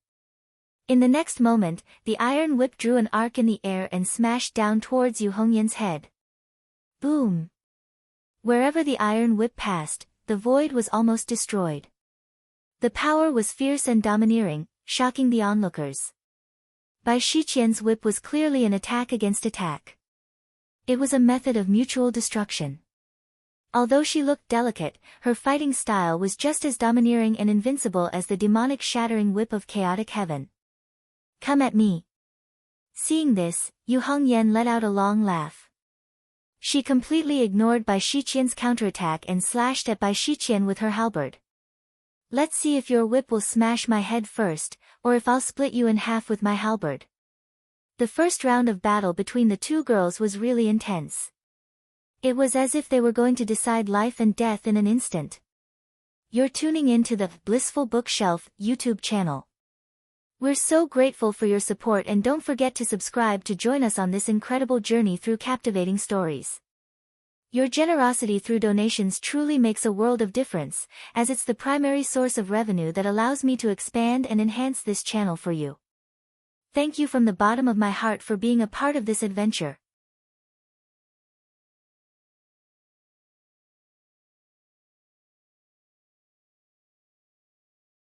In the next moment, the iron whip drew an arc in the air and smashed down towards Yu Hongyan's head. Boom! Wherever the iron whip passed, the void was almost destroyed. The power was fierce and domineering, shocking the onlookers. Bai Shiqian's whip was clearly an attack against attack. It was a method of mutual destruction. Although she looked delicate, her fighting style was just as domineering and invincible as the demonic shattering whip of chaotic heaven. Come at me. Seeing this, Yu Hongyan let out a long laugh. She completely ignored Bai Shiqian's counterattack and slashed at Bai Shiqian with her halberd. Let's see if your whip will smash my head first, or if I'll split you in half with my halberd. The first round of battle between the two girls was really intense. It was as if they were going to decide life and death in an instant. You're tuning in to the Blissful Bookshelf YouTube channel. We're so grateful for your support, and don't forget to subscribe to join us on this incredible journey through captivating stories. Your generosity through donations truly makes a world of difference, as it's the primary source of revenue that allows me to expand and enhance this channel for you. Thank you from the bottom of my heart for being a part of this adventure.